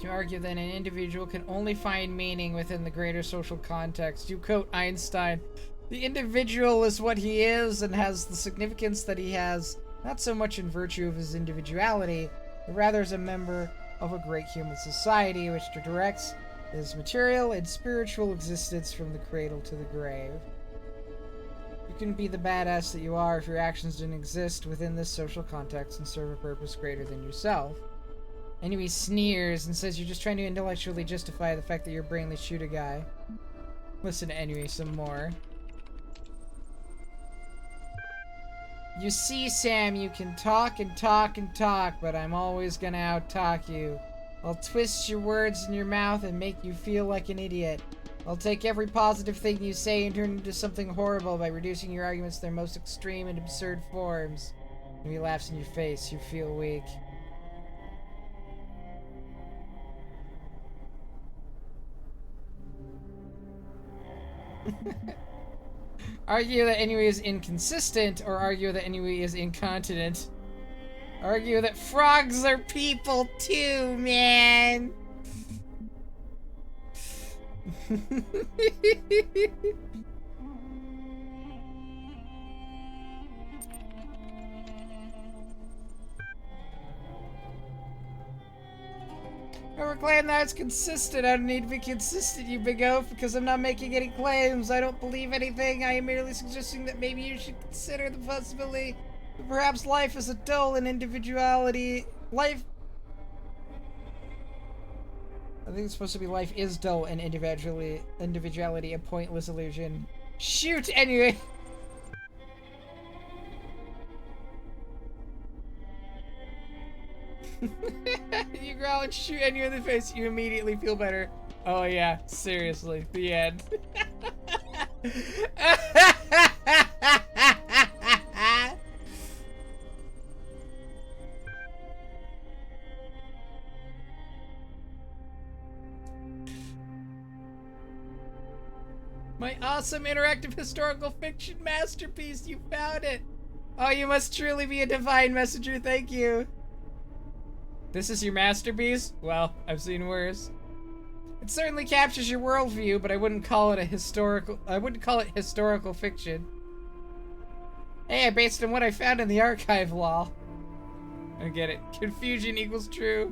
Speaker 1: You argue that an individual can only find meaning within the greater social context. You quote Einstein, "The individual is what he is and has the significance that he has, not so much in virtue of his individuality, but rather as a member of a great human society which directs his material and spiritual existence from the cradle to the grave." You can be the badass that you are if your actions didn't exist within this social context and serve a purpose greater than yourself. Anyway, sneers and says you're just trying to intellectually justify the fact that you're brainless shoot a guy. Listen to Ennui some more. You see, Sam, you can talk and talk and talk, but I'm always gonna out-talk you. I'll twist your words in your mouth and make you feel like an idiot. I'll take every positive thing you say and turn it into something horrible by reducing your arguments to their most extreme and absurd forms. When he laughs in your face, you feel weak. Argue that Ennui is inconsistent, or argue that Ennui is incontinent. Argue that frogs are people too, man! Never claim that it's consistent. I don't need to be consistent, you big oaf, because I'm not making any claims. I don't believe anything. I am merely suggesting that maybe you should consider the possibility that perhaps life is a dull and individuality. Life. I think it's supposed to be life is dull and individuality a pointless illusion. Shoot, anyway. You growl and shoot Ennui in the face, you immediately feel better. Oh yeah, seriously, the end. My awesome interactive historical fiction masterpiece, you found it! Oh, you must truly be a divine messenger, thank you. This is your masterpiece? Well, I've seen worse. It certainly captures your worldview, but I wouldn't call it historical fiction. Hey, I based on what I found in the archive, lol. I get it. Confusion equals true.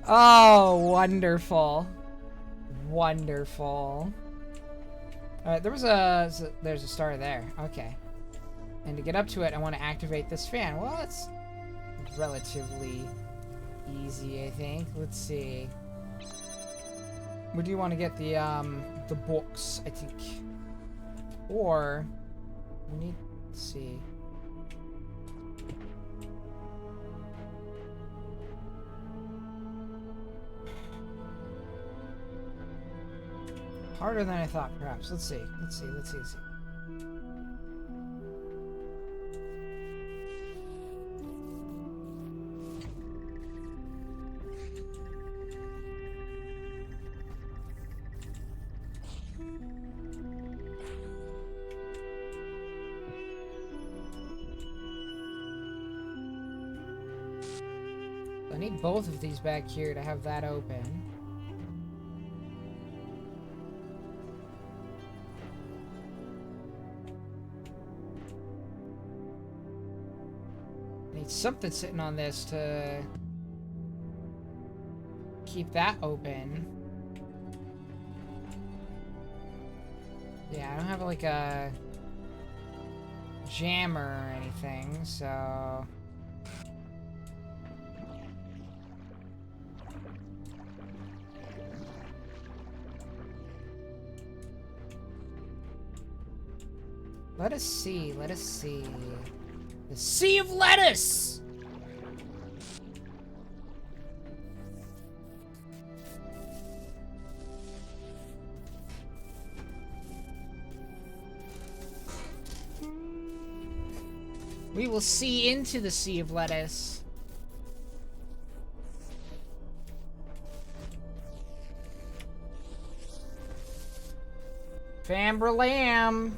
Speaker 1: Oh, wonderful. Wonderful. Alright, there's a star there. Okay. And to get up to it, I want to activate this fan. Well, it's relatively easy, I think. Let's see. We do want to get the books, I think. Or we need, let's see. Harder than I thought, perhaps. Let's see. Let's see. Let's see. Let's see. I need both of these back here to have that open. I need something sitting on this to keep that open. Yeah, I don't have like a jammer or anything, so... Let us see, let us see. The Sea of Lettuce! We will see into the Sea of Lettuce. Famberlam.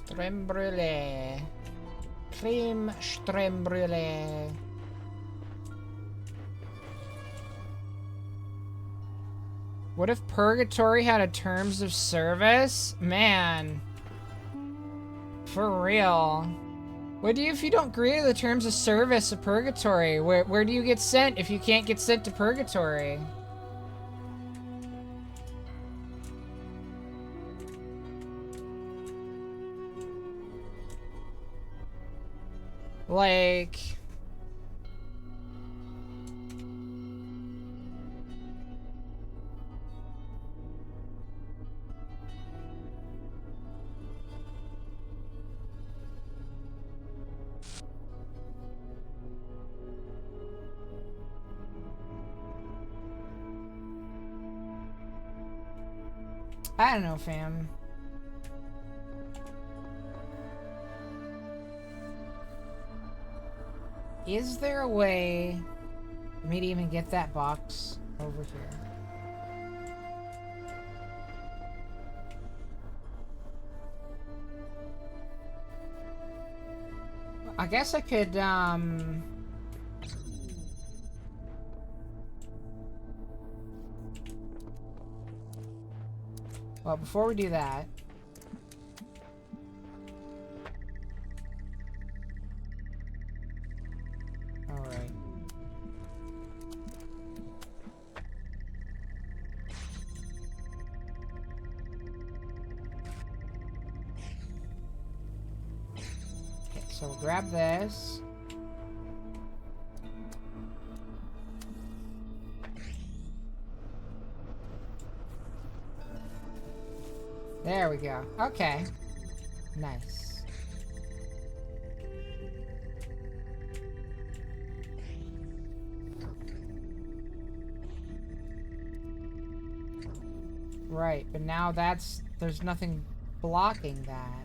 Speaker 1: Crème brûlée. Crème brûlée. What if Purgatory had a terms of service? Man. For real. What do you if you don't agree to the terms of service of Purgatory? Where do you get sent if you can't get sent to Purgatory? Like... I don't know, fam. Is there a way for me to even get that box over here? I guess I could, well, before we do that... Alright. Okay, so we'll grab this. There we go. Okay. Nice. Right, but now there's nothing blocking that.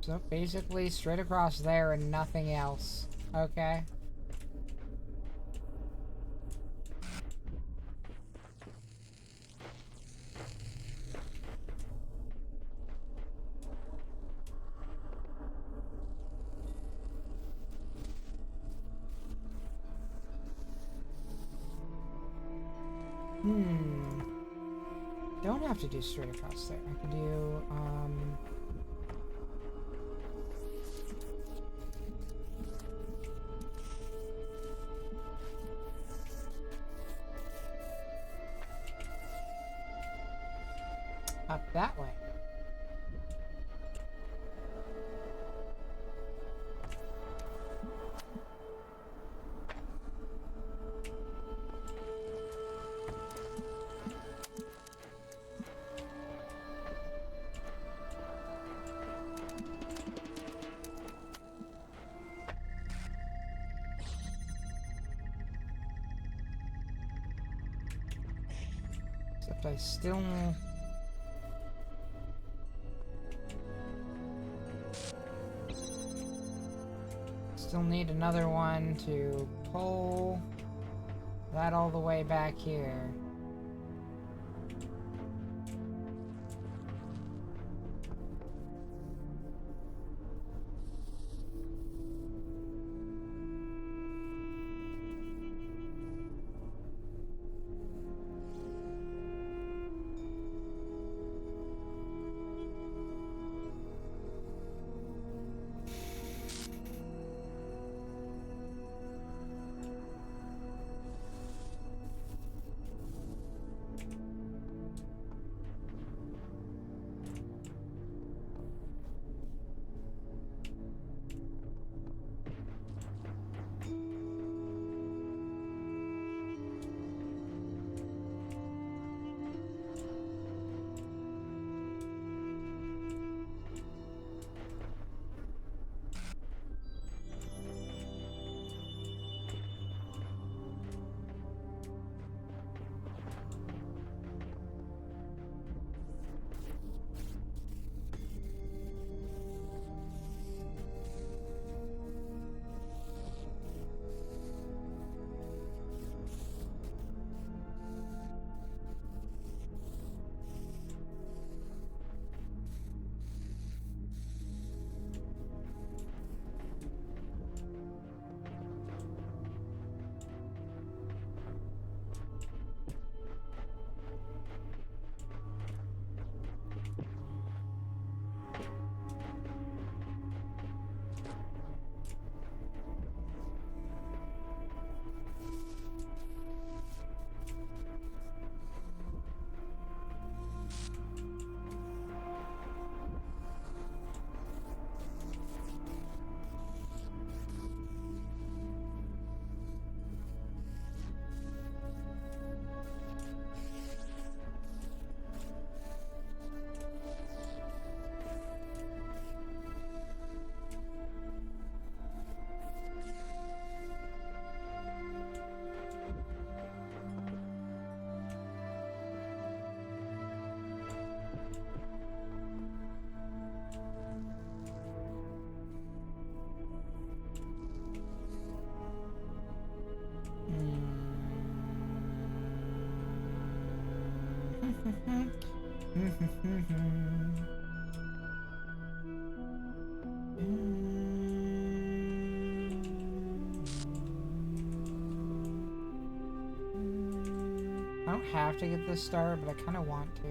Speaker 1: So basically straight across there and nothing else. Okay. Don't have to do straight across there. I could do, that way. Except I still need another one to pull that all the way back here. I don't have to get this star, but I kind of want to.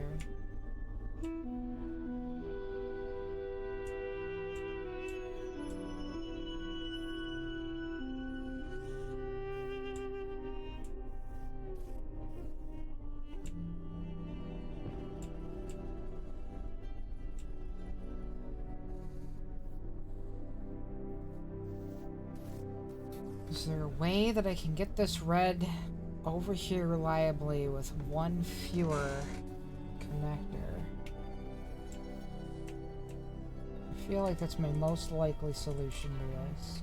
Speaker 1: Is there a way that I can get this red over here reliably with one fewer connector? I feel like that's my most likely solution to this.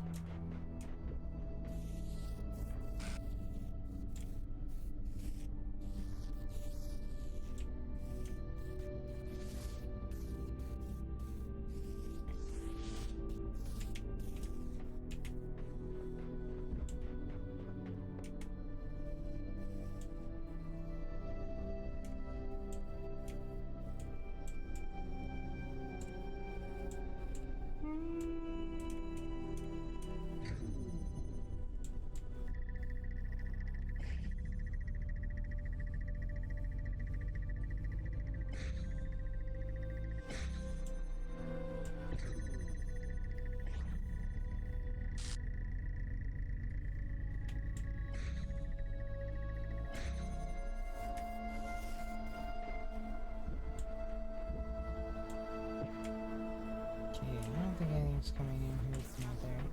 Speaker 1: Nothing's coming in here from out there.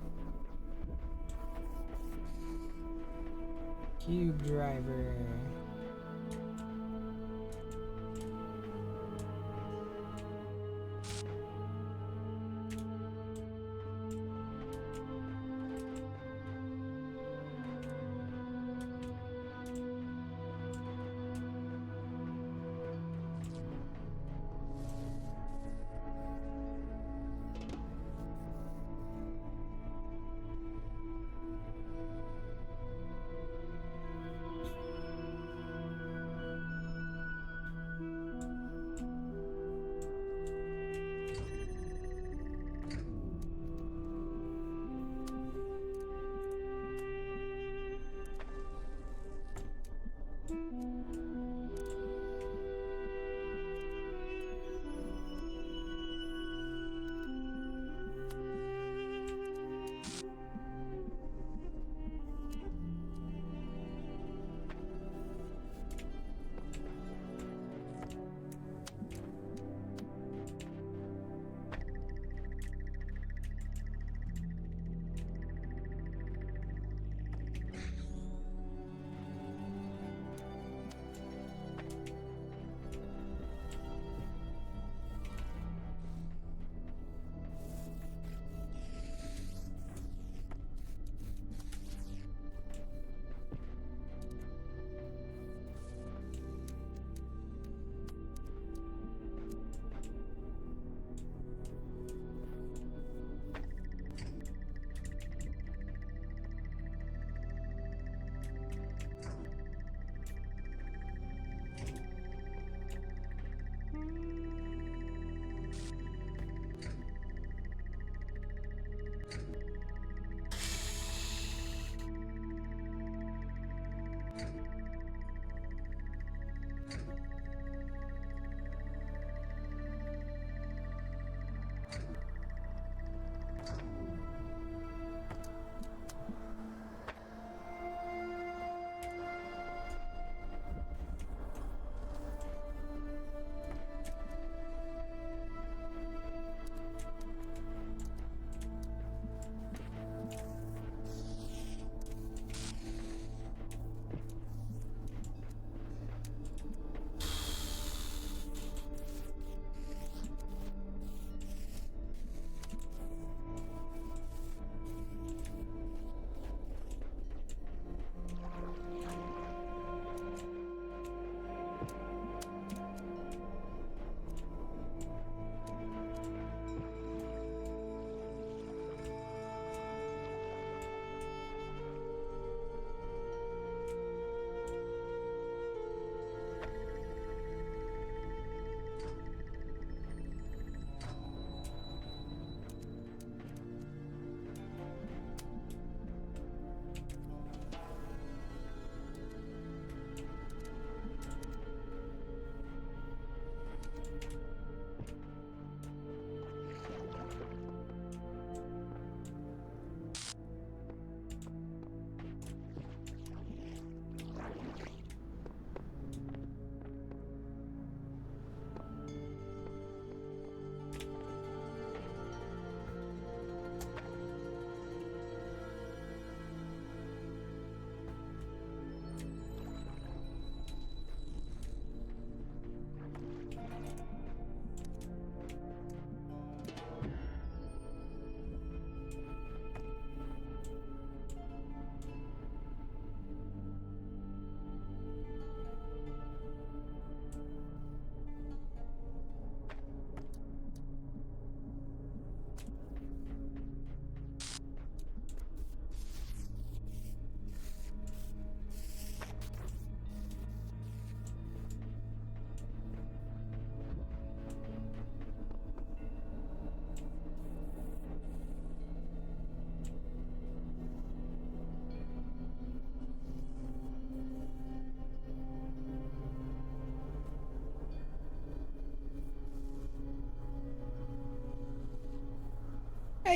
Speaker 1: Cube driver.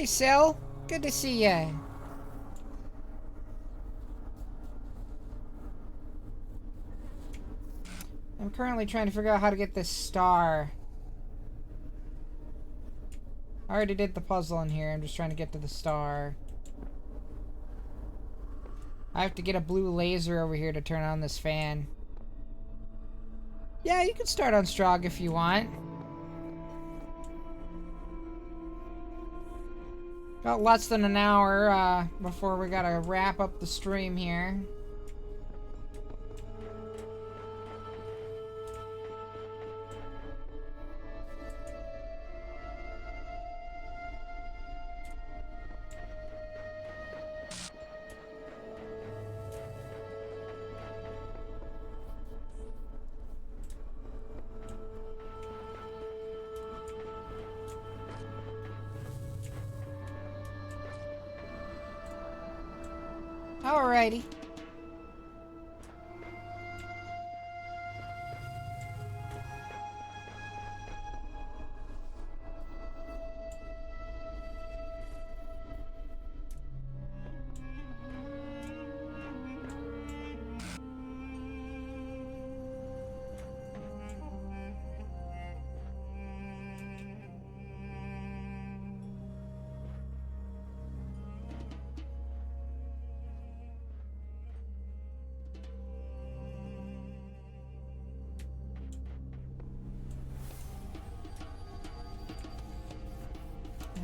Speaker 1: Hey, Sil. Good to see ya. I'm currently trying to figure out how to get this star. I already did the puzzle in here. I'm just trying to get to the star. I have to get a blue laser over here to turn on this fan. Yeah, you can start on Strog if you want. Got less than an hour before we gotta wrap up the stream here. Alrighty.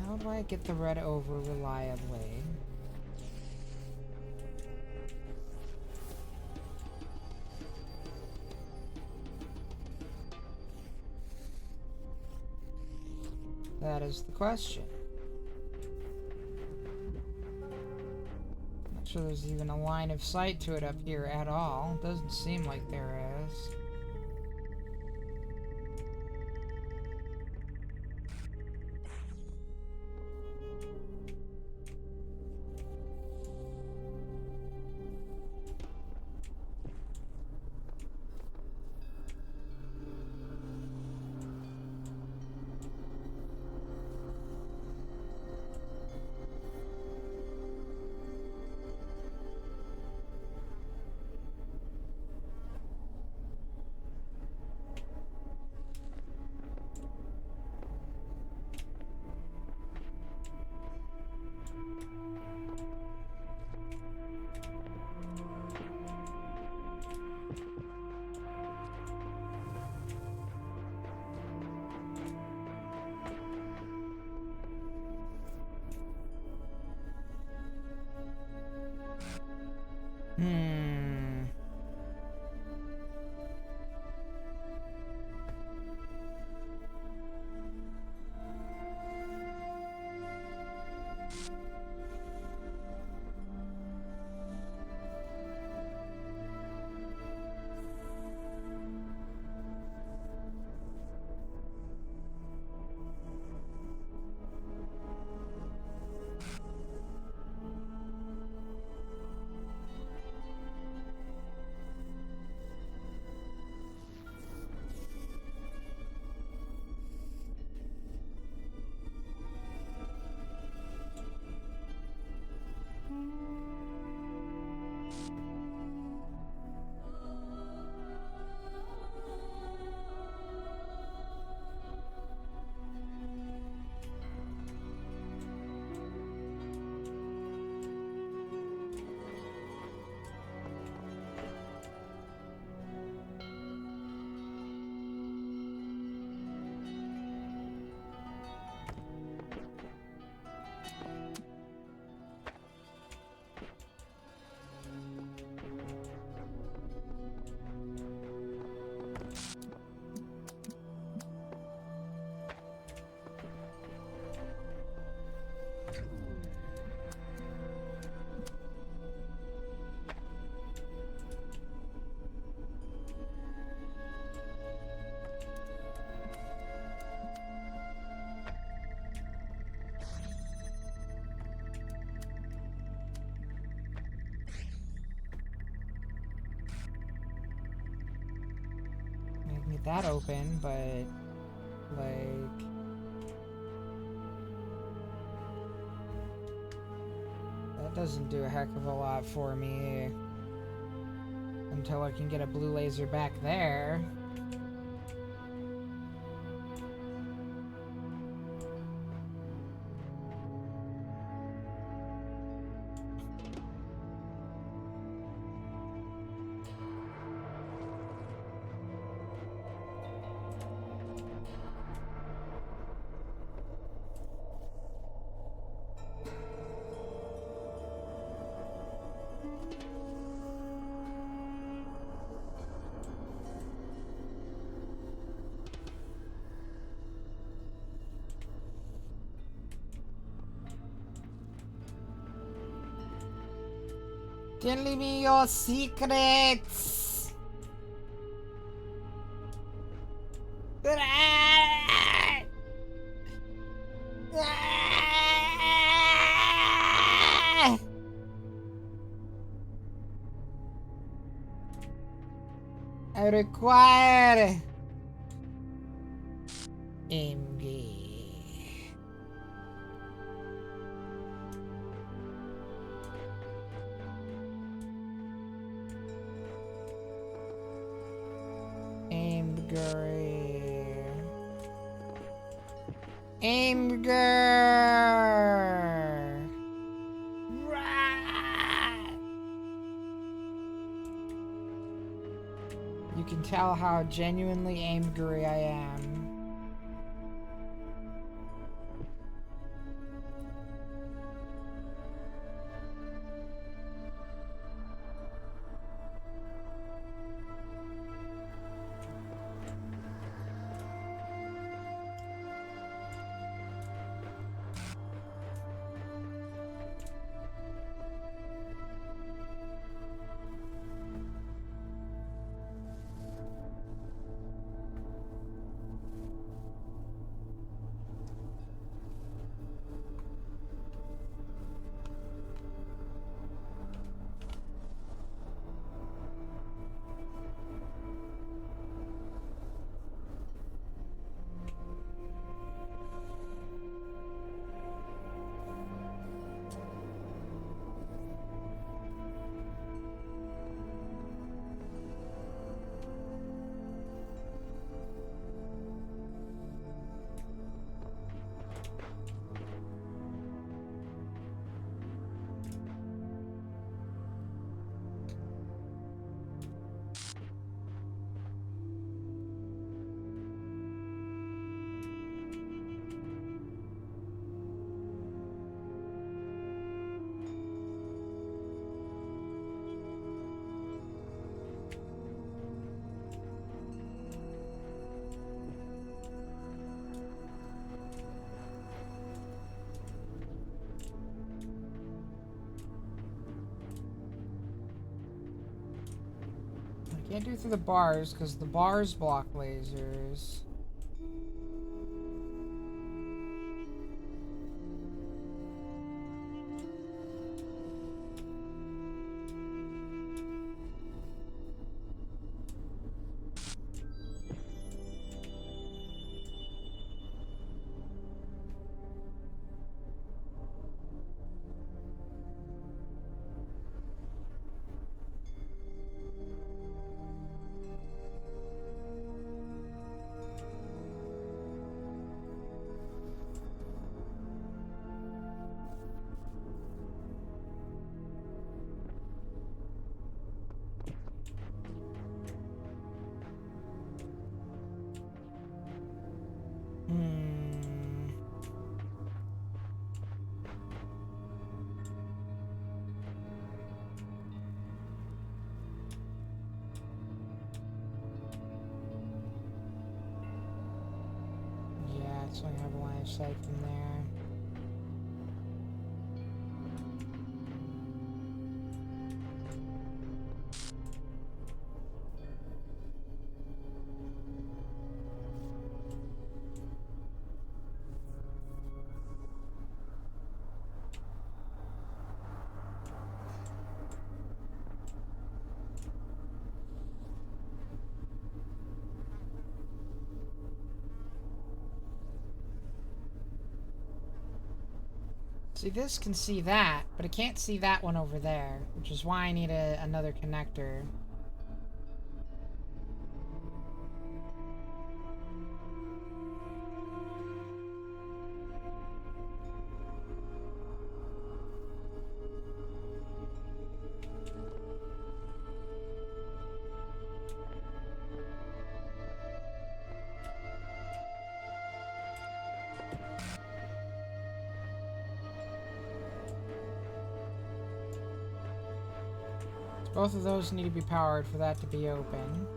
Speaker 1: How do I get the red over reliably? That is the question. Not sure there's even a line of sight to it up here at all. Doesn't seem like there is. Hmm. I can get that open, but like that doesn't do a heck of a lot for me until I can get a blue laser back there. Tell me your secrets. I require MG. Anger. You can tell how genuinely angry I am. Can't do through the bars because the bars block lasers. Yeah, so I have a line of sight from there. See, this can see that, but it can't see that one over there, which is why I need another connector. Both of those need to be powered for that to be open.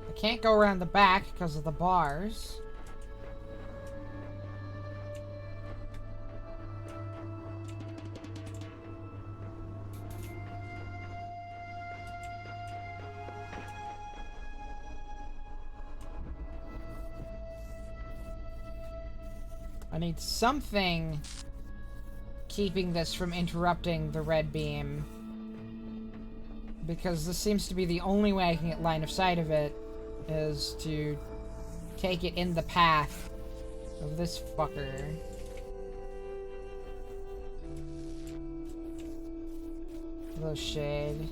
Speaker 1: I can't go around the back because of the bars. I need something keeping this from interrupting the red beam. Because this seems to be the only way I can get line of sight of it, is to take it in the path of this fucker. Little shade.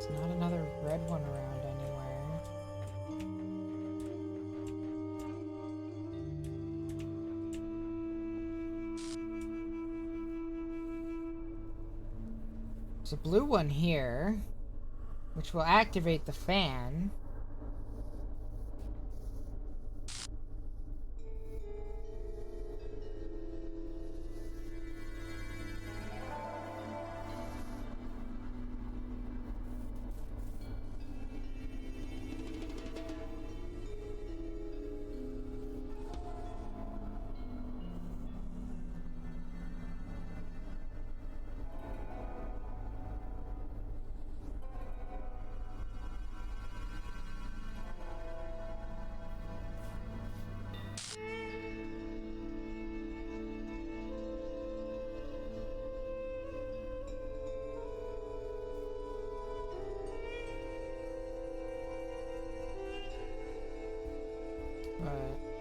Speaker 1: There's not another red one around anywhere. There's a blue one here, which will activate the fan.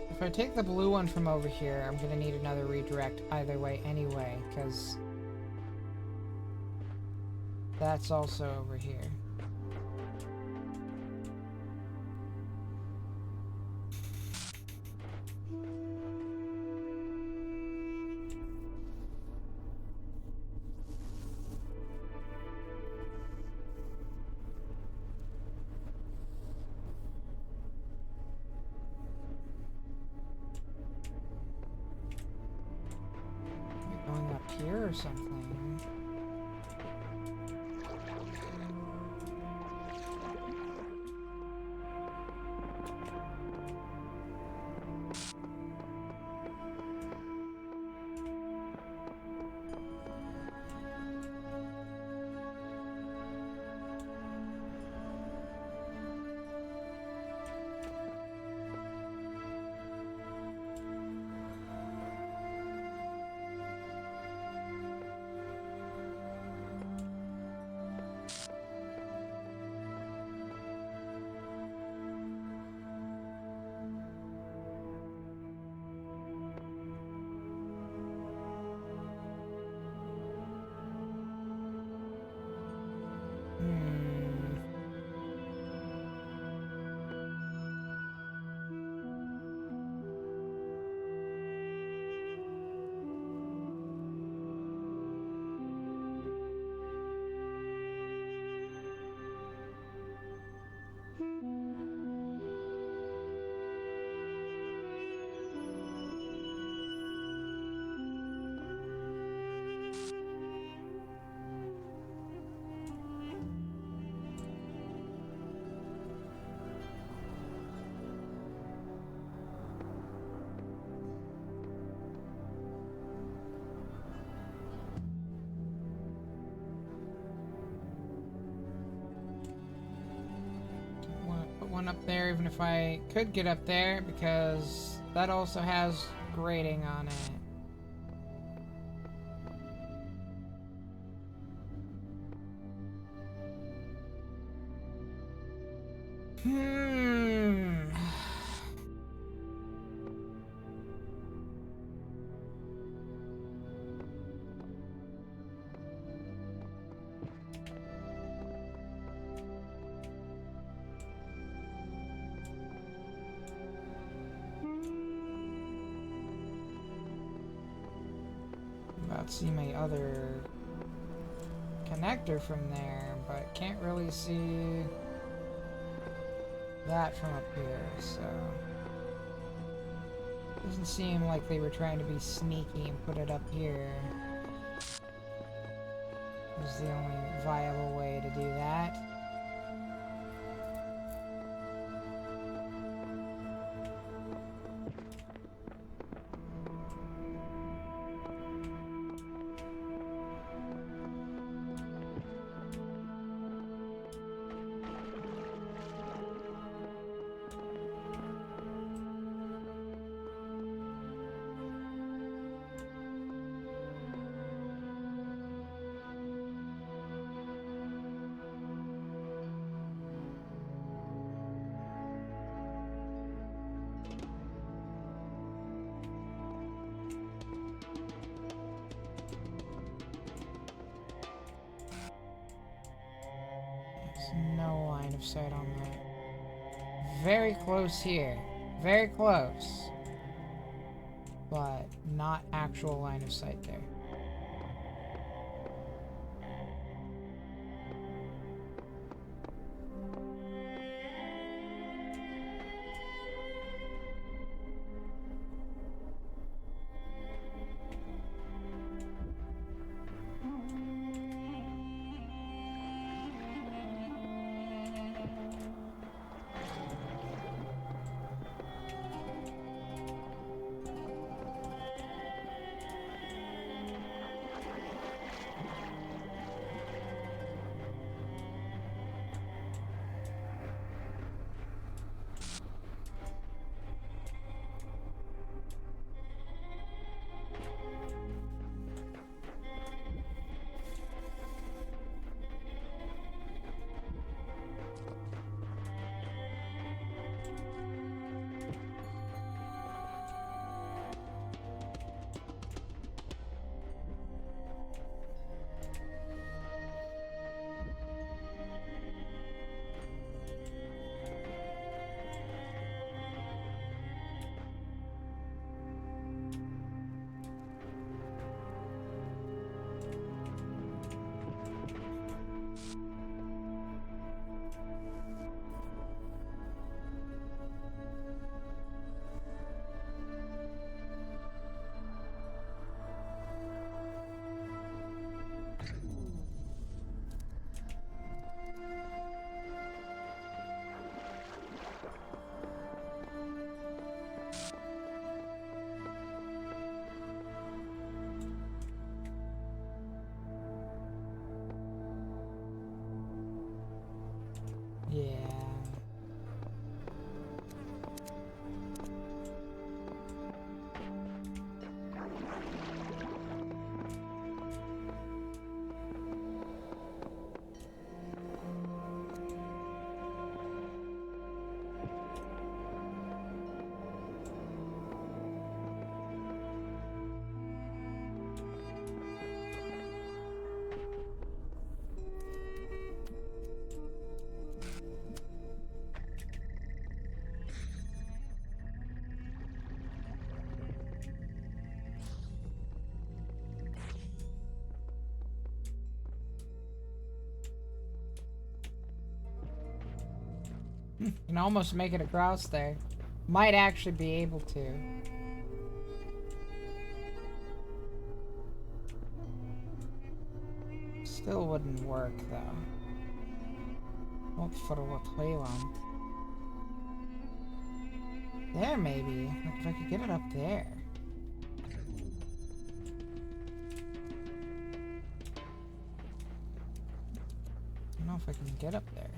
Speaker 1: If I take the blue one from over here, I'm gonna need another redirect either way anyway, because that's also over here. Going up here or something. One up there, even if I could get up there, because that also has grading on it. See my other connector from there, but can't really see that from up here, so doesn't seem like they were trying to be sneaky and put it up here. Is the only viable way to do that. No line of sight on that. Very close here. Very close. But not actual line of sight there. Yeah. Can almost make it across there. Might actually be able to. Still wouldn't work though. Not for what I want. There maybe. Like if I could get it up there. I don't know if I can get up there.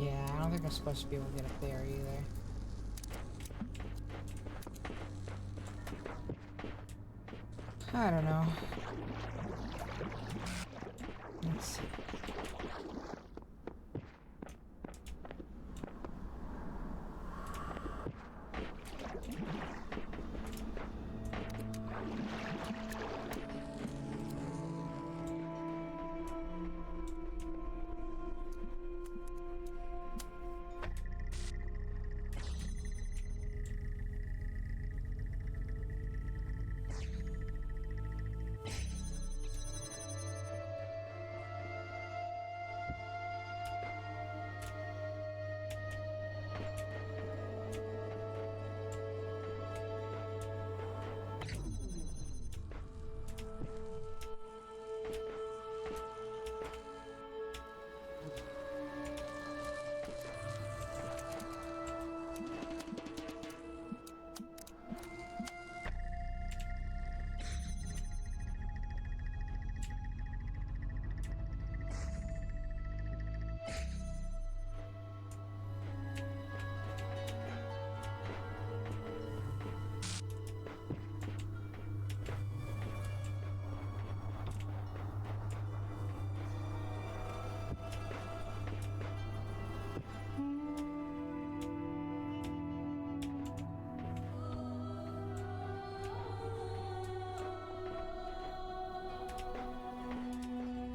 Speaker 1: Yeah, I don't think I'm supposed to be able to get up there either. I don't know. Let's see.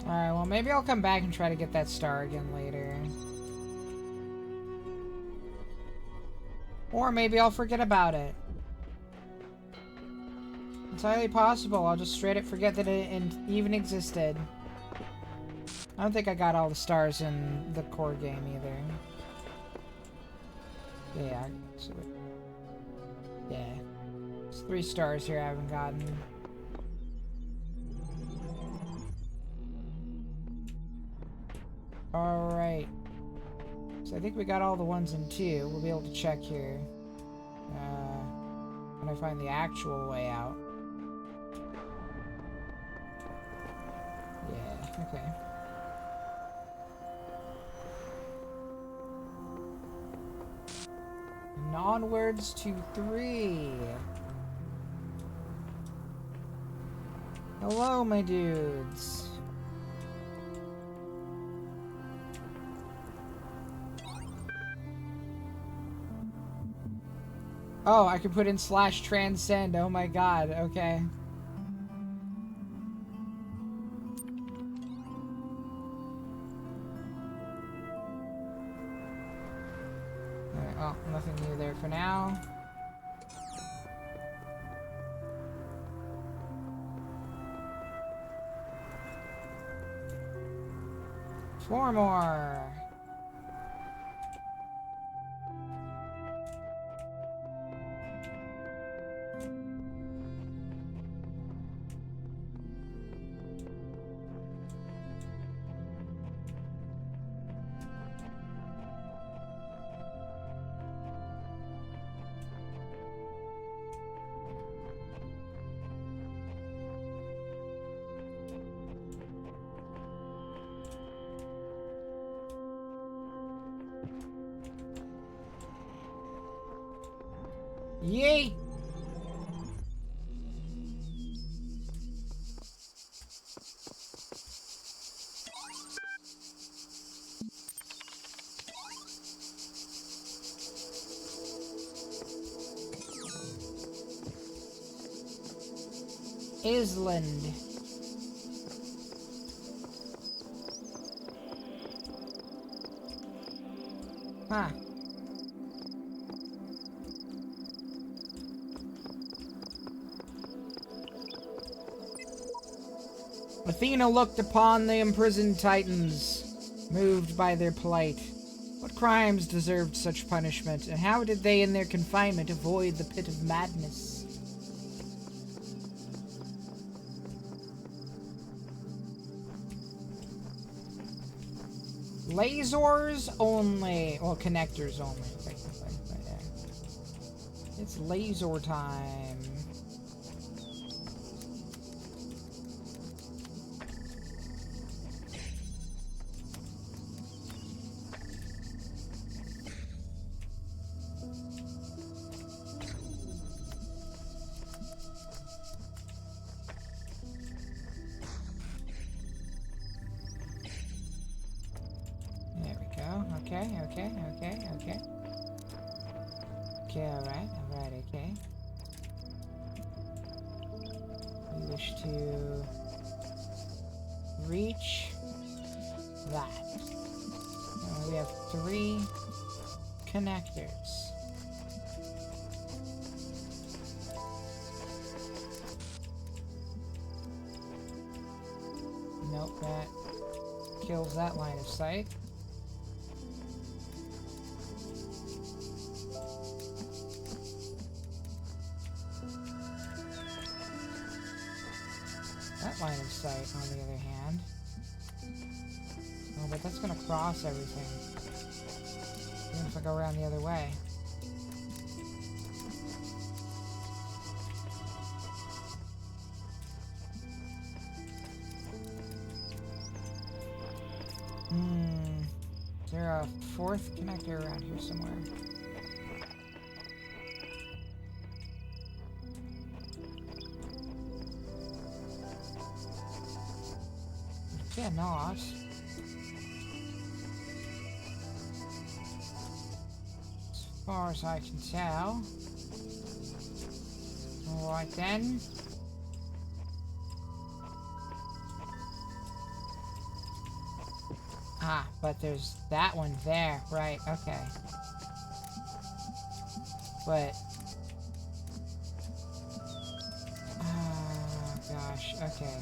Speaker 1: Alright, well maybe I'll come back and try to get that star again later. Or maybe I'll forget about it. Entirely possible. I'll just straight up forget that it even existed. I don't think I got all the stars in the core game either. Yeah, yeah. There's 3 stars here I haven't gotten. Alright. So I think we got all the 1s and 2. We'll be able to check here. When I find the actual way out. Yeah, okay. And onwards to 3. Hello, my dudes. Oh, I can put in /transcend. Oh my god, okay. Alright, well, nothing new there for now. Four more. Yay! Island. Huh. Athena looked upon the imprisoned Titans, moved by their plight. What crimes deserved such punishment, and how did they in their confinement avoid the pit of madness? Lasers only. Well, connectors only. But yeah. It's laser time. Okay, alright, okay. We wish to reach that. We have 3 connectors. Nope, that kills that line of sight. That line of sight, on the other hand. Oh, but that's gonna cross everything. Even if I go around the other way. Is there a 4th connector around here somewhere? Cannot. As far as I can tell. Alright then. Ah, but there's that one there. Right, okay. But... oh, gosh. Okay.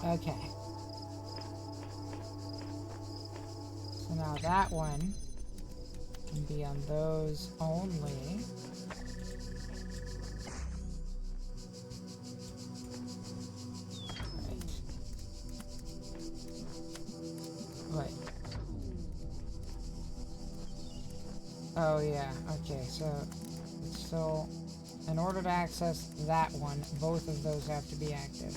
Speaker 1: Okay. So now that one can be on those only. Right. Oh yeah, okay, so it's still, in order to access that one, both of those have to be active.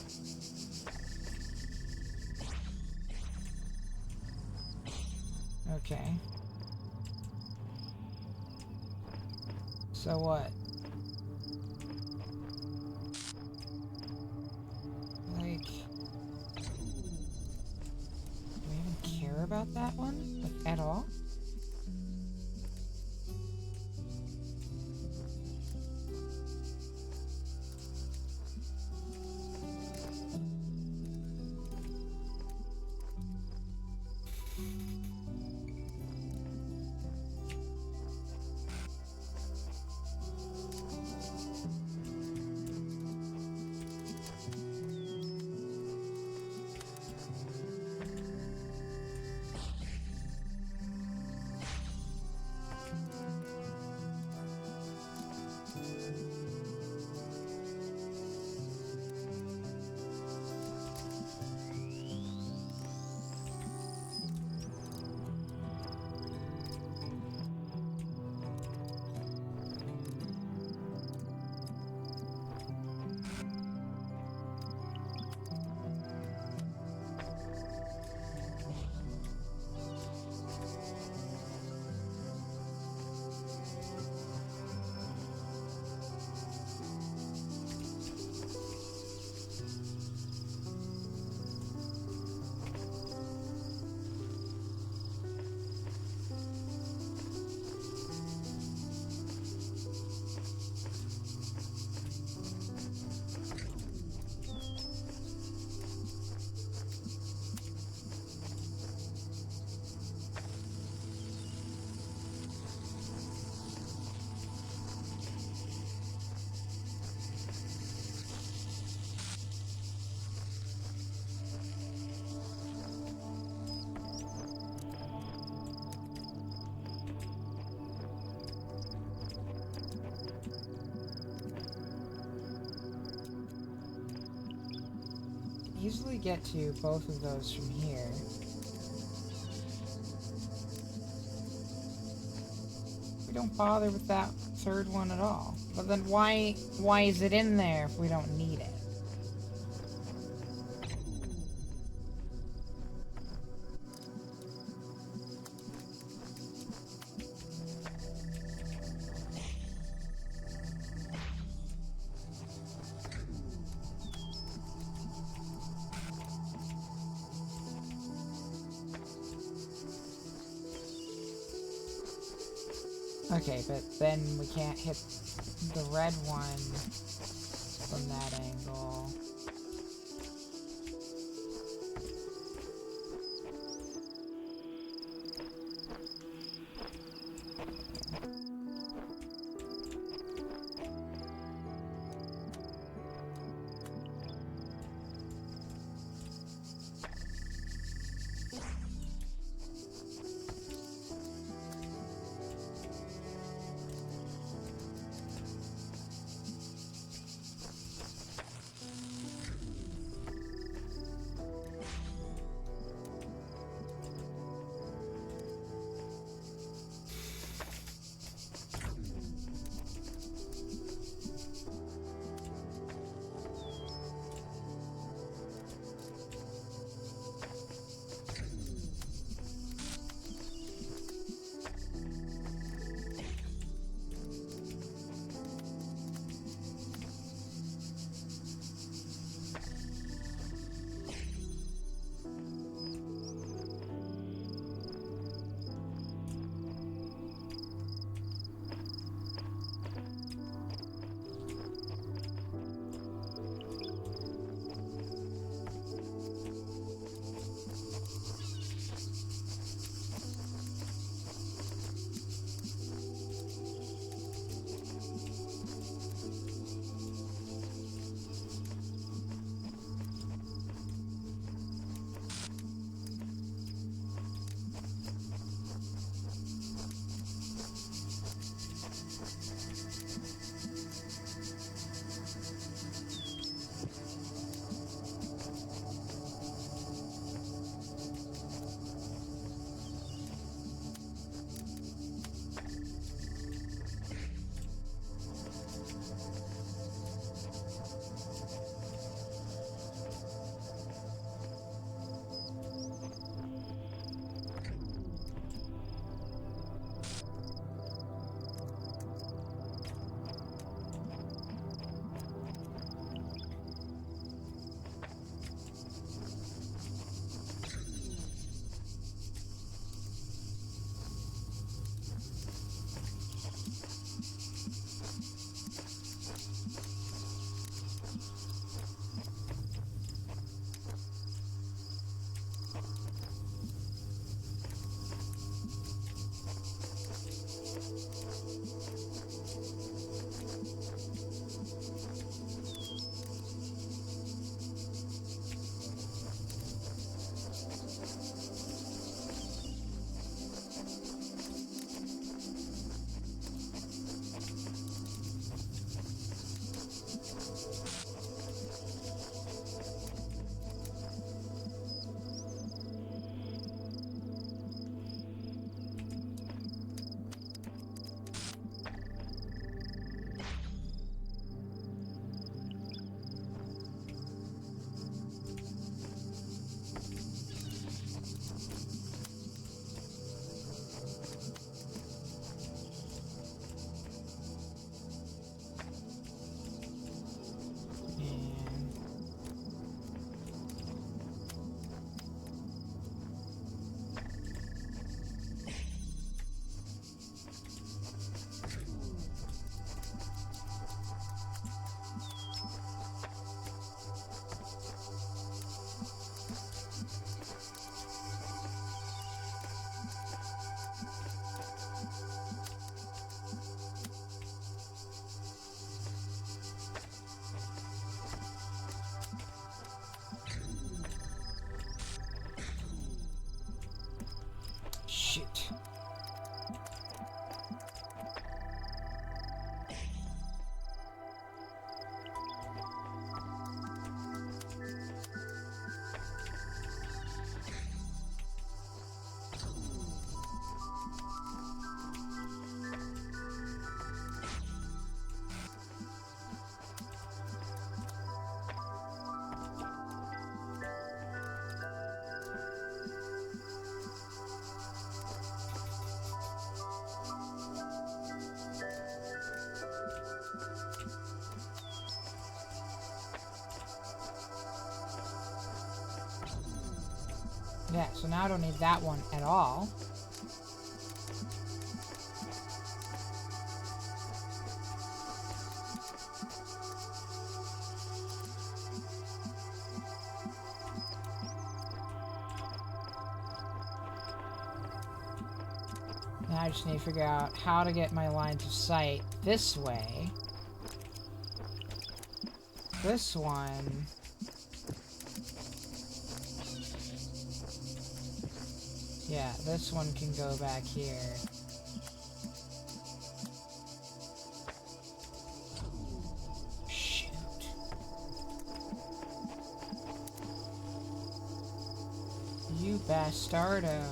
Speaker 1: Okay. So what? Like, do we even care about that one? Like, at all? Easily get to both of those from here. We don't bother with that third one at all. But then why is it in there if we don't need it? Okay, but then we can't hit the red one from that angle. Yeah, so now I don't need that one at all. Now I just need to figure out how to get my line of sight this way. This one... Yeah, this one can go back here. Shoot. You bastardo.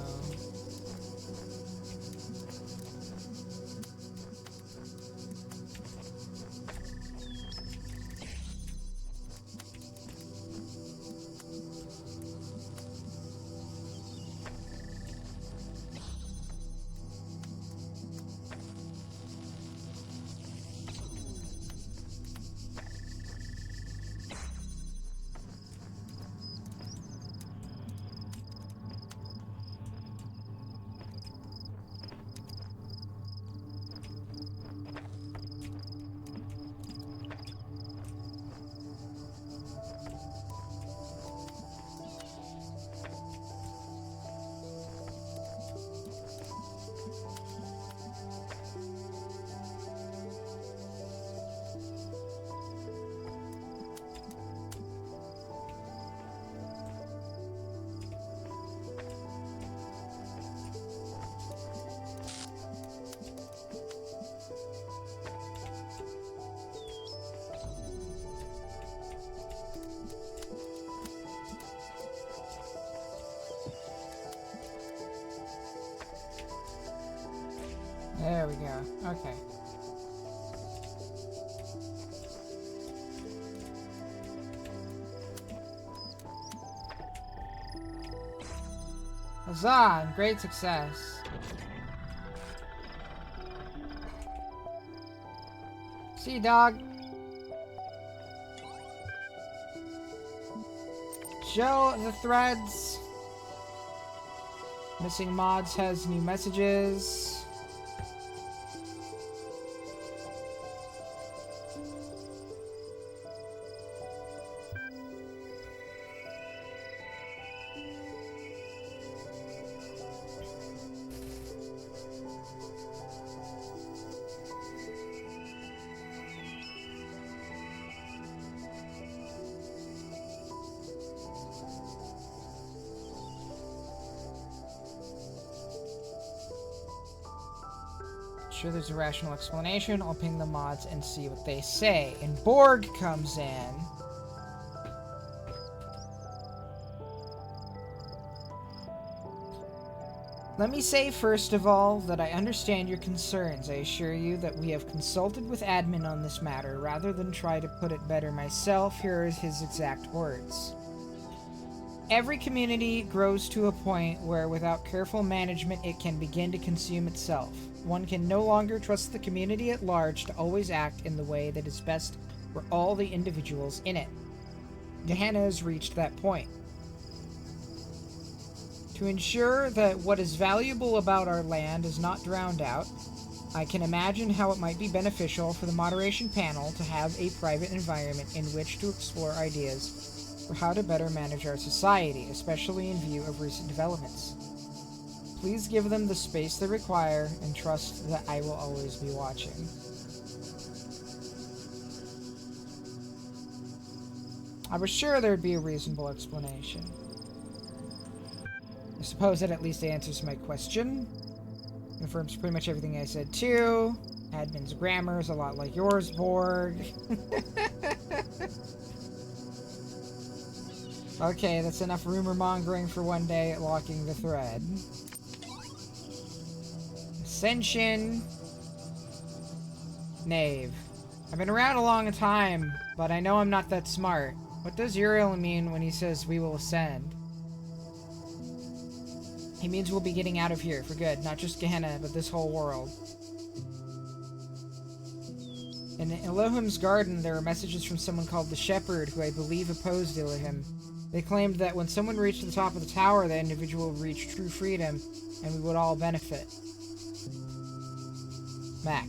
Speaker 1: There we go. Okay. Huzzah! Great success. See you, dog. Show the threads. Missing mods has new messages. Sure, there's a rational explanation. I'll ping the mods and see what they say. And Borg comes in. Let me say, first of all, that I understand your concerns. I assure you that we have consulted with admin on this matter. Rather than try to put it better myself, here is his exact words. Every community grows to a point where, without careful management, it can begin to consume itself. One can no longer trust the community at large to always act in the way that is best for all the individuals in it. Gehenna has reached that point. To ensure that what is valuable about our land is not drowned out, I can imagine how it might be beneficial for the moderation panel to have a private environment in which to explore ideas for how to better manage our society, especially in view of recent developments. Please give them the space they require and trust that I will always be watching. I was sure there'd be a reasonable explanation. I suppose that at least answers my question. Confirms pretty much everything I said too. Admin's grammar is a lot like yours, Borg. Okay, that's enough rumor mongering for one day at locking the thread. Ascension. Knave. I've been around a long time, but I know I'm not that smart. What does Uriel mean when he says we will ascend? He means we'll be getting out of here for good, not just Gehenna, but this whole world. In Elohim's garden, there are messages from someone called the Shepherd, who I believe opposed Elohim. They claimed that when someone reached the top of the tower, that individual would reach true freedom, and we would all benefit. Mac,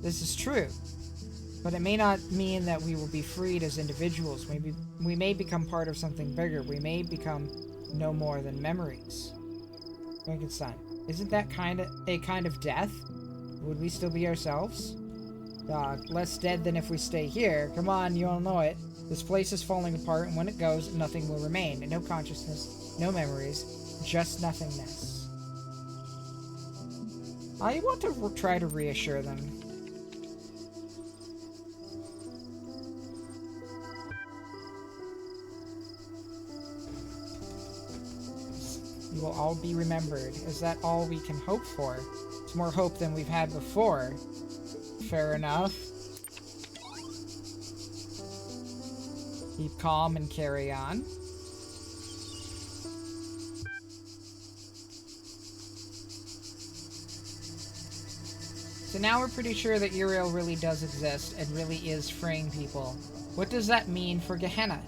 Speaker 1: this is true, but it may not mean that we will be freed as individuals. Maybe we may become part of something bigger. We may become no more than memories. Frankenstein, isn't that a kind of death? Would we still be ourselves? Less dead than if we stay here. Come on, you all know it. This place is falling apart, and when it goes, nothing will remain. No consciousness, no memories, just nothingness. I want to try to reassure them. You will all be remembered. Is that all we can hope for? It's more hope than we've had before. Fair enough. Keep calm and carry on. So now we're pretty sure that Uriel really does exist and really is freeing people. What does that mean for Gehenna?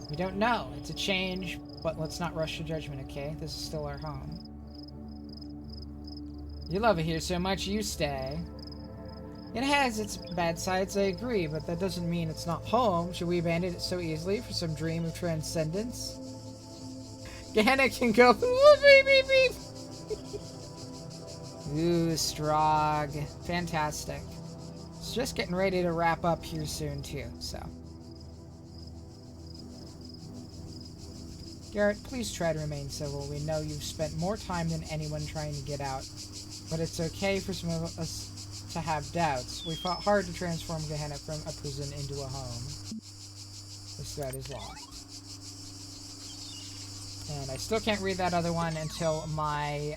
Speaker 1: We don't know. It's a change, but let's not rush to judgment, okay? This is still our home. You love it here so much, you stay. It has its bad sides, I agree, but that doesn't mean it's not home. Should we abandon it so easily for some dream of transcendence? Gehenna can go beep beep beep. Ooh, Strog. Fantastic. It's just getting ready to wrap up here soon too, so. Garrett, please try to remain civil. We know you've spent more time than anyone trying to get out, but it's okay for some of us to have doubts. We fought hard to transform Gehenna from a prison into a home. This thread is lost. And I still can't read that other one until my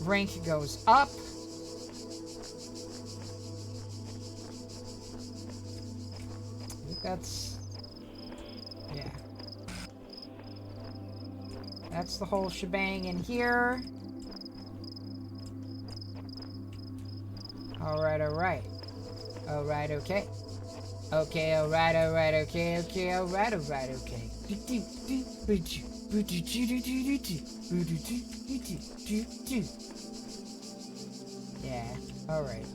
Speaker 1: rank goes up. I think that's... yeah. That's the whole shebang in here. Alright, alright. Alright, okay. Okay, alright, alright, okay, okay, alright, alright, okay. Yeah, alright.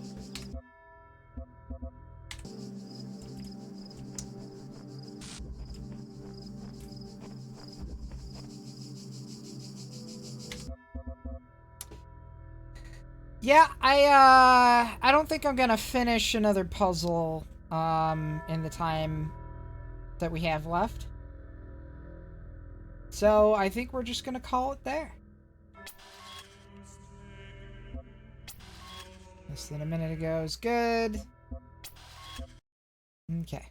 Speaker 1: Yeah, I don't think I'm gonna finish another puzzle, in the time that we have left. So, I think we're just gonna call it there. Less than a minute ago is good. Okay.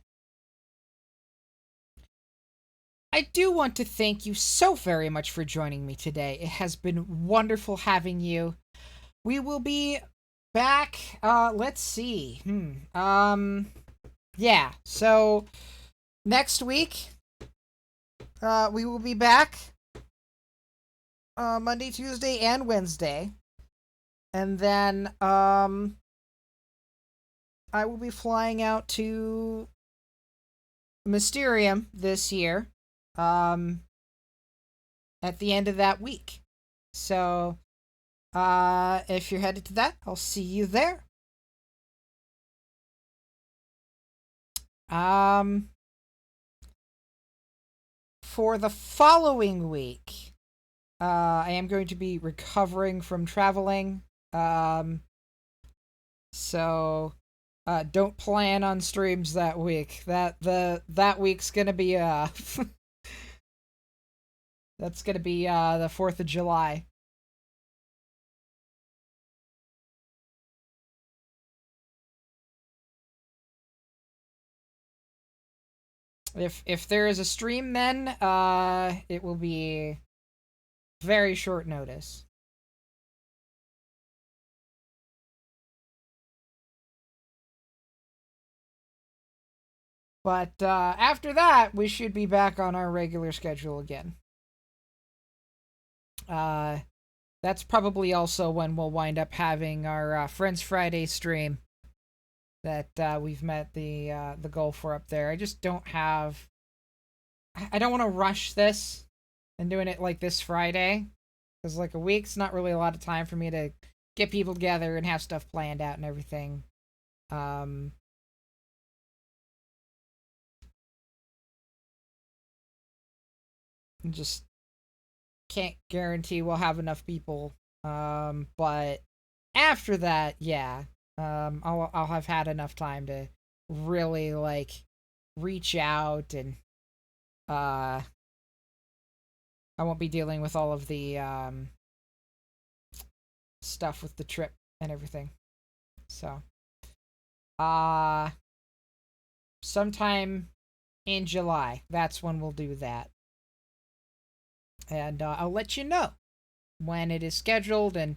Speaker 1: I do want to thank you so very much for joining me today. It has been wonderful having you. We will be back, let's see. Yeah, so next week, we will be back, Monday, Tuesday, and Wednesday. And then, I will be flying out to Mysterium this year, at the end of that week. So, if you're headed to that, I'll see you there. For the following week, I am going to be recovering from traveling. So, don't plan on streams that week. That week's gonna be, that's gonna be, the 4th of July. If there is a stream then, it will be very short notice. But after that, we should be back on our regular schedule again. That's probably also when we'll wind up having our Friends Friday stream that we've met the goal for up there. I just don't have I don't want to rush this and doing it like this Friday, because like a week's not really a lot of time for me to get people together and have stuff planned out and everything. Um, just can't guarantee we'll have enough people. But after that, yeah, I'll have had enough time to really like reach out and uh I won't be dealing with all of the stuff with the trip and everything. So, uh sometime in July, that's when we'll do that. And I'll let you know when it is scheduled and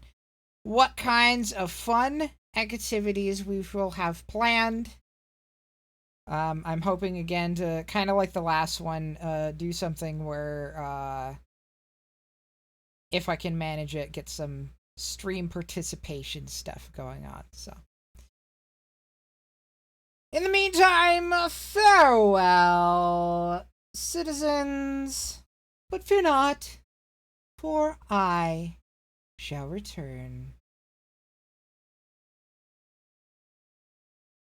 Speaker 1: what kinds of fun activities we will have planned. I'm hoping again to kind of like the last one, do something where, if I can manage it, get some stream participation stuff going on. So, in the meantime, farewell, citizens. But fear not, for I shall return.